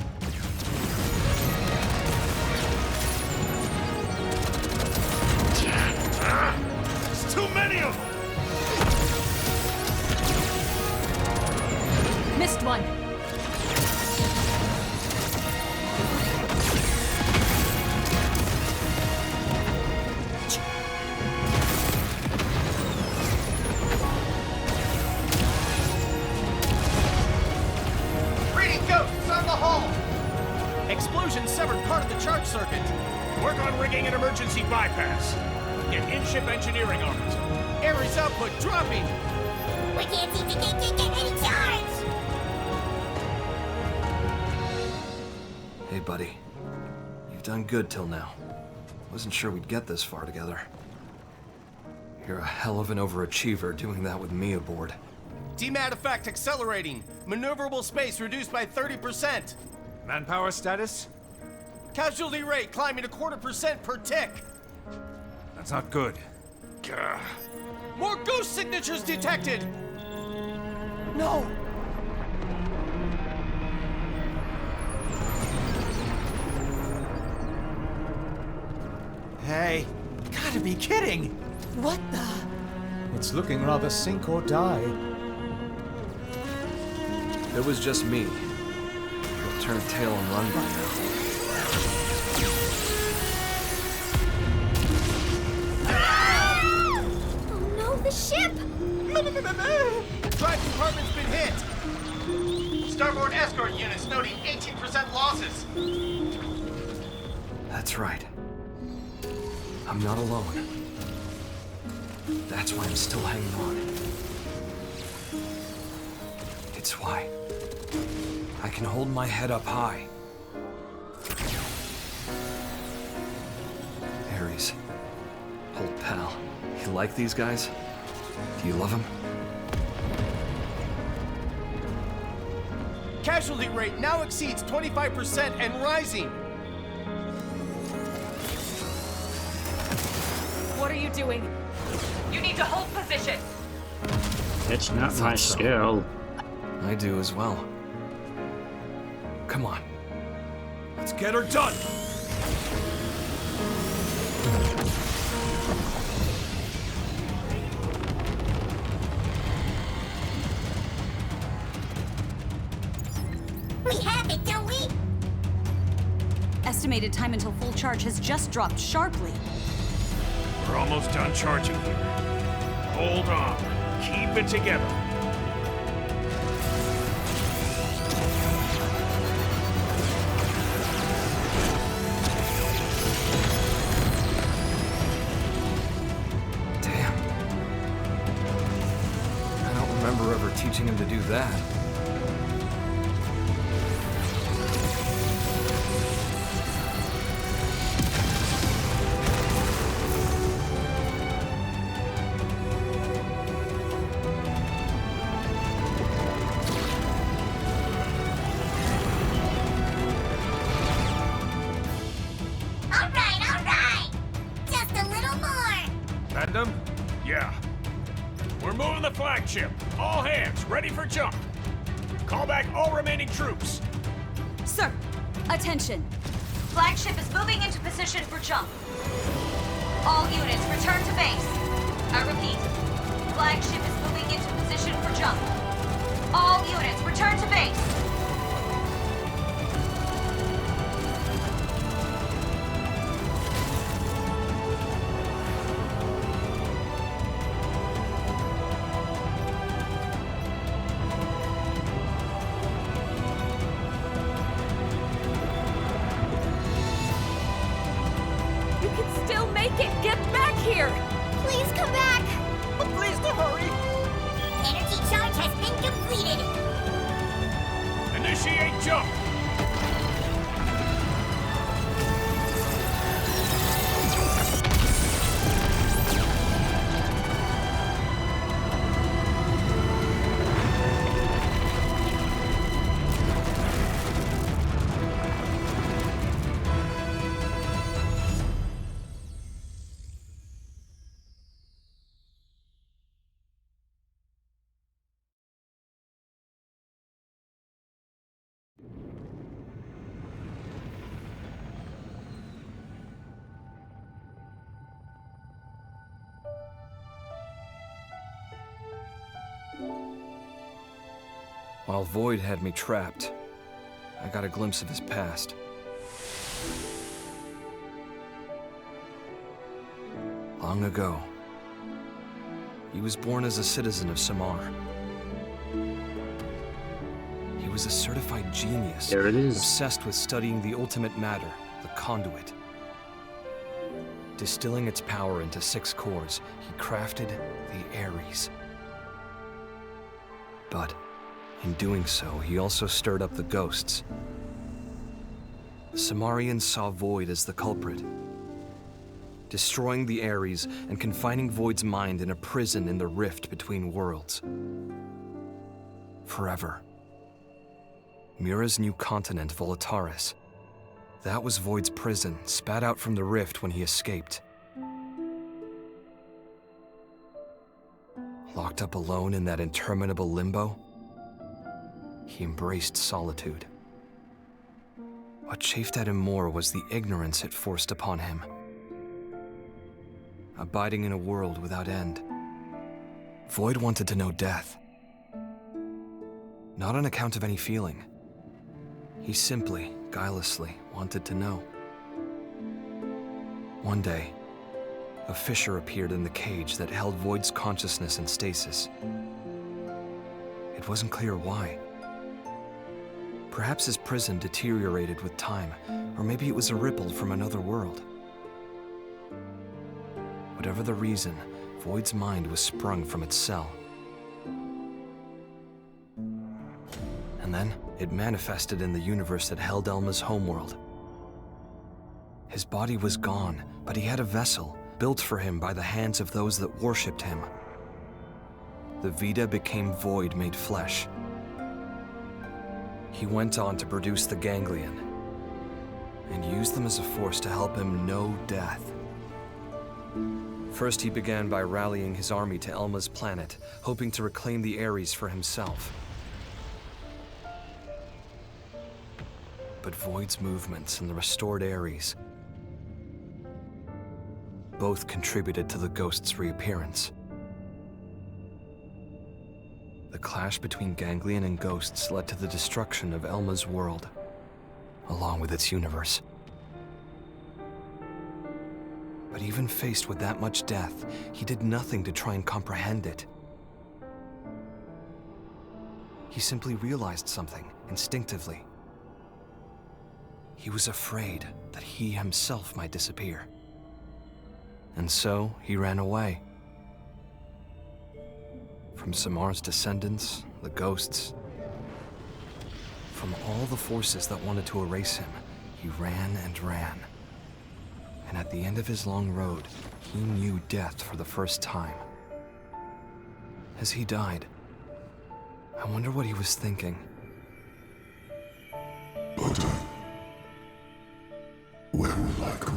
There's too many of them! Missed one. Reading ghosts on the hull! Explosion severed part of the charge circuit. Work on rigging an emergency bypass. Get in-ship engineering on it. Ares output dropping. We can't seem to get any charge! Hey, buddy. You've done good till now. Wasn't sure we'd get this far together. You're a hell of an overachiever doing that with me aboard. DMAT effect accelerating. Maneuverable space reduced by 30%. Manpower status? Casualty rate climbing 0.25% per tick. That's not good. Gah. More ghost signatures detected! No! Hey, you gotta be kidding! What the? It's looking rather sink or die. If it was just me, I'd turn tail and run by now. Oh no, the ship! Drive compartment's been hit! Starboard escort units noting 18% losses! That's right. I'm not alone. That's why I'm still hanging on. It's why I can hold my head up high. Ares, old pal, you like these guys? Do you love them? Casualty rate now exceeds 25% and rising! What are you doing? You need to hold position! It's not my skill. I do as well. Come on. Let's get her done! We have it, don't we? Estimated time until full charge has just dropped sharply. We're almost done charging here. Hold on. Keep it together. Damn. I don't remember ever teaching him to do that. Yeah. We're moving the flagship. All hands, ready for jump. Call back all remaining troops. Sir, attention. Flagship is moving into position for jump. All units, return to base. I repeat, flagship is moving into position for jump. All units, return to base. Get back here! Please come back! Please to hurry! Energy charge has been completed! Initiate jump! While Void had me trapped, I got a glimpse of his past. Long ago, he was born as a citizen of Samar. He was a certified genius, There it is. obsessed with studying the ultimate matter, the conduit. Distilling its power into 6 cores, he crafted the Ares. But in doing so, he also stirred up the ghosts. The Samarians saw Void as the culprit, destroying the Ares and confining Void's mind in a prison in the rift between worlds. Forever. Mira's new continent, Volitanis, That was Void's prison, spat out from the rift when he escaped. Locked up alone in that interminable limbo, he embraced solitude. What chafed at him more was the ignorance it forced upon him. Abiding in a world without end, Void wanted to know death. Not on account of any feeling. He simply, guilelessly, wanted to know. One day, a fissure appeared in the cage that held Void's consciousness in stasis. It wasn't clear why. Perhaps his prison deteriorated with time, or maybe it was a ripple from another world. Whatever the reason, Void's mind was sprung from its cell. And then, it manifested in the universe that held Elma's homeworld. His body was gone, but he had a vessel, built for him by the hands of those that worshipped him. The Vita became Void made flesh. He went on to produce the ganglion, and used them as a force to help him know death. First, he began by rallying his army to Elma's planet, hoping to reclaim the Ares for himself. But Void's movements and the restored Ares both contributed to the ghost's reappearance. The clash between Ganglion and ghosts led to the destruction of Elma's world, along with its universe. But even faced with that much death, he did nothing to try and comprehend it. He simply realized something, instinctively. He was afraid that he himself might disappear. And so, he ran away. From Samar's descendants, the ghosts, from all the forces that wanted to erase him, he ran and ran. And at the end of his long road, he knew death for the first time. As he died, I wonder what he was thinking. But where will I go?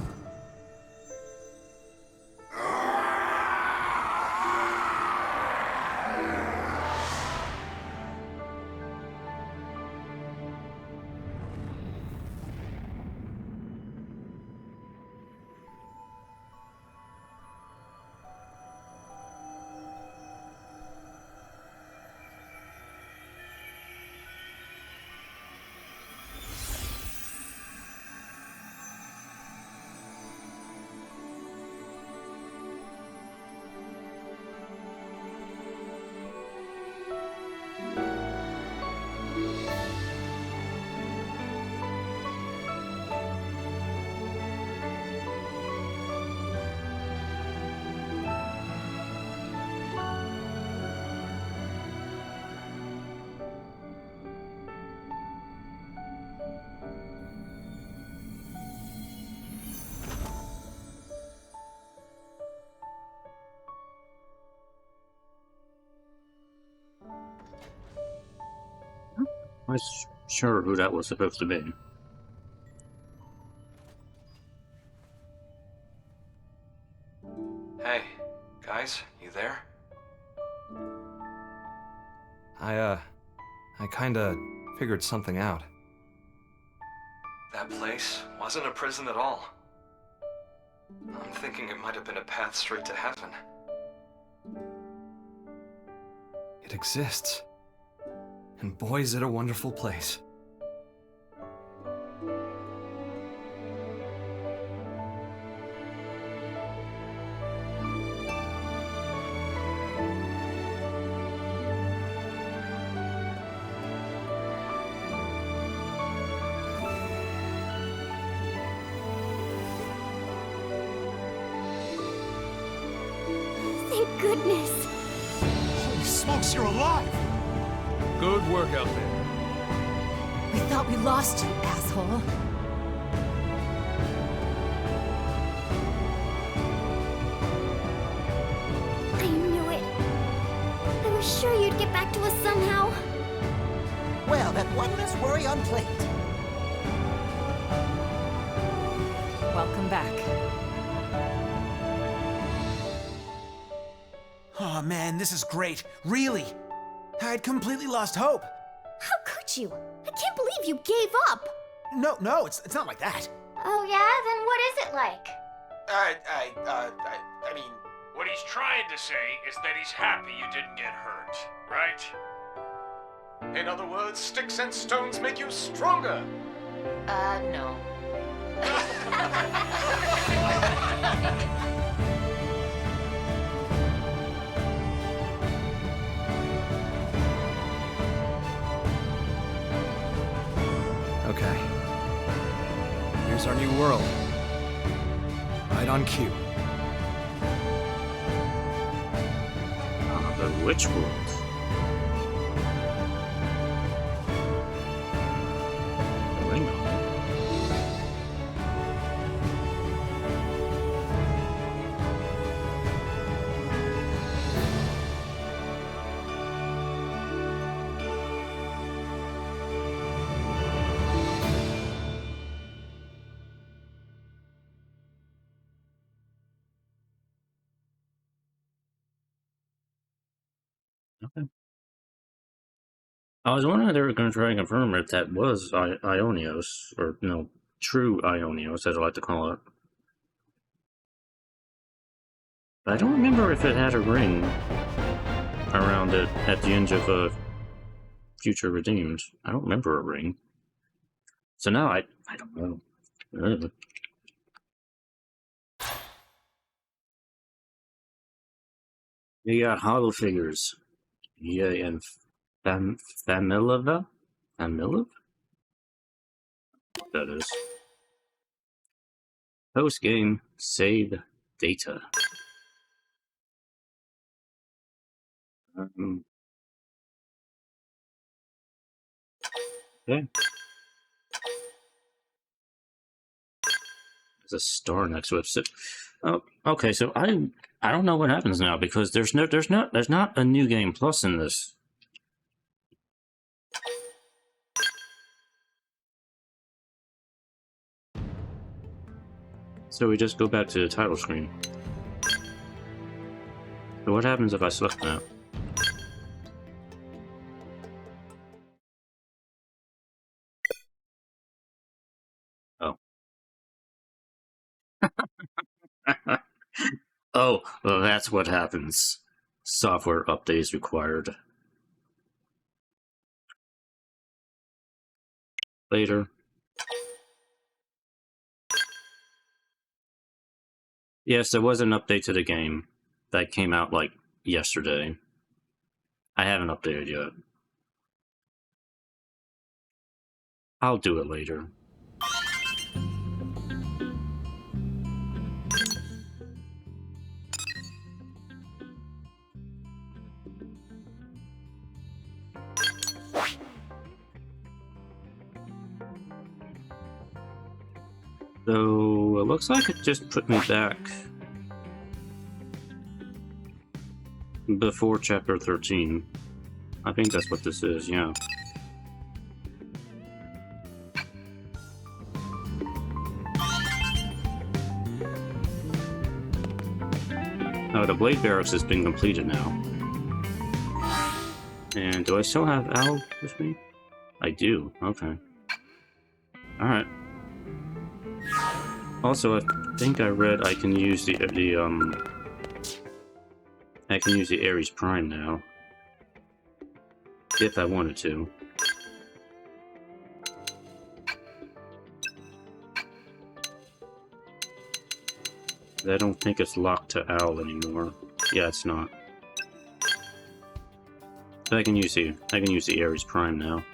I'm not sure who that was supposed to be. Hey, guys, you there? I kinda figured something out. That place wasn't a prison at all. I'm thinking it might have been a path straight to heaven. It exists. And boy, is it a wonderful place. Thank goodness. Holy smokes, you're alive! Good work out there. We thought we lost you, asshole. I knew it. I was sure you'd get back to us somehow. Well, that one less worry on plate. back. Oh man, this is great. Really. I'd completely lost hope. How could you? I can't believe you gave up. No, it's not like that. Oh yeah? Then what is it like? I mean... What he's trying to say is that he's happy you didn't get hurt, right? In other words, sticks and stones make you stronger. No. Okay. Here's our new world. Right on cue. The Witch World. Ring on. Okay. I was wondering if they were going to try and confirm if that was Ionios, or no, true Ionios, as I like to call it. But I don't remember if it had a ring around it at the end of Future Redeemed. I don't remember a ring. So now I don't know. You got hollow figures. Yeah, and Familova? Familov? That is. Post game save data. Okay. There's a star next to it. So, oh, okay. So I don't know what happens now because there's not a new game plus in this. So we just go back to the title screen. So what happens if I select that? Oh. Oh, well, that's what happens. Software updates required. Later. Yes, there was an update to the game that came out like yesterday. I haven't updated yet. I'll do it later. So it looks like it just put me back before chapter 13. I think that's what this is, yeah. Oh, the Blade Barracks has been completed now. And do I still have Al with me? I do, okay. Alright. Also, I think I read I can use I can use the Ares Prime now. If I wanted to. I don't think it's locked to Owl anymore. Yeah, it's not. So I can use the Ares Prime now.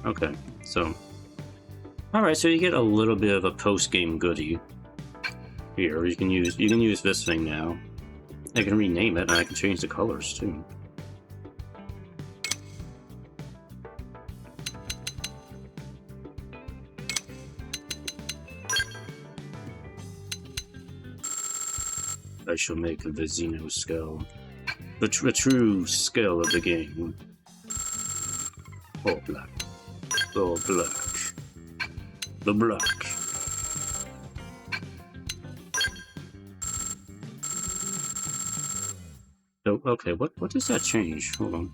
Okay, so alright, so you get a little bit of a post-game goodie here. You can use this thing now. I can rename it and I can change the colors too. I shall make the Xeno skull. The true skill of the game. Oh, black. Oh, black. The black. So, okay, what does that change? Hold on.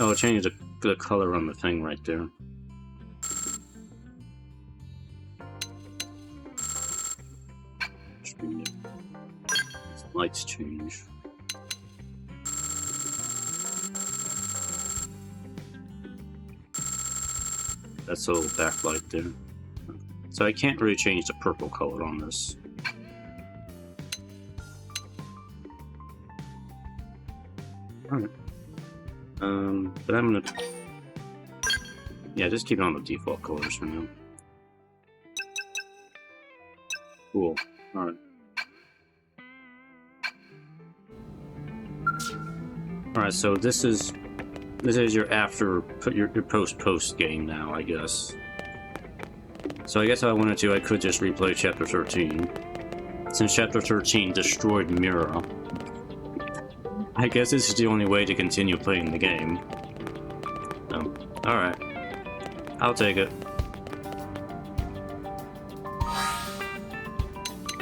Oh, it changed the color on the thing right there. Lights change. That's a little backlight there. So I can't really change the purple color on this. Alright. But I'm gonna... Yeah, just keep it on the default colors for now. Cool. Alright. Alright, so this is your after, your post game now, I guess. So I guess if I wanted to, I could just replay Chapter 13. Since Chapter 13 destroyed Mira, I guess this is the only way to continue playing the game. Alright. I'll take it.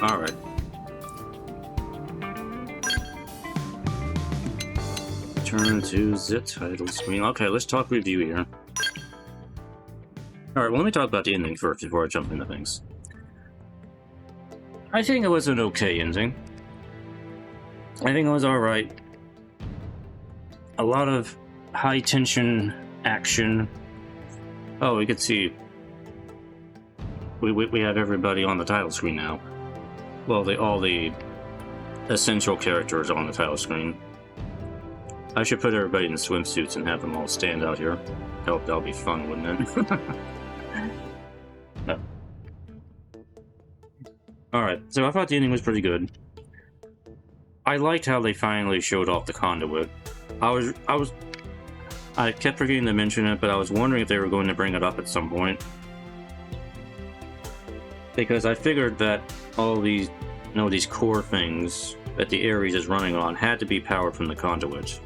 Alright. Turn to the title screen. Okay, let's talk review here. Alright, well, let me talk about the ending first before I jump into things. I think it was an okay ending. I think it was alright. A lot of high tension action. Oh, we could see we have everybody on the title screen now. Well, all the essential characters on the title screen. I should put everybody in swimsuits and have them all stand out here. That'll be fun, wouldn't it? No. Alright, so I thought the ending was pretty good. I liked how they finally showed off the conduit. I kept forgetting to mention it, but I was wondering if they were going to bring it up at some point. Because I figured that all these, these core things that the Ares is running on had to be powered from the conduit.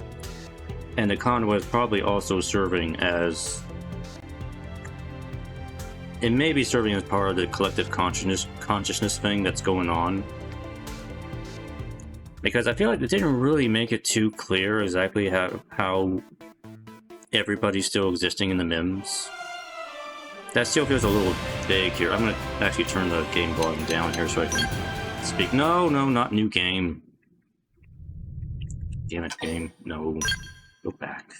And the conduit is probably also serving as... It may be serving as part of the collective consciousness thing that's going on. Because I feel like it didn't really make it too clear exactly how everybody's still existing in the MIMS. That still feels a little vague here. I'm gonna actually turn the game volume down here so I can speak. No, not new game. Damn it, game. No. Go back.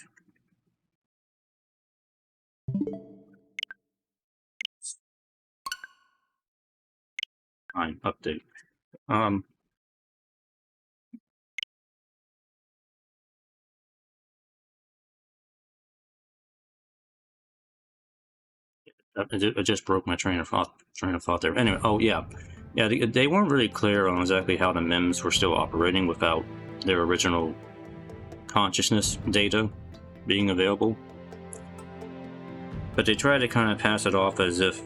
Fine, update. I just broke my train of thought there. Anyway, oh yeah. Yeah, they weren't really clear on exactly how the MIMS were still operating without their original consciousness data being available. But they tried to kind of pass it off as if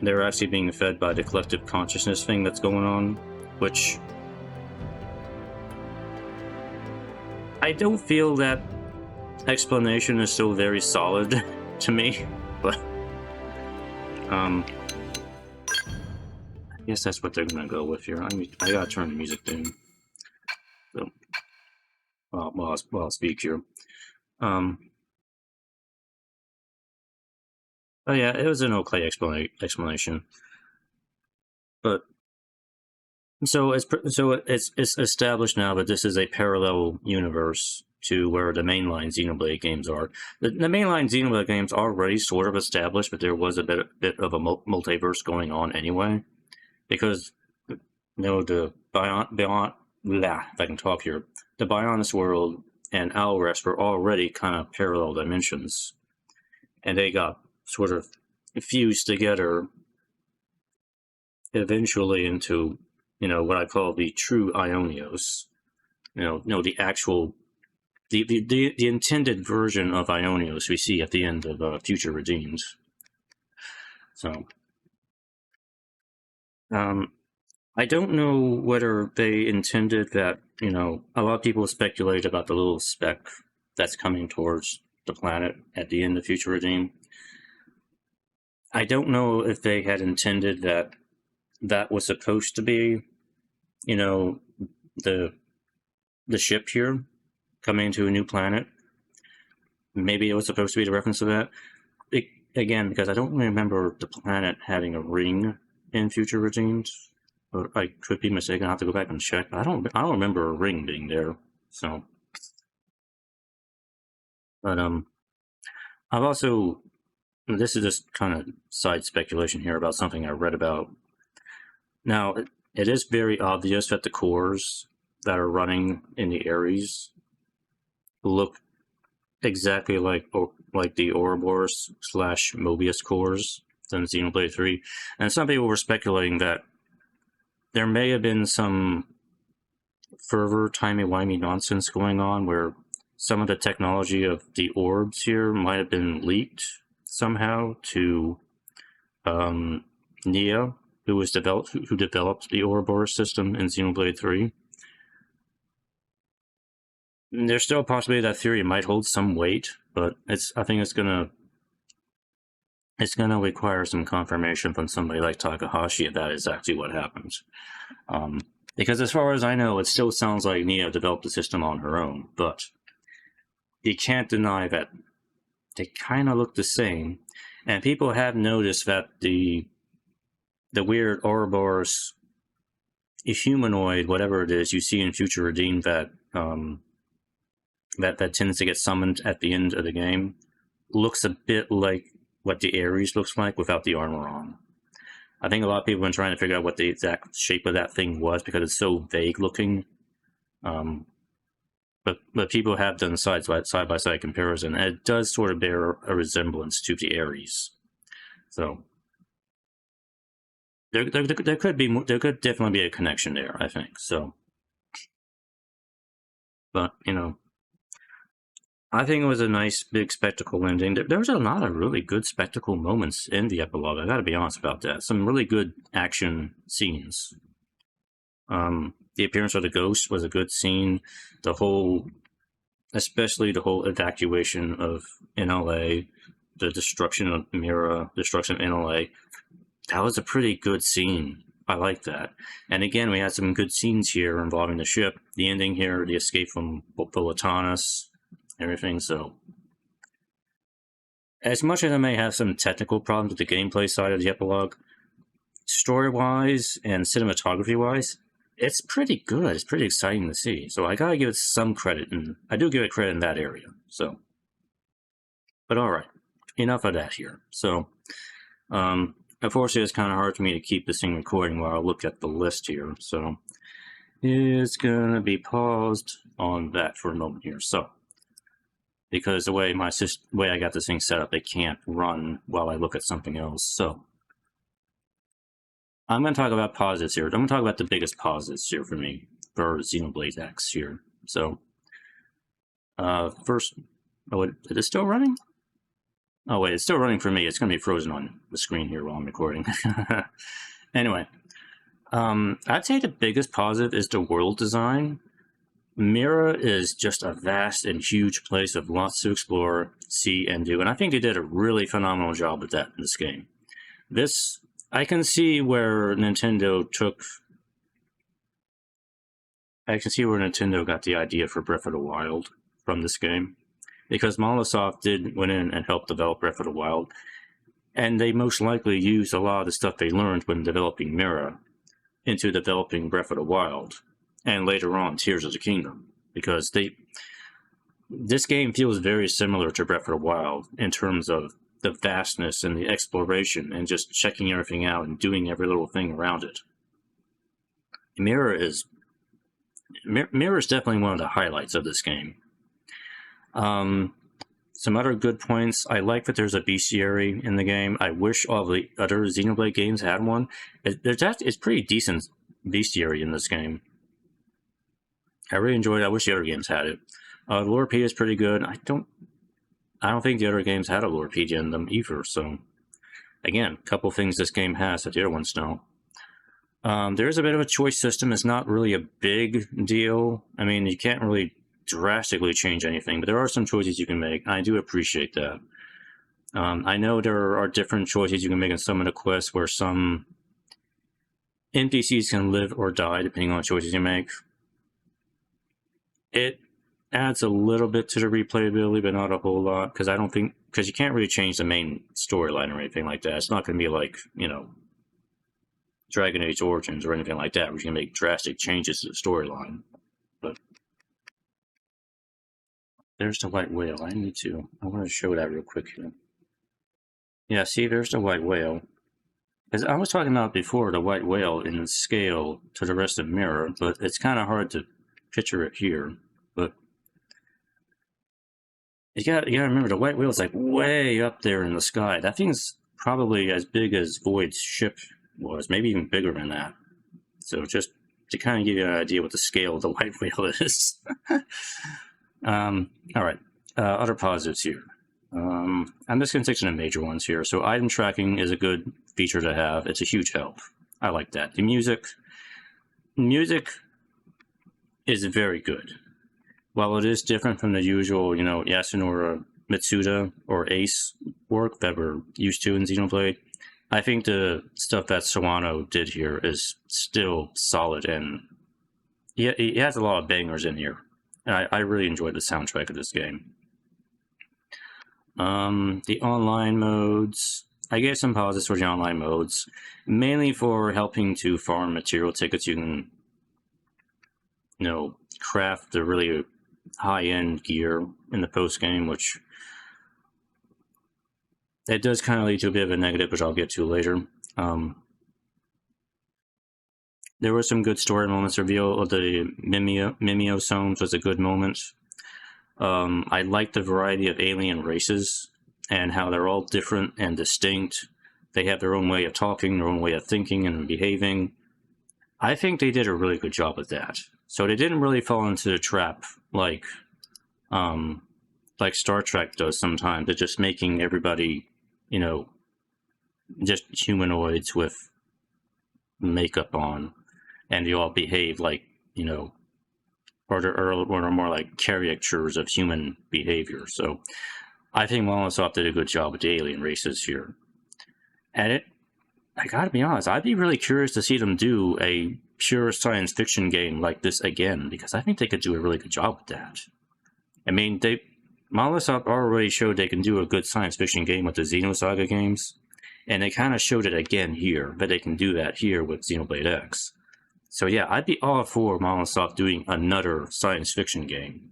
they're actually being fed by the collective consciousness thing that's going on, which I don't feel that explanation is so very solid to me, but I guess that's what they're gonna go with here. I gotta turn the music down. So, while I speak here. Oh yeah, it was an okay explanation, but so it's established now that this is a parallel universe to where the mainline Xenoblade games are. The mainline Xenoblade games are already sort of established, but there was a bit of a multiverse going on anyway, because the if I can talk here, the Bionis world and Alrest were already kind of parallel dimensions, and they got sort of fused together eventually into, what I call the true Ionios. The actual, the intended version of Ionios we see at the end of Future Redeemed. So, I don't know whether they intended that, a lot of people speculate about the little speck that's coming towards the planet at the end of Future Redeem. I don't know if they had intended that that was supposed to be, you know, the ship here coming to a new planet. Maybe it was supposed to be the reference to that. Again, because I don't remember the planet having a ring in Future Redeemed. But I could be mistaken. I'll have to go back and check. I don't remember a ring being there. So, but I've also, this is just kind of side speculation here about something I read about. Now, it is very obvious that the cores that are running in the Ares look exactly like the Ouroboros / Mobius cores in Xenoblade 3. And some people were speculating that there may have been some further timey-wimey nonsense going on where some of the technology of the orbs here might have been leaked somehow to Nia, who developed the Ouroboros system in Xenoblade 3. There's still a possibility that theory might hold some weight, but I think it's gonna require some confirmation from somebody like Takahashi if that is actually what happened. Because as far as I know, it still sounds like Nia developed the system on her own, but you can't deny that they kind of look the same. And people have noticed that the weird Ouroboros humanoid, whatever it is, you see in Future Redeemed that that tends to get summoned at the end of the game, looks a bit like what the Ares looks like without the armor on. I think a lot of people have been trying to figure out what the exact shape of that thing was because it's so vague looking. But people have done side-by-side comparison, and it does sort of bear a resemblance to the Ares. So there could definitely be a connection there, I think. So, but you know, I think it was a nice big spectacle ending. There was a lot of really good spectacle moments in the epilogue. I got to be honest about that. Some really good action scenes. The appearance of the ghost was a good scene. Especially the whole evacuation of NLA, the destruction of Mira, destruction of NLA. That was a pretty good scene. I like that. And again, we had some good scenes here involving the ship. The ending here, the escape from Volitanis, everything. So, as much as I may have some technical problems with the gameplay side of the epilogue, story-wise and cinematography-wise, it's pretty good. It's pretty exciting to see. So I gotta give it some credit, and I do give it credit in that area. So, but all right, enough of that here. So, unfortunately, it's kind of hard for me to keep this thing recording while I look at the list here. So, it's gonna be paused on that for a moment here. So, because the way I got this thing set up, it can't run while I look at something else. So, I'm going to talk about positives here. I'm going to talk about the biggest positives here for me for Xenoblade X here. So, first, is it still running? Oh wait, it's still running for me. It's going to be frozen on the screen here while I'm recording. Anyway, I'd say the biggest positive is the world design. Mira is just a vast and huge place with lots to explore, see, and do. And I think they did a really phenomenal job with that in this game. I can see where Nintendo got the idea for Breath of the Wild from this game. Because Microsoft went in and helped develop Breath of the Wild. And they most likely used a lot of the stuff they learned when developing Mira into developing Breath of the Wild. And later on, Tears of the Kingdom. Because this game feels very similar to Breath of the Wild in terms of the vastness and the exploration and just checking everything out and doing every little thing around it. Mira is definitely one of the highlights of this game. Some other good points. I like that there's a bestiary in the game. I wish all the other Xenoblade games had one. It's pretty decent bestiary in this game. I really enjoyed it. I wish the other games had it. Lore P is pretty good. I don't think the other games had a lore P in them either, so again, a couple things this game has that the other ones don't. There is a bit of a choice system. It's not really a big deal. I mean, you can't really drastically change anything, but there are some choices you can make. I do appreciate that. I know there are different choices you can make in some of the quests where some NPCs can live or die depending on the choices you make. It adds a little bit to the replayability, but not a whole lot, because you can't really change the main storyline or anything like that. It's not going to be like, you know, Dragon Age Origins or anything like that, where you can make drastic changes to the storyline. But there's the white whale. I want to show that real quick here. Yeah, see, there's the white whale. As I was talking about before, the white whale in scale to the rest of Mirror, but it's kind of hard to picture it here. But you gotta remember, the white whale is like way up there in the sky. That thing's probably as big as Void's ship was, maybe even bigger than that. So just to kind of give you an idea what the scale of the white whale is. All right, other positives here. I'm just going to take some of the major ones here. So item tracking is a good feature to have. It's a huge help. I like that. The music is very good. While it is different from the usual, you know, Yasunori Mitsuda or Ace work that we're used to in Xenoblade, I think the stuff that Sawano did here is still solid, and he has a lot of bangers in here. And I really enjoyed the soundtrack of this game. The online modes, I gave some positives for the online modes, mainly for helping to farm material tickets. You can, you know, craft the really high-end gear in the post-game, which it does kind of lead to a bit of a negative, which I'll get to later. There were some good story moments. Reveal of the Mimiosomes was a good moment. I like the variety of alien races and how they're all different and distinct. They have their own way of talking, their own way of thinking and behaving. I think they did a really good job with that. So they didn't really fall into the trap like Star Trek does sometimes. They're just making everybody, you know, just humanoids with makeup on, and they all behave like, you know, or they're more like caricatures of human behavior. So I think Molotov did a good job with the alien races here. And I gotta be honest, I'd be really curious to see them do a pure science fiction game like this again, because I think they could do a really good job with that. I mean, Molotov already showed they can do a good science fiction game with the Xenosaga games, and they kind of showed it again here, but they can do that here with Xenoblade X. So yeah, I'd be all for Molotov doing another science fiction game.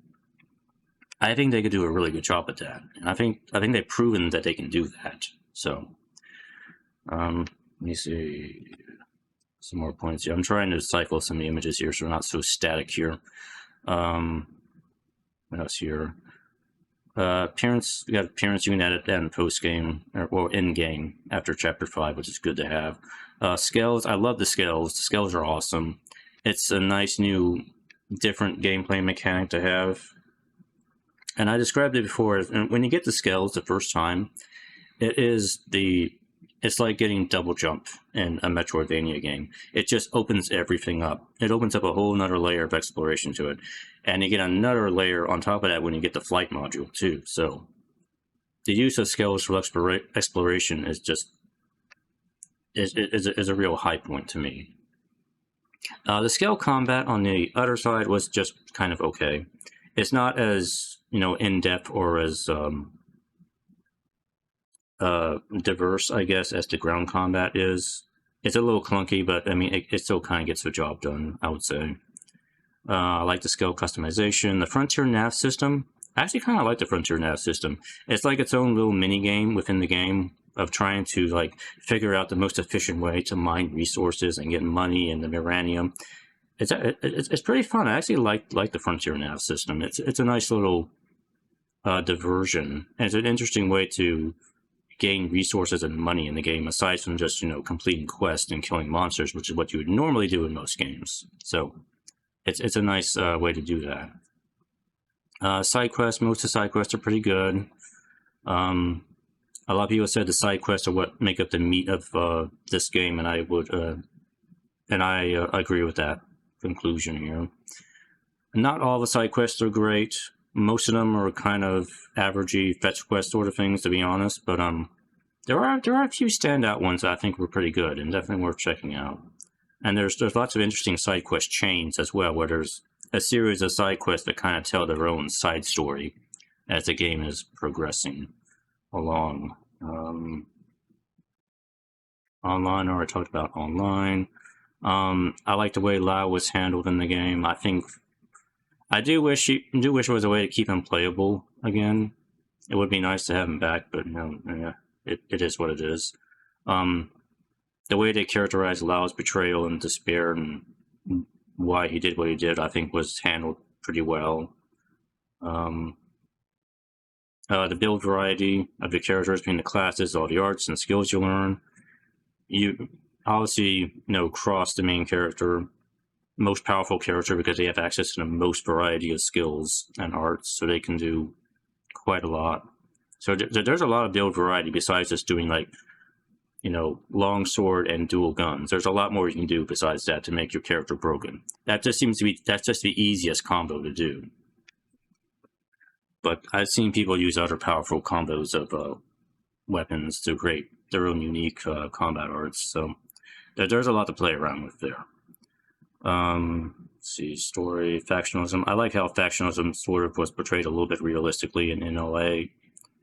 I think they could do a really good job with that, and I think they've proven that they can do that. So, let me see some more points here. I'm trying to cycle some of the images here, so we're not so static here. What else here? Appearance. We got appearance. You can edit that in post game or in game after Chapter 5, which is good to have. Scales. I love the scales. The scales are awesome. It's a nice new, different gameplay mechanic to have. And I described it before. When you get the scales the first time, it's like getting double jump in a Metroidvania game. It just opens everything up. It opens up a whole nother layer of exploration to it. And you get another layer on top of that when you get the flight module too. So the use of scales for exploration is just is a real high point to me. The scale combat on the other side was just kind of okay. It's not as, you know, in-depth or as diverse, I guess, as the ground combat is. It's a little clunky, but I mean, it still kind of gets the job done, I would say. I like the scale customization. The Frontier Nav system, I actually kind of like the Frontier Nav system. It's like its own little mini game within the game of trying to like figure out the most efficient way to mine resources and get money and the Miranium. It's pretty fun. I actually like the Frontier Nav system. It's a nice little diversion, and it's an interesting way to gain resources and money in the game, aside from just, you know, completing quests and killing monsters, which is what you would normally do in most games. So it's a nice way to do that. Side quests, most of the side quests are pretty good. A lot of people said the side quests are what make up the meat of this game, and I would, and I agree with that conclusion here. Not all the side quests are great. Most of them are kind of averagey fetch quest sort of things, to be honest. But there are a few standout ones that I think were pretty good and definitely worth checking out. And there's lots of interesting side quest chains as well, where there's a series of side quests that kind of tell their own side story as the game is progressing along. Online, I already talked about online. I like the way Lau was handled in the game. I do wish there was a way to keep him playable again. It would be nice to have him back, but yeah, it is what it is. The way they characterized Lau's betrayal and despair and why he did what he did, I think, was handled pretty well. The build variety of the characters between the classes, all the arts and skills you learn. You obviously cross the main character, most powerful character, because they have access to the most variety of skills and arts, so they can do quite a lot. So there's a lot of build variety besides just doing long sword and dual guns. There's a lot more you can do besides that to make your character broken. That's just the easiest combo to do. But I've seen people use other powerful combos of weapons to create their own unique combat arts. So there's a lot to play around with there. Let's see, story, factionalism. I like how factionalism sort of was portrayed a little bit realistically in LA.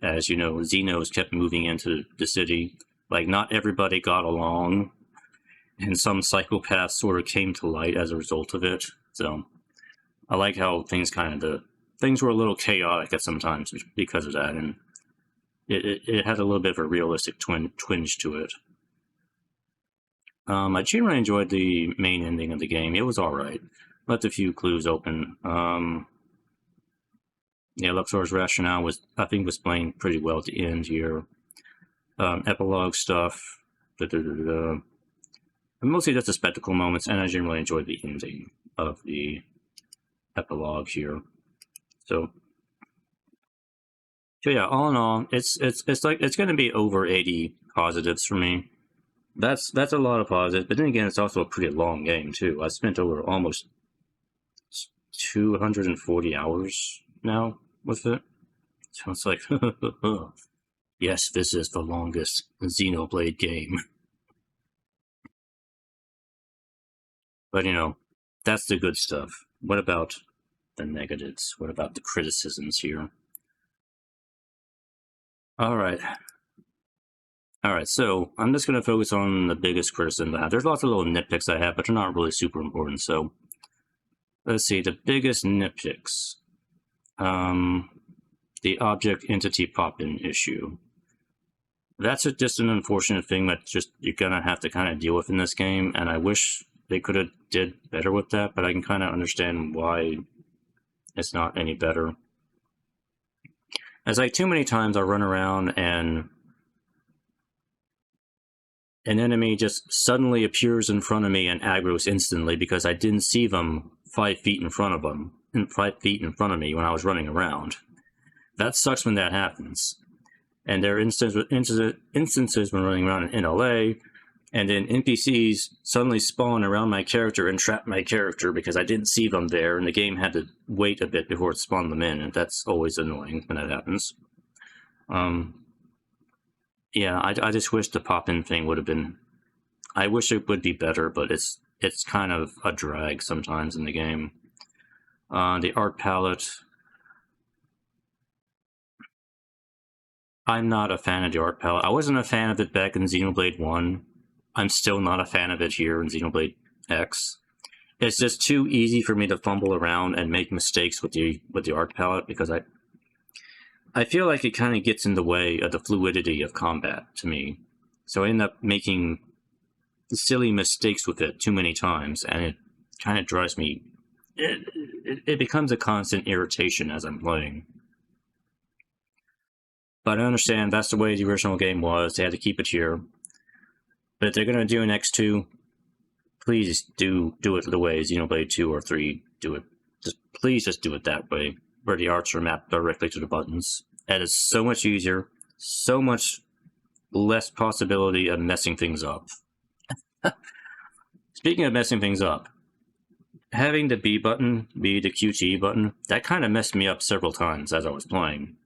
As you know, Xenos kept moving into the city. Like, not everybody got along, and some psychopaths sort of came to light as a result of it. So I like how things were a little chaotic at some times because of that, and it had a little bit of a realistic twinge to it. I generally enjoyed the main ending of the game. It was alright. Left a few clues open. Yeah, Luxor's rationale I think was playing pretty well at the end here. Epilogue stuff. Mostly just the spectacle moments, and I generally enjoyed the ending of the epilogue here. So yeah, all in all, it's going to be over 80 positives for me. That's a lot of positives, but then again, it's also a pretty long game too. I spent over almost 240 hours now with it, so it's like, yes, this is the longest Xenoblade game. But that's the good stuff. What about the negatives? What about the criticisms here? Alright, so I'm just going to focus on the biggest criticism I have. There's lots of little nitpicks I have, but they're not really super important. So, let's see, the biggest nitpicks. The object entity pop-in issue. That's just an unfortunate thing that you're going to have to kind of deal with in this game, and I wish they could have did better with that, but I can kind of understand why it's not any better. It's like too many times I run around and an enemy just suddenly appears in front of me and aggroes instantly because I didn't see them 5 feet in front of me when I was running around. That sucks when that happens. And there are instances when running around in LA, and then NPCs suddenly spawn around my character and trap my character because I didn't see them there, and the game had to wait a bit before it spawned them in, and that's always annoying when that happens. Yeah, I just wish the pop-in thing would have been... I wish it would be better, but it's kind of a drag sometimes in the game. The art palette... I'm not a fan of the art palette. I wasn't a fan of it back in Xenoblade 1. I'm still not a fan of it here in Xenoblade X. It's just too easy for me to fumble around and make mistakes with the art palette because I feel like it kind of gets in the way of the fluidity of combat to me. So I end up making silly mistakes with it too many times, and it kind of drives me... It becomes a constant irritation as I'm playing. But I understand that's the way the original game was. They had to keep it here. But if they're going to do an X2, please do it the way Xenoblade 2 or 3 do it. Please just do it that way, where the arts are mapped directly to the buttons. That is so much easier, so much less possibility of messing things up. Speaking of messing things up, having the B button be the QTE button, that kind of messed me up several times as I was playing.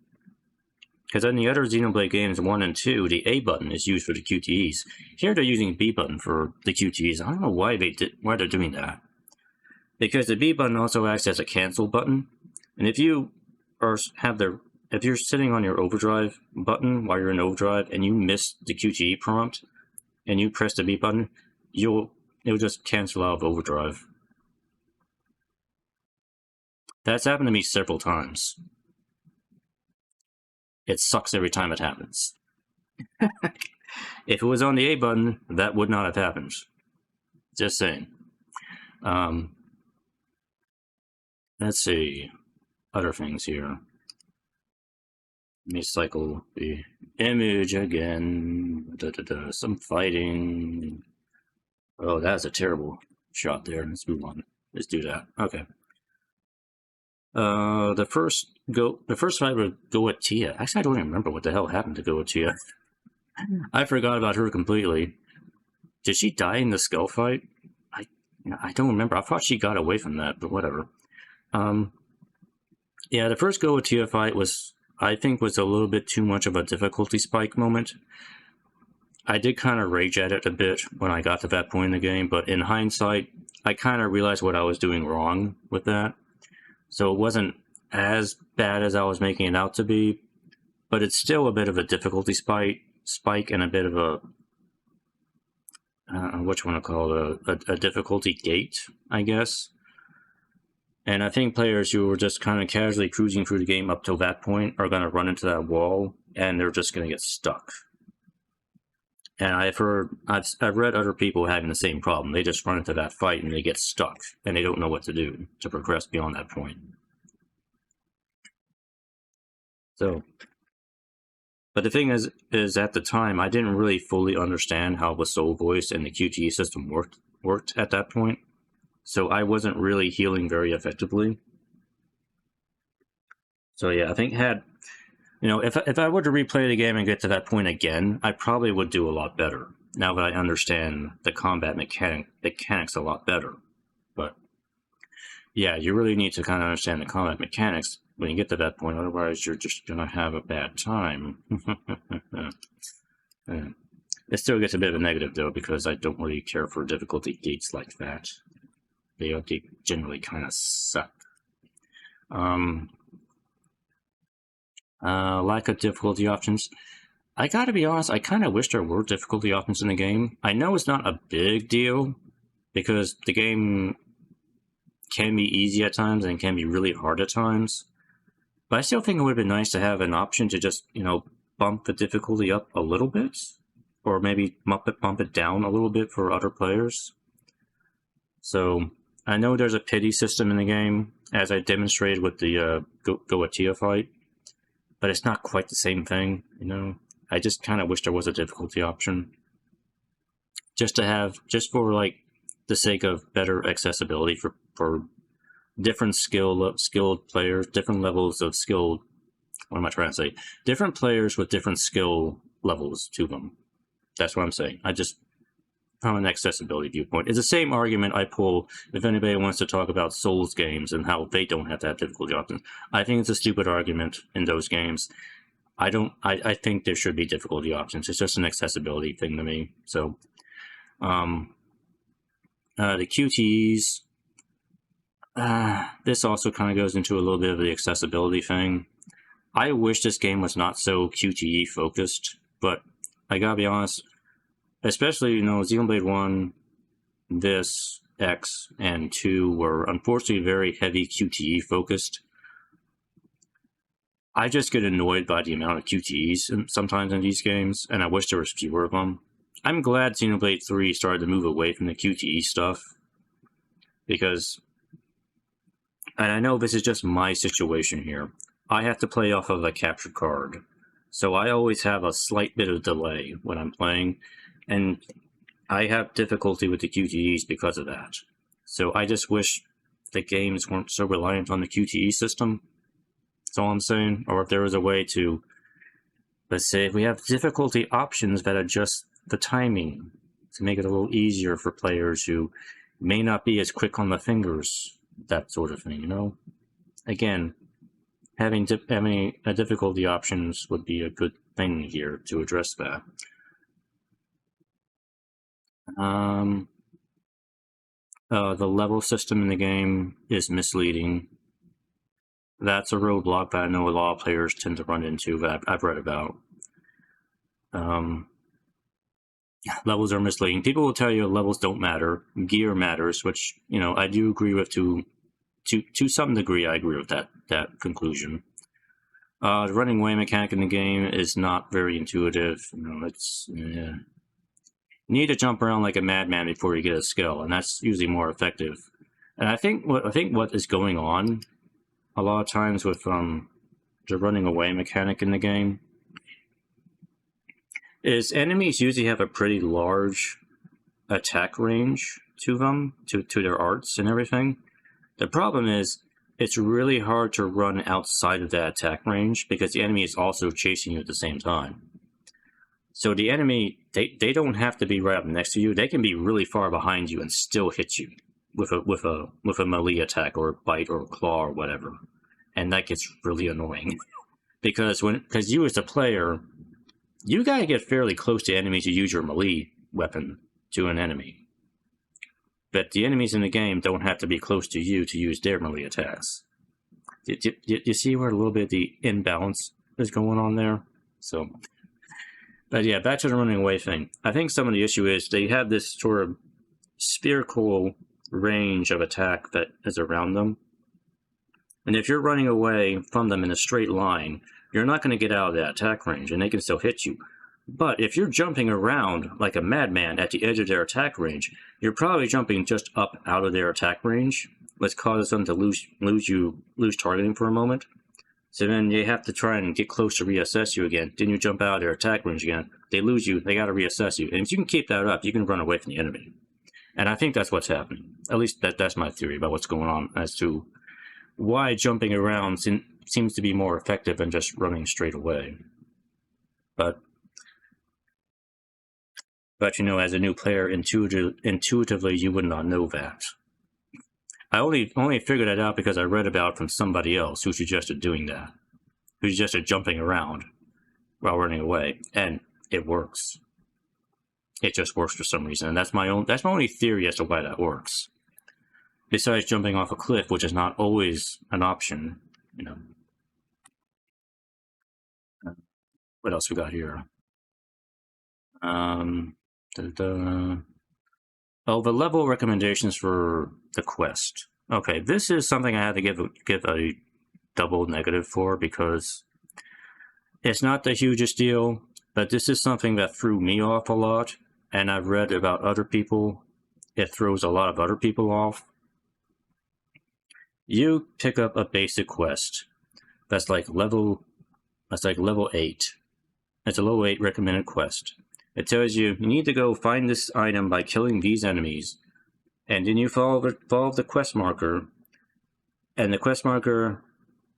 Because in the other Xenoblade games 1 and 2, the A button is used for the QTEs. Here they're using B button for the QTEs. I don't know why they're doing that. Because the B button also acts as a cancel button, and if you if you're sitting on your overdrive button while you're in overdrive and you miss the QTE prompt and you press the B button, it'll just cancel out of overdrive. That's happened to me several times. It sucks every time it happens. If it was on the A button, that would not have happened. Just saying. Let's see. Other things here. Let me cycle the image again. Some fighting. Oh, that's a terrible shot there. Let's move on. Let's do that. Okay. The first fight would go with Tia. Actually, I don't even remember what the hell happened to go with Tia. I forgot about her completely. Did she die in the skull fight? I don't remember. I thought she got away from that, but whatever. Yeah, the first go with Tia fight I think was a little bit too much of a difficulty spike moment. I did kind of rage at it a bit when I got to that point in the game, but in hindsight, I kind of realized what I was doing wrong with that. So it wasn't as bad as I was making it out to be, but it's still a bit of a difficulty spike and a bit of a, what you want to call it, a difficulty gate, I guess. And I think players who were just kind of casually cruising through the game up till that point are going to run into that wall, and they're just going to get stuck. And I've read other people having the same problem. They just run into that fight and they get stuck, and they don't know what to do to progress beyond that point. So, but the thing is at the time, I didn't really fully understand how the soul voice and the QTE system worked at that point. So I wasn't really healing very effectively. So yeah, I think if I were to replay the game and get to that point again, I probably would do a lot better. Now that I understand the combat mechanics a lot better. But yeah, you really need to kind of understand the combat mechanics when you get to that point. Otherwise, you're just gonna have a bad time. It still gets a bit of a negative though, because I don't really care for difficulty gates like that. They generally kind of suck. Lack of difficulty options. I gotta be honest, I kind of wish there were difficulty options in the game. I know it's not a big deal, because the game can be easy at times and can be really hard at times. But I still think it would have been nice to have an option to just, bump the difficulty up a little bit, or maybe bump it down a little bit for other players. So I know there's a pity system in the game, as I demonstrated with the Goatia fight, but it's not quite the same thing, I just kind of wish there was a difficulty option. Just for like the sake of better accessibility for different skilled players, different levels of skill. What am I trying to say? Different players with different skill levels to them. That's what I'm saying. From an accessibility viewpoint. It's the same argument I pull if anybody wants to talk about Souls games and how they don't have that difficulty option. I think it's a stupid argument in those games. I think there should be difficulty options. It's just an accessibility thing to me. So, the QTEs, this also kind of goes into a little bit of the accessibility thing. I wish this game was not so QTE focused, but I gotta be honest, especially, Xenoblade 1, this, X, and 2 were unfortunately very heavy QTE focused. I just get annoyed by the amount of QTEs sometimes in these games, and I wish there was fewer of them. I'm glad Xenoblade 3 started to move away from the QTE stuff, because, and I know this is just my situation here, I have to play off of a captured card, so I always have a slight bit of delay when I'm playing, and I have difficulty with the QTEs because of that. So I just wish the games weren't so reliant on the QTE system. That's all I'm saying. Or if there was a way to, let's say, if we have difficulty options that adjust the timing to make it a little easier for players who may not be as quick on the fingers, that sort of thing, you know? Again, having a difficulty options would be a good thing here to address that. The level system in the game is misleading. That's a roadblock that I know a lot of players tend to run into, that I've read about. Levels are misleading. People will tell you levels don't matter. Gear matters, which, you know, I do agree with to some degree. I agree with that conclusion. The running away mechanic in the game is not very intuitive. You know, you need to jump around like a madman before you get a skill, and that's usually more effective. And I think what is going on a lot of times with the running away mechanic in the game is enemies usually have a pretty large attack range to them, to their arts and everything. The problem is it's really hard to run outside of that attack range because the enemy is also chasing you at the same time. So the enemy, they don't have to be right up next to you. They can be really far behind you and still hit you with a melee attack or a bite or a claw or whatever. And that gets really annoying because you as a player, you gotta get fairly close to enemies to use your melee weapon to an enemy. But the enemies in the game don't have to be close to you to use their melee attacks. You see where a little bit of the imbalance is going on there? So, but yeah, back to the running away thing. I think some of the issue is they have this sort of spherical range of attack that is around them. And if you're running away from them in a straight line, you're not going to get out of that attack range, and they can still hit you. But if you're jumping around like a madman at the edge of their attack range, you're probably jumping just up out of their attack range, which causes them to lose targeting for a moment. So then you have to try and get close to reassess you again. Then you jump out of their attack range again. They lose you, they got to reassess you. And if you can keep that up, you can run away from the enemy. And I think that's what's happening. At least that's my theory about what's going on as to why jumping around seems to be more effective than just running straight away. But you know, as a new player, intuitively, you would not know that. I only figured that out because I read about it from somebody else who suggested doing that. Who suggested jumping around while running away, and it works. It just works for some reason, and that's my only theory as to why that works. Besides jumping off a cliff, which is not always an option, you know. What else we got here? Oh, the level recommendations for the quest. Okay, this is something I had to give a double negative for because it's not the hugest deal, but this is something that threw me off a lot, and I've read about other people. It throws a lot of other people off. You pick up a basic quest that's like level 8. It's a level 8 recommended quest. It tells you need to go find this item by killing these enemies, and then you follow the quest marker, and the quest marker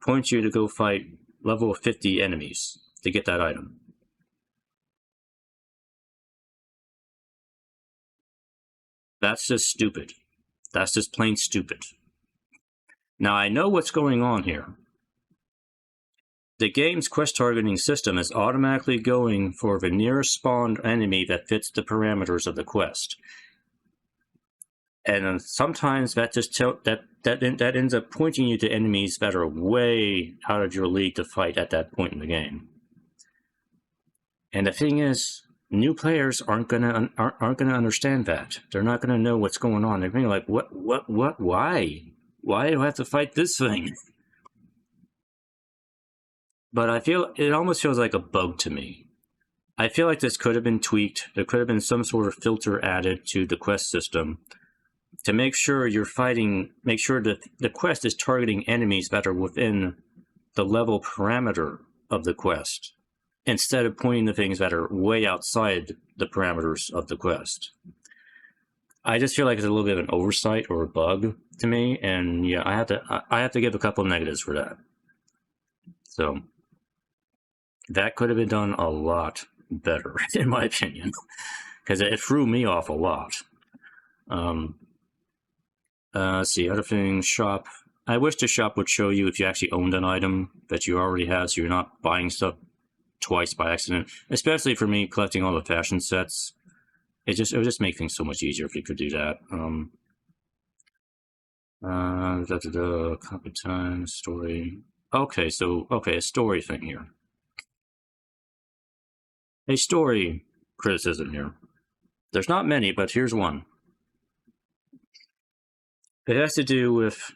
points you to go fight level 50 enemies to get that item. That's just stupid. That's just plain stupid. Now I know what's going on here. The game's quest targeting system is automatically going for the nearest spawned enemy that fits the parameters of the quest. And sometimes that just that ends up pointing you to enemies that are way out of your league to fight at that point in the game. And the thing is, new players aren't gonna understand that. They're not gonna know what's going on. They're gonna be like, what, why? Why do I have to fight this thing? But I feel it almost feels like a bug to me. I feel like this could have been tweaked. There could have been some sort of filter added to the quest system to make sure make sure that the quest is targeting enemies that are within the level parameter of the quest, instead of pointing to things that are way outside the parameters of the quest. I just feel like it's a little bit of an oversight or a bug to me, and yeah, I have to give a couple of negatives for that. So that could have been done a lot better, in my opinion, because it threw me off a lot. Let's see, other things, shop. I wish the shop would show you if you actually owned an item that you already have, so you're not buying stuff twice by accident. Especially for me, collecting all the fashion sets. It would just make things so much easier if you could do that. Copy time, story. Okay, so, a story thing here. A story criticism here. There's not many, but here's one. It has to do with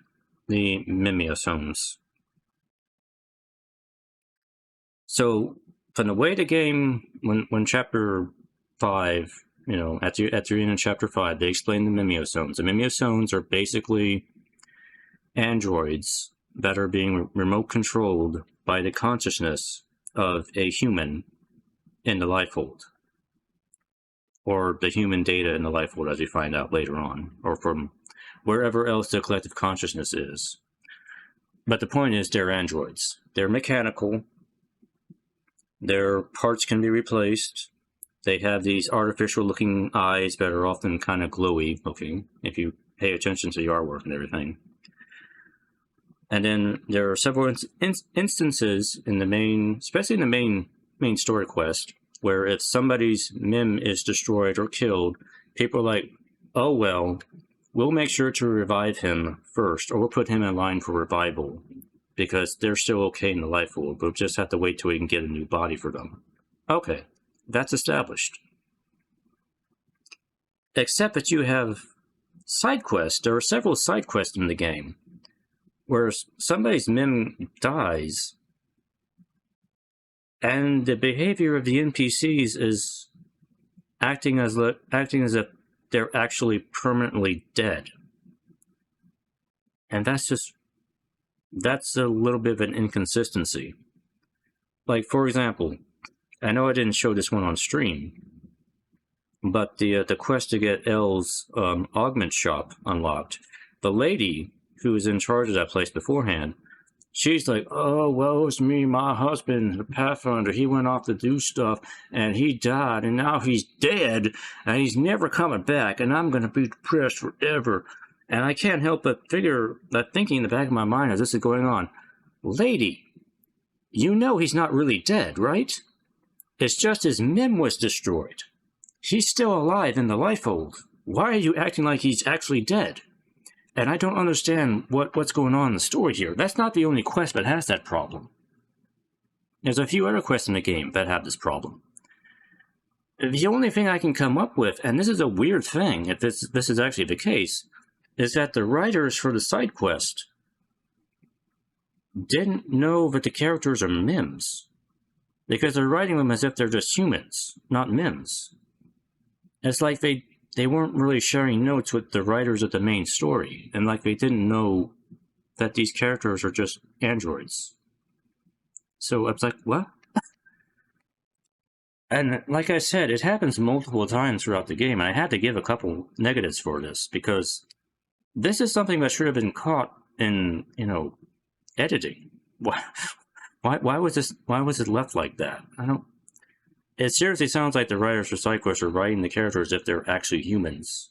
the Mimiosomes. So, from the way the game, when Chapter 5, you know, at the end of Chapter 5, they explain the Mimiosomes. The Mimiosomes are basically androids that are being remote controlled by the consciousness of a human in the Lifehold. Or the human data in the Lifehold, as we find out later on, or from wherever else the collective consciousness is. But the point is, they're androids. They're mechanical. Their parts can be replaced. They have these artificial-looking eyes that are often kind of glowy-looking, if you pay attention to the artwork and everything. And then there are several instances in the main, especially in the main story quest, where if somebody's Mim is destroyed or killed, people are like, oh well, we'll make sure to revive him first, or we'll put him in line for revival, because they're still okay in the Lifehold, but we'll just have to wait till we can get a new body for them. Okay, that's established. Except that you have side quests. There are several side quests in the game, where somebody's Mim dies, and the behavior of the NPCs is acting as if they're actually permanently dead. And that's a little bit of an inconsistency. Like, for example, I know I didn't show this one on stream, but the quest to get Elle's augment shop unlocked, the lady who was in charge of that place beforehand, she's like, oh, well, it's me, my husband, the Pathfinder, he went off to do stuff, and he died, and now he's dead, and he's never coming back, and I'm going to be depressed forever. And I can't help but thinking in the back of my mind as this is going on, lady, you know he's not really dead, right? It's just his Mim was destroyed. He's still alive in the Lifehold. Why are you acting like he's actually dead? And I don't understand what's going on in the story here. That's not the only quest that has that problem. There's a few other quests in the game that have this problem. The only thing I can come up with, and this is a weird thing, if this is actually the case, is that the writers for the side quest didn't know that the characters are Mims. Because they're writing them as if they're just humans, not Mims. It's like they weren't really sharing notes with the writers of the main story, and like they didn't know that these characters are just androids. So I was like, what? And like I said, it happens multiple times throughout the game, and I had to give a couple negatives for this, because this is something that should have been caught in, you know, editing. Why was it left like that? It seriously sounds like the writers for SideQuest are writing the characters as if they're actually humans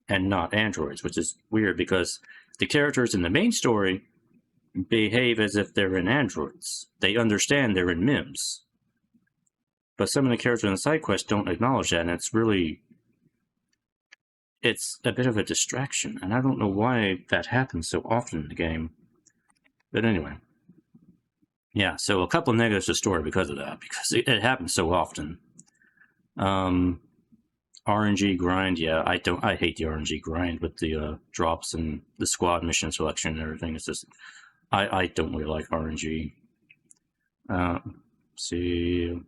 and not androids, which is weird because the characters in the main story behave as if they're in androids. They understand they're in Mims. But some of the characters in the SideQuest don't acknowledge that, and it's a bit of a distraction, and I don't know why that happens so often in the game. But anyway. Yeah, so a couple of negatives to the story because of that, because it happens so often. RNG grind, yeah, I hate the RNG grind with the drops and the squad mission selection and everything. It's just, I don't really like RNG. See.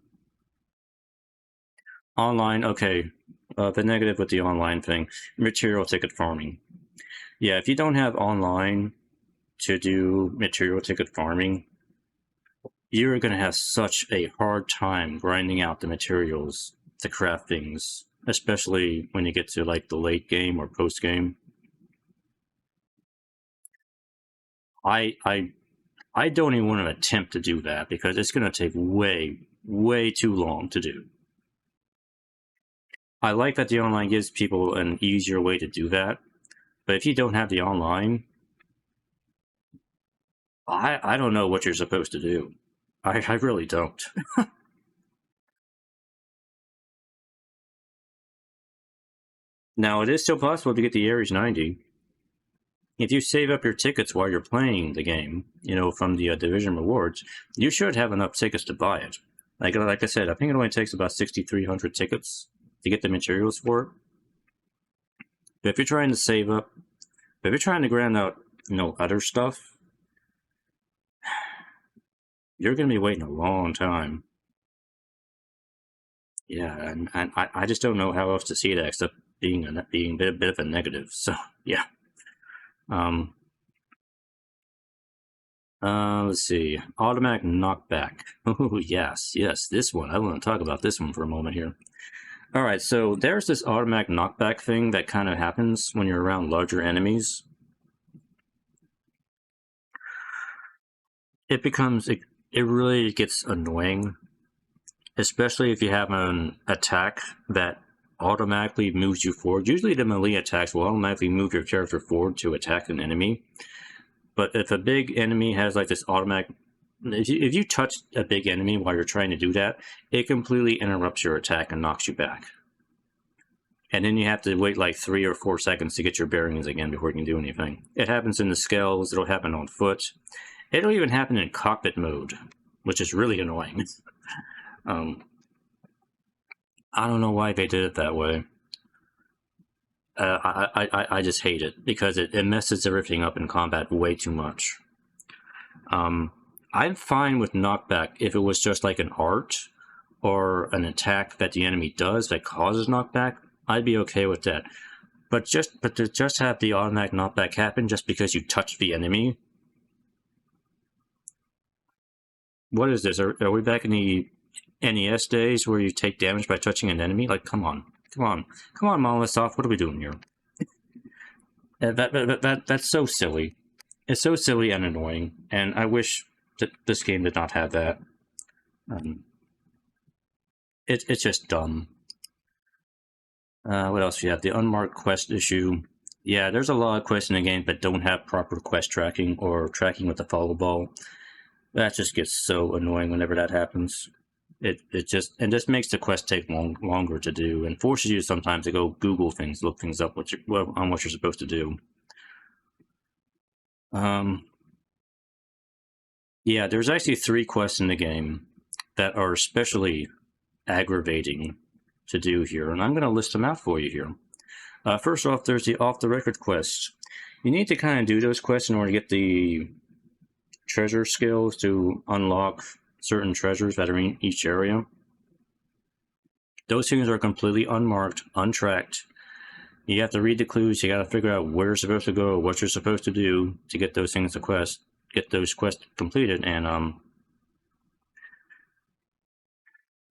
Online, okay. The negative with the online thing, material ticket farming. Yeah, if you don't have online to do material ticket farming, you're going to have such a hard time grinding out the materials to craft things, especially when you get to like the late game or post game. I don't even want to attempt to do that because it's going to take way too long to do. I like that the online gives people an easier way to do that, But if you don't have the online, I don't know what you're supposed to do. I really don't. Now, it is still possible to get the Ares 90. If you save up your tickets while you're playing the game, you know, from the Division rewards, you should have enough tickets to buy it. Like I said, I think it only takes about 6,300 tickets to get the materials for it. But if you're trying to save up, if you're trying to grind out, you know, other stuff, you're going to be waiting a long time. Yeah, and I just don't know how else to see that except being a bit of a negative. So yeah. Let's see. Automatic knockback. Oh yes, this one. I want to talk about this one for a moment here. All right, so there's this automatic knockback thing that kind of happens when you're around larger enemies. It really gets annoying, especially if you have an attack that automatically moves you forward. Usually the melee attacks will automatically move your character forward to attack an enemy. But if a big enemy has like this automatic... If you touch a big enemy while you're trying to do that, it completely interrupts your attack and knocks you back. And then you have to wait like 3 or 4 seconds to get your bearings again before you can do anything. It happens in the scales, it'll happen on foot. It'll even happen in cockpit mode, which is really annoying. I don't know why they did it that way. I just hate it because it messes everything up in combat way too much. I'm fine with knockback if it was just like an art or an attack that the enemy does that causes knockback. I'd be okay with that. But to just have the automatic knockback happen just because you touch the enemy. What is this? Are we back in the NES days where you take damage by touching an enemy? Like, come on, Monolith Soft, what are we doing here? That's so silly. It's so silly and annoying, and I wish that this game did not have that. It's just dumb. What else do you have? The unmarked quest issue. Yeah, there's a lot of quests in the game that don't have proper quest tracking or tracking with the follow ball. That just gets so annoying whenever that happens. It just makes the quest take longer to do and forces you sometimes to go Google things, look things up on what you're supposed to do. Yeah, there's actually 3 quests in the game that are especially aggravating to do here, and I'm going to list them out for you here. First off, there's the off-the-record quest. You need to kind of do those quests in order to get the treasure skills to unlock certain treasures that are in each area. Those things are completely unmarked, untracked. You have to read the clues, you got to figure out where you're supposed to go, what you're supposed to do to get those things to get those quests completed, and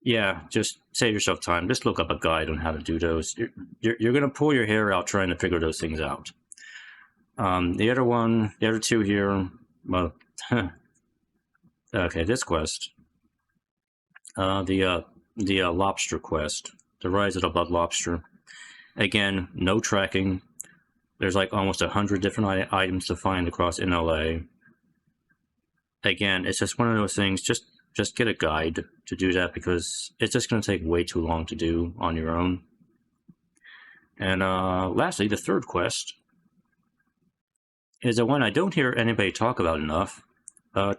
yeah, just save yourself time. Just look up a guide on how to do those. You're gonna pull your hair out trying to figure those things out. The other 2 here, well, okay, this quest, the lobster quest, the Rise of the Blood Lobster. Again, no tracking. There's like almost 100 different items to find across NLA. Again, it's just one of those things. Just get a guide to do that because it's just going to take way too long to do on your own. And lastly, the third quest is the one I don't hear anybody talk about enough.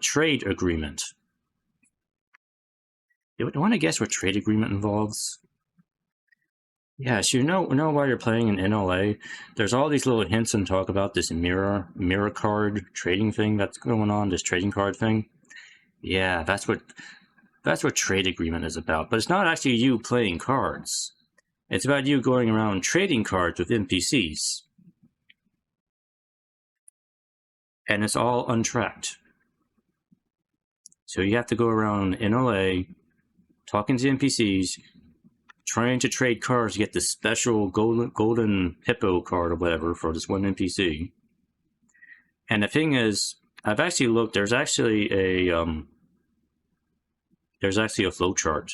Trade agreement. You want to guess what trade agreement involves? Yes, you know while you're playing in NLA, there's all these little hints and talk about this mirror card trading thing that's going on, this trading card thing. Yeah, that's what trade agreement is about. But it's not actually you playing cards. It's about you going around trading cards with NPCs. And it's all untracked. So you have to go around NLA, talking to NPCs, trying to trade cards to get this special golden hippo card or whatever for this one NPC. And the thing is, I've actually looked. There's actually a flowchart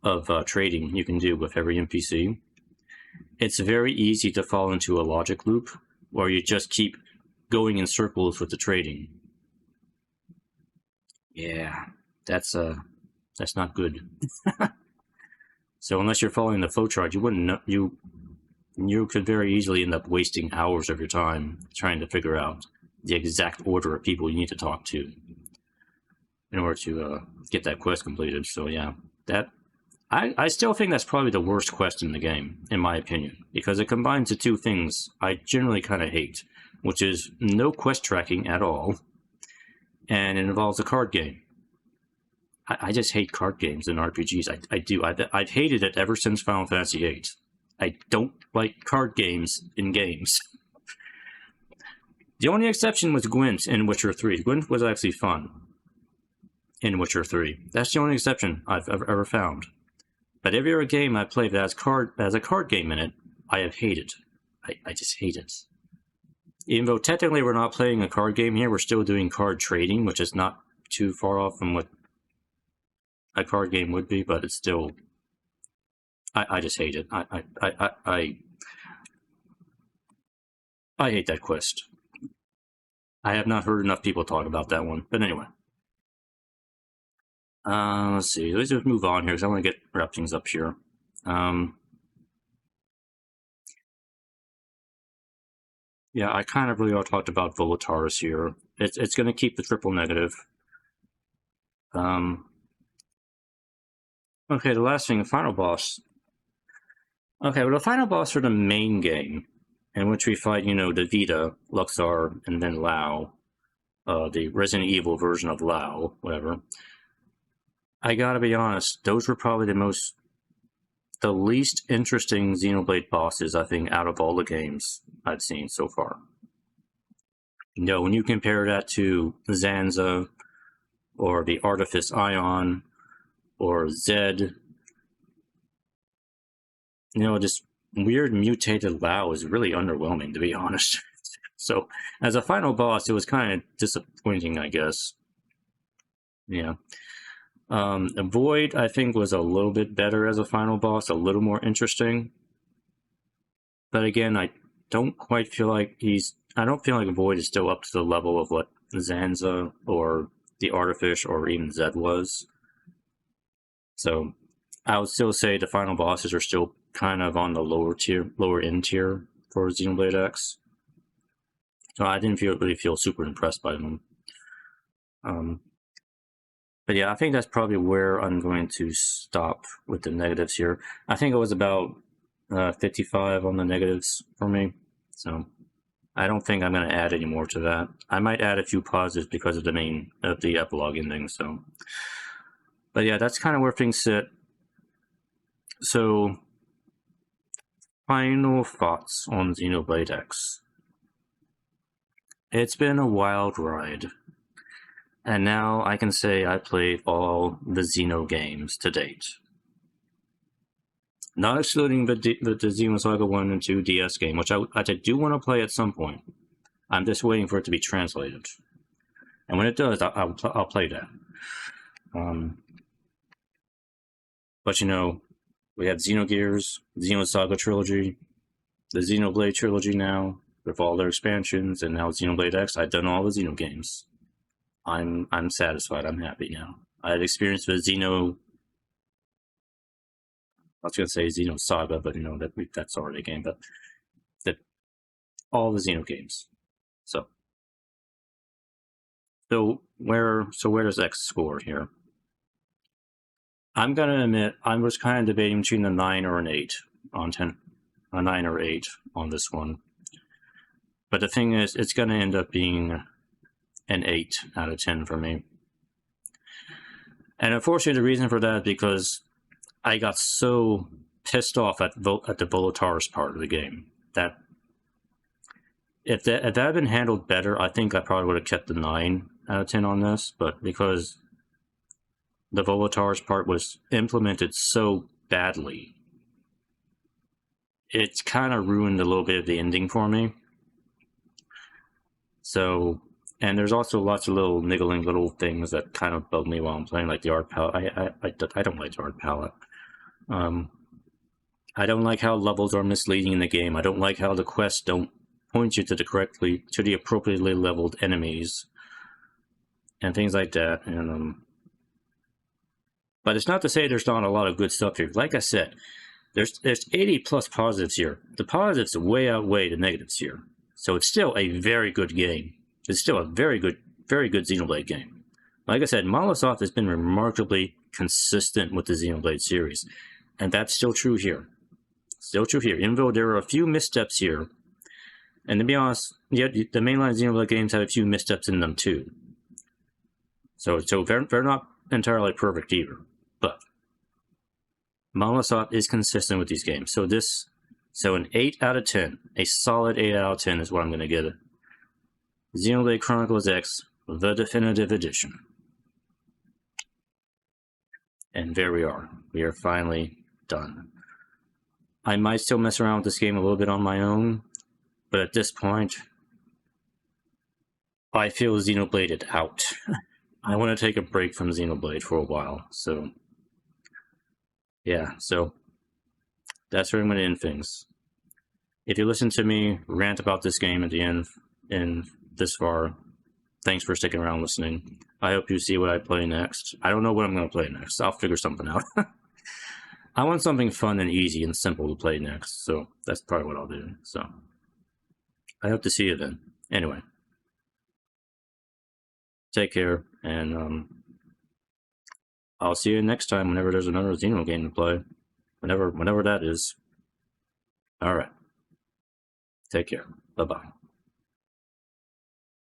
of trading you can do with every NPC. It's very easy to fall into a logic loop where you just keep going in circles with the trading. Yeah, that's not good. So unless you're following the flowchart, you wouldn't know, you could very easily end up wasting hours of your time trying to figure out the exact order of people you need to talk to in order to get that quest completed. So yeah, I still think that's probably the worst quest in the game, in my opinion, because it combines the two things I generally kind of hate, which is no quest tracking at all, and it involves a card game. I just hate card games in RPGs. I do. I've hated it ever since Final Fantasy VIII. I don't like card games in games. The only exception was Gwent in Witcher 3. Gwent was actually fun in Witcher 3. That's the only exception I've ever found. But every other game I played that has a card game in it, I have hated. I just hate it. Even though technically we're not playing a card game here, we're still doing card trading, which is not too far off from what a card game would be, but it's still... I just hate it. I hate that quest. I have not heard enough people talk about that one. But anyway. Let's see. Let's just move on here because I want to wrap things up here. Yeah, I kind of really all talked about Volitaris here. It's going to keep the triple negative. Okay, the last thing, the final boss. Okay, well, the final boss for the main game, in which we fight, you know, the Vita, Luxar, and then Lao, the Resident Evil version of Lao, whatever. I gotta be honest, those were probably the least interesting Xenoblade bosses, I think, out of all the games I've seen so far. You know, when you compare that to Zanza, or the Artifice Ion, or Zed, you know, this weird mutated Lao is really underwhelming, to be honest. So, as a final boss, it was kind of disappointing, I guess. Yeah. Void, I think, was a little bit better as a final boss, a little more interesting. But again, I don't feel like Void is still up to the level of what Zanza or the Artifice or even Zed was. So, I would still say the final bosses are still kind of on the lower end tier for Xenoblade X. So I didn't really feel super impressed by them. But yeah, I think that's probably where I'm going to stop with the negatives here. I think it was about 55 on the negatives for me. So I don't think I'm going to add any more to that. I might add a few positives because of the epilogue ending. So, but yeah, that's kind of where things sit. So, final thoughts on Xenoblade X. It's been a wild ride. And now I can say I played all the Xeno games to date. Not excluding the Xenosaga 1 and 2 DS game, which I do want to play at some point. I'm just waiting for it to be translated. And when it does, I'll play that. But you know, we have Xenogears, Xenosaga trilogy, the Xenoblade trilogy now, with all their expansions, and now Xenoblade X. I've done all the Xeno games. I'm satisfied. I'm happy now. I have experience with I was going to say Xenosaga, but you know that's already a game. But all the Xeno games. So where does X score here? I'm gonna admit I was kind of debating between a 9 or an 8 on 10, a 9 or 8 on this one. But the thing is, it's gonna end up being an 8 out of 10 for me. And unfortunately, the reason for that is because I got so pissed off at the Volitaris part of the game that if that had been handled better, I think I probably would have kept the 9 out of 10 on this. But because the Volitaris part was implemented so badly, it's kind of ruined a little bit of the ending for me. So, and there's also lots of little niggling little things that kind of bug me while I'm playing, like the art palette. I don't like the art palette. I don't like how levels are misleading in the game. I don't like how the quests don't points you to the appropriately leveled enemies and things like that. And but it's not to say there's not a lot of good stuff here. Like I said, there's 80 plus positives here. The positives way outweigh the negatives here. So it's still a very good game. It's still a very good Xenoblade game. Like I said, Molotov has been remarkably consistent with the Xenoblade series. And that's still true here. Still true here. Even though there are a few missteps here. And to be honest, yeah, the mainline Xenoblade games have a few missteps in them too. So they're not entirely perfect either. But Molotov is consistent with these games. So an 8 out of 10. A solid 8 out of 10 is what I'm going to give it. Xenoblade Chronicles X, the definitive edition. And there we are. We are finally done. I might still mess around with this game a little bit on my own, but at this point, I feel Xenobladed out. I want to take a break from Xenoblade for a while, so yeah, so that's where I'm going to end things. If you listen to me rant about this game at the end and this far, thanks for sticking around listening. I hope you see what I play next. I don't know what I'm going to play next. I'll figure something out. I want something fun and easy and simple to play next, so that's probably what I'll do. So I hope to see you then. Anyway, take care, and I'll see you next time whenever there's another Xeno game to play. Whenever that is. Alright. Take care. Bye-bye.